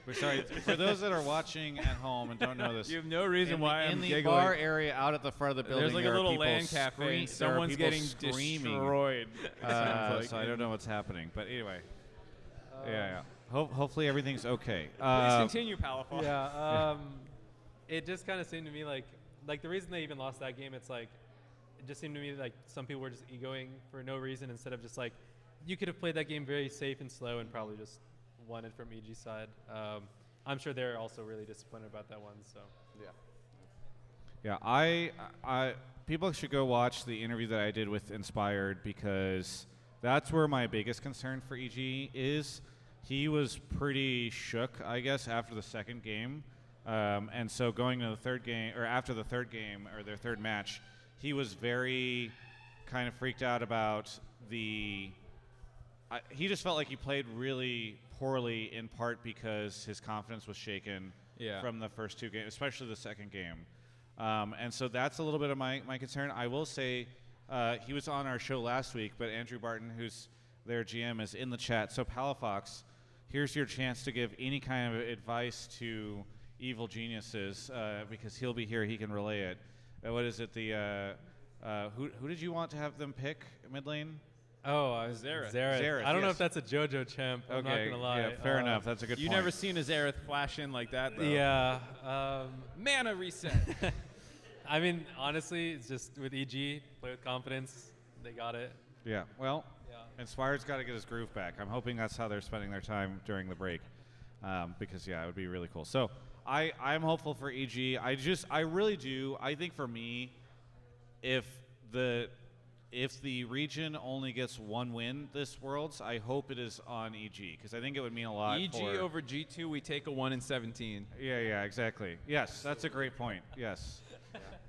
We're sorry. For those that are watching at home and don't know this, you have no reason why I'm in the giggling. bar area out at the front of the building. There's like a there are little people LAN cafe. And there are someone's people getting screaming. destroyed. So I don't know what's happening, but anyway, yeah. Hopefully everything's okay. Please continue, Palafox. Yeah. It just kind of seemed to me like the reason they even lost that game, it's like it just seemed to me like some people were just egoing for no reason instead of just like you could have played that game very safe and slow and probably just won it from EG side. I'm sure they're also really disappointed about that one. So yeah, I people should go watch the interview that I did with Inspired, because that's where my biggest concern for EG is. He was pretty shook, I guess, after the second game. And so going to the third game, or after the third game, or their third match, he was very kind of freaked out about he just felt like he played really poorly, in part because his confidence was shaken from the first 2 games, especially the second game. And so that's a little bit of my concern. I will say he was on our show last week, but Andrew Barton, who's their GM, is in the chat. So Palafox, here's your chance to give any kind of advice to evil geniuses, because he'll be here. He can relay it. What is it? Who did you want to have them pick mid lane? Oh, Xerath. Xerath, I don't know if that's a JoJo champ. I'm not gonna lie. Yeah, fair enough. That's a good point. You never seen a Xerath flash in like that, though. Yeah. Mana reset. I mean, honestly, it's just with EG, play with confidence. They got it. Yeah. Well, Inspired's got to get his groove back. I'm hoping that's how they're spending their time during the break, because it would be really cool. So I'm hopeful for EG. I really do. I think for me, if the region only gets 1 win this Worlds, I hope it is on EG, because I think it would mean a lot. EG over G2, we take a 1-17. Yeah, exactly. Yes, that's a great point. Yes.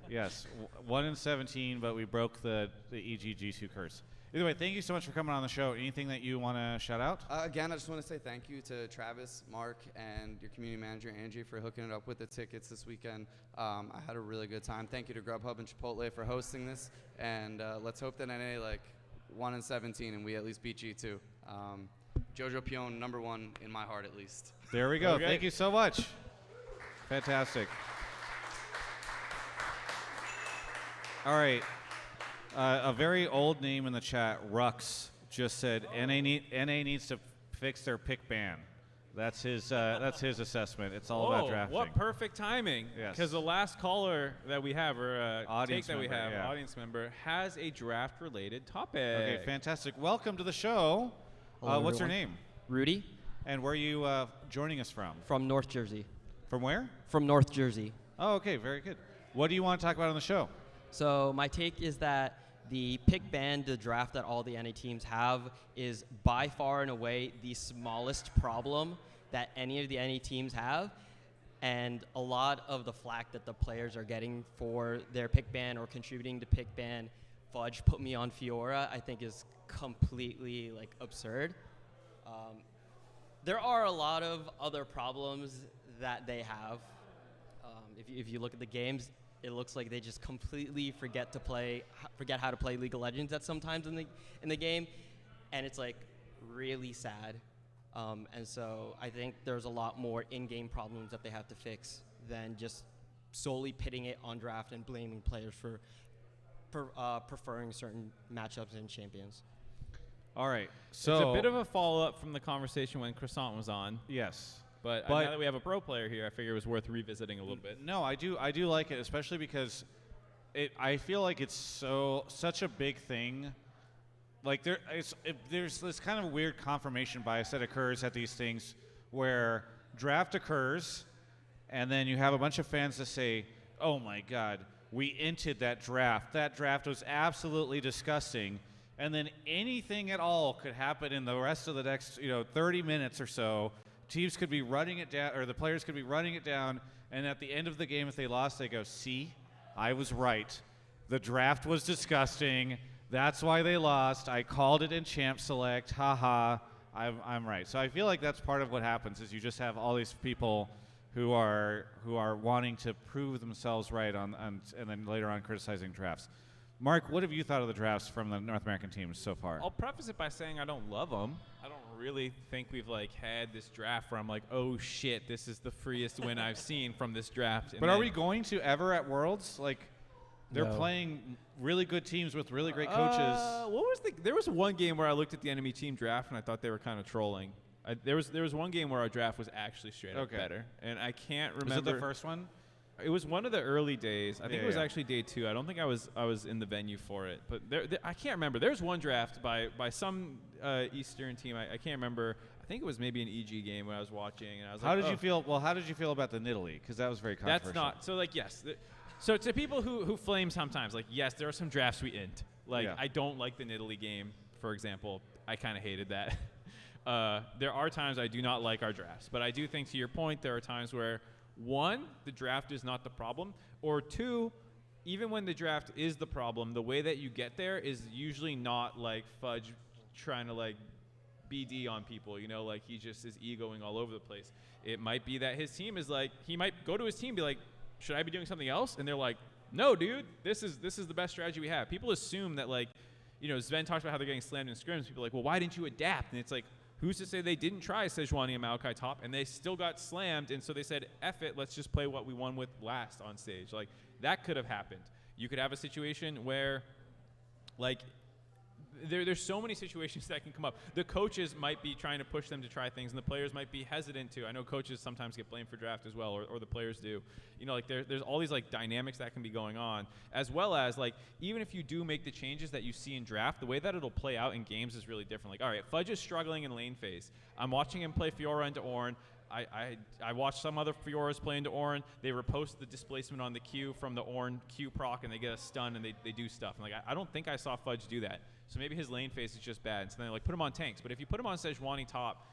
Yes, 1-17, but we broke the EG G2 curse. Either way, thank you so much for coming on the show. Anything that you want to shout out? Again, I just want to say thank you to Travis, Mark, and your community manager, Angie, for hooking it up with the tickets this weekend. I had a really good time. Thank you to Grubhub and Chipotle for hosting this. And let's hope that NA 1-17 and we at least beat G2. Jojo Pion, #1 in my heart at least. There we go. Okay. Thank you so much. Fantastic. All right. A very old name in the chat, Rux, just said NA needs to fix their pick ban. That's his assessment. It's all about drafting. What perfect timing! Yes. Because the last caller that we have, or audience take that member, we have, audience member, has a draft-related topic. Okay, fantastic. Welcome to the show. Hello, what's your everyone. name? Rudy. And where are you joining us from? From North Jersey. From where? From North Jersey. Oh, okay, very good. What do you want to talk about on the show? So my take is that the pick ban, the draft that all the NA teams have, is by far and away the smallest problem that any of the NA teams have. And a lot of the flack that the players are getting for their pick ban or contributing to pick ban, Fudge put me on Fiora, I think is completely absurd. There are a lot of other problems that they have. If you look at the games, it looks like they just completely forget how to play League of Legends at sometimes in the game, and it's really sad. And so I think there's a lot more in-game problems that they have to fix than just solely pitting it on draft and blaming players for preferring certain matchups and champions. All right, so it's a bit of a follow-up from the conversation when Croissant was on. Yes. But now that we have a pro player here, I figure it was worth revisiting a little bit. No, I do like it, especially because I feel like it's such a big thing like there's this kind of weird confirmation bias that occurs at these things where draft occurs, and then you have a bunch of fans that say, "Oh my God, we inted that draft. That draft was absolutely disgusting." And then anything at all could happen in the rest of the next, 30 minutes or so. Teams could be running it down, or the players could be running it down, and at the end of the game, if they lost, they go, "See, I was right. The draft was disgusting. That's why they lost. I called it in Champ Select. Ha. I'm right." So I feel like that's part of what happens is you just have all these people who are wanting to prove themselves right and then later on criticizing drafts. Mark, what have you thought of the drafts from the North American teams so far? I'll preface it by saying I don't love them. I don't really think we've had this draft where I'm like, oh shit, this is the freest win I've seen from this draft. But are we going to ever at Worlds? They're No. playing really good teams with really great coaches. There was one game where I looked at the enemy team draft and I thought they were kind of trolling. There was one game where our draft was actually straight up better, and I can't remember. Was it the first one? It was one of the early days. I think it was Yeah. actually day 2. I don't think I was in the venue for it, but I can't remember. There's one draft by some Eastern team. I can't remember. I think it was maybe an EG game when I was watching, and I was How like, did you feel? Well, how did you feel about the Nidalee? Because that was very controversial. that's not so. Yes. So to people who flame sometimes, yes, there are some drafts we int. Yeah. I don't like the Nidalee game, for example. I kind of hated that. There are times I do not like our drafts, but I do think, to your point, there are times where, 1, the draft is not the problem, or 2, even when the draft is the problem, the way that you get there is usually not Fudge trying to BD on people, he just is egoing all over the place. It might be that his team is he might go to his team and be like, should I be doing something else? And they're like, no, dude, this is the best strategy we have. People assume that Sven talks about how they're getting slammed in scrims. People are like, well, why didn't you adapt? And it's like, who's to say they didn't try Sejuani and Maokai top and they still got slammed? And so they said, F it, let's just play what we won with last on stage. That could have happened. You could have a situation where, there's so many situations that can come up. The coaches might be trying to push them to try things, and the players might be hesitant to. I know coaches sometimes get blamed for draft as well, or the players do. There's all these dynamics that can be going on, as well as even if you do make the changes that you see in draft, the way that it'll play out in games is really different. All right, Fudge is struggling in lane phase. I'm watching him play Fiora into Ornn. I watched some other Fioras play into Ornn. They repost the displacement on the Q from the Ornn Q proc, and they get a stun, and they do stuff. And I don't think I saw Fudge do that. So maybe his lane phase is just bad. So then put him on tanks. But if you put him on Sejuani top,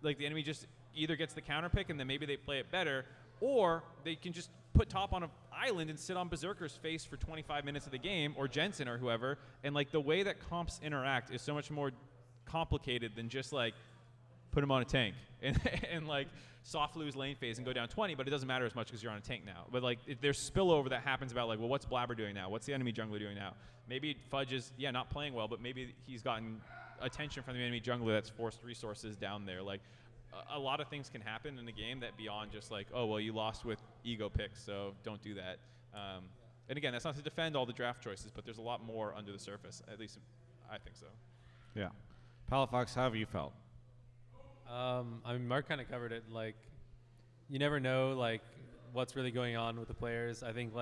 the enemy just either gets the counter pick, and then maybe they play it better, or they can just put top on an island and sit on Berserker's face for 25 minutes of the game, or Jensen or whoever. And the way that comps interact is so much more complicated than just put him on a tank and soft lose lane phase and go down 20, but it doesn't matter as much because you're on a tank now. But there's spillover that happens about well, what's Blabber doing now? What's the enemy jungler doing now? Maybe Fudge is not playing well, but maybe he's gotten attention from the enemy jungler that's forced resources down there. A lot of things can happen in the game that beyond just oh well, you lost with ego picks, so don't do that. And again, that's not to defend all the draft choices, but there's a lot more under the surface. At least I think so. Yeah. Palafox, how have you felt? Mark kind of covered it. You never know, what's really going on with the players. I think,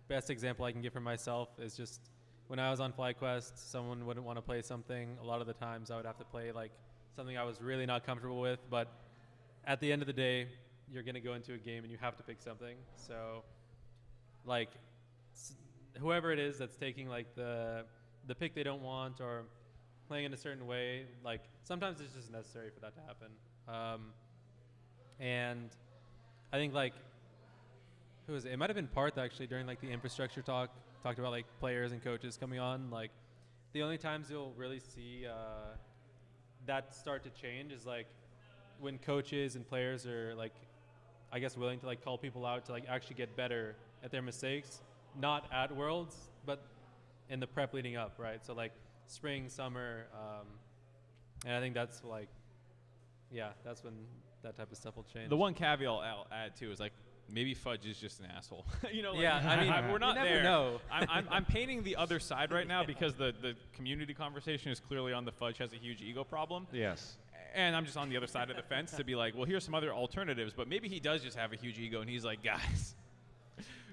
best example I can give for myself is just when I was on FlyQuest, someone wouldn't want to play something. A lot of the times I would have to play, something I was really not comfortable with. But at the end of the day, you're going to go into a game and you have to pick something. So, whoever it is that's taking, the pick they don't want or playing in a certain way, sometimes it's just necessary for that to happen. And I think who was it? It might have been Parth actually during the infrastructure talked about players and coaches coming on. The only times you'll really see that start to change is when coaches and players are I guess willing to call people out to actually get better at their mistakes, not at Worlds, but in the prep leading up, right? So spring, summer, and I think that's that's when that type of stuff will change. The one caveat I'll add too is maybe Fudge is just an asshole. Yeah, we're not you never there. know. I'm painting the other side right now because the community conversation is clearly on the Fudge has a huge ego problem. Yes. And I'm just on the other side of the fence to be well, here's some other alternatives, but maybe he does just have a huge ego and he's guys,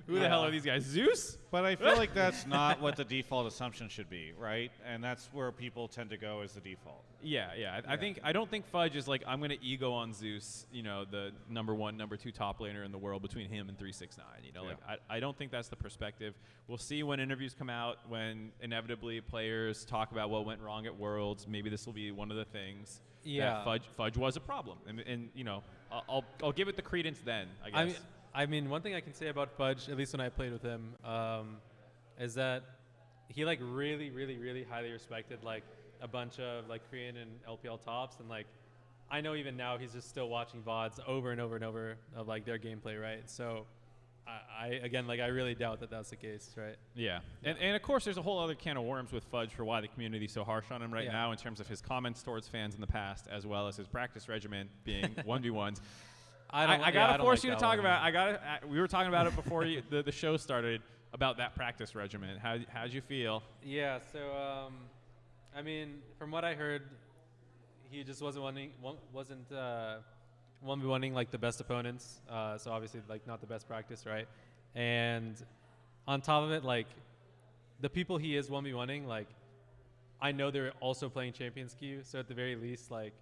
Who the hell are these guys? Zeus? But I feel like that's not what the default assumption should be, right? And that's where people tend to go as the default. Yeah. I don't think Fudge is like, I'm gonna ego on Zeus, the number 1, number 2 top laner in the world between him and 369. Like I don't think that's the perspective. We'll see when interviews come out, when inevitably players talk about what went wrong at Worlds. Maybe this will be one of the things. Yeah. That Fudge was a problem, and I'll give it the credence then, I guess. I mean, one thing I can say about Fudge, at least when I played with him, is that he like really, really, really highly respected like a bunch of like Korean and LPL tops, and like I know even now he's just still watching VODs over and over and over of like their gameplay, right? So I really doubt that that's the case, right? Yeah, and of course there's a whole other can of worms with Fudge for why the community's so harsh on him right now in terms of his comments towards fans in the past, as well as his practice regimen being 1v1s. I gotta force you to talk about. We were talking about it before the show started about that practice regimen. How'd you feel? Yeah. So, I mean, from what I heard, he just wasn't 1v1ing like the best opponents. So obviously, like not the best practice, right? And on top of it, like the people he is 1v1ing, like I know they're also playing Champions Queue. So at the very least, like.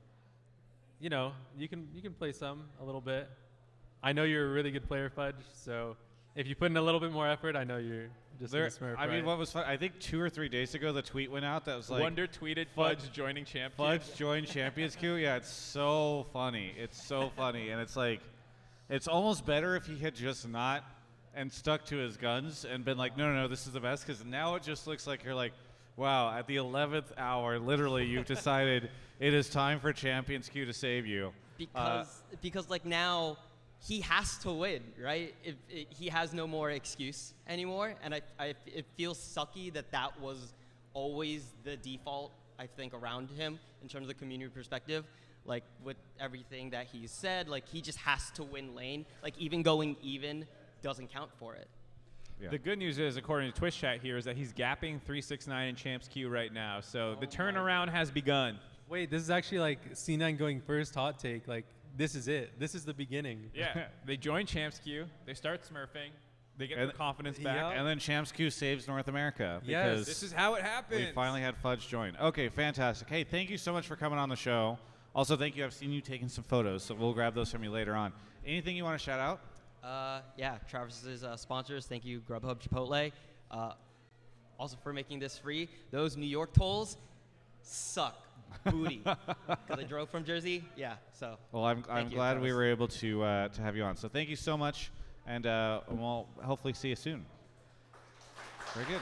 You can play a little bit. I know you're a really good player, Fudge. So if you put in a little bit more effort, I know you're just gonna smurf. I mean, what was fun? I think 2 or 3 days ago, the tweet went out that was like Wonder tweeted Fudge joining Champions. Fudge joined Champions Queue. Yeah, it's so funny. It's so funny, and it's like, it's almost better if he had just not and stuck to his guns and been like, no, this is the best, because now it just looks like you're like, wow, at the 11th hour, literally, you've decided it is time for Champions Queue to save you. Because like now he has to win, right? He has no more excuse anymore, and it feels sucky that was always the default, I think, around him in terms of community perspective. Like with everything that he said, like he just has to win lane. Like even going even doesn't count for it. Yeah. The good news is, according to Twitch chat here, is that he's gapping 369 in Champs Q right now. So the turnaround has begun. Wait, this is actually like C9 going first hot take. Like, this is it. This is the beginning. Yeah. They join Champs Q. They start smurfing. They get their confidence back. Yeah. And then Champs Q saves North America. Yes. Because this is how it happens. We finally had Fudge join. Okay, fantastic. Hey, thank you so much for coming on the show. Also, thank you. I've seen you taking some photos, so we'll grab those from you later on. Anything you want to shout out? Yeah, Travis's sponsors. Thank you, Grubhub, Chipotle. Also for making this free. Those New York tolls suck booty. Because I drove from Jersey. Yeah, so. Well, I'm glad we were able to have you on. So thank you so much, and we'll hopefully see you soon. Very good.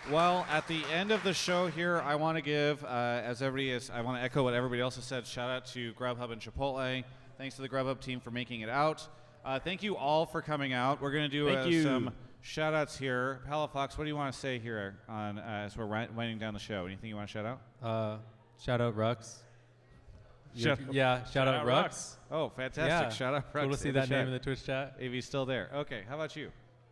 Well, at the end of the show here, I want to give, I want to echo what everybody else has said. Shout out to Grubhub and Chipotle. Thanks to the Grubhub team for making it out. Thank you all for coming out. We're going to do some shout outs here. Palafox, what do you want to say here on as we're winding down the show? Anything you want to shout out? Shout out Rux. Shout out Rux. Oh, fantastic. Yeah. Shout out Rux. Cool to see that name in the Twitch chat. AV's still there. Okay, how about you?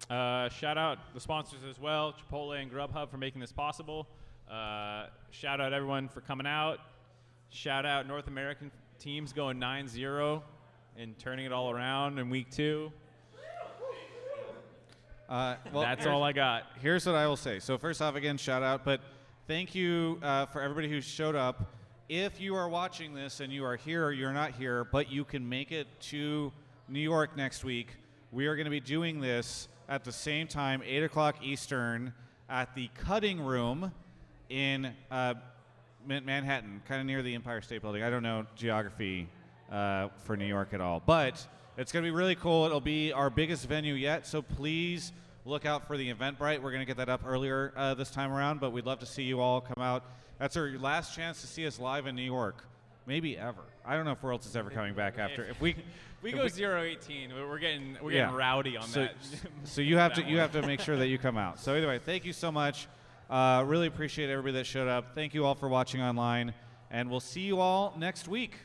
Shout out the sponsors as well, Chipotle and Grubhub, for making this possible. Shout out everyone for coming out. Shout out North American teams going 9-0 and turning it all around in week 2. Well, that's all I got. Here's what I will say. So first off, again, shout out. But thank you for everybody who showed up. If you are watching this and you are here or you're not here, but you can make it to New York next week, we are going to be doing this at the same time, 8 o'clock Eastern, at the Cutting Room in Manhattan, kind of near the Empire State Building. I don't know geography for New York at all, but it's going to be really cool. It'll be our biggest venue yet, so please look out for the Eventbrite. We're going to get that up earlier this time around, but we'd love to see you all come out. That's our last chance to see us live in New York, maybe ever. I don't know if Worlds is ever coming back after. If we go 0-18, we're getting rowdy on that. So you have to make sure that you come out. So anyway, thank you so much. Really appreciate everybody that showed up. Thank you all for watching online, and we'll see you all next week.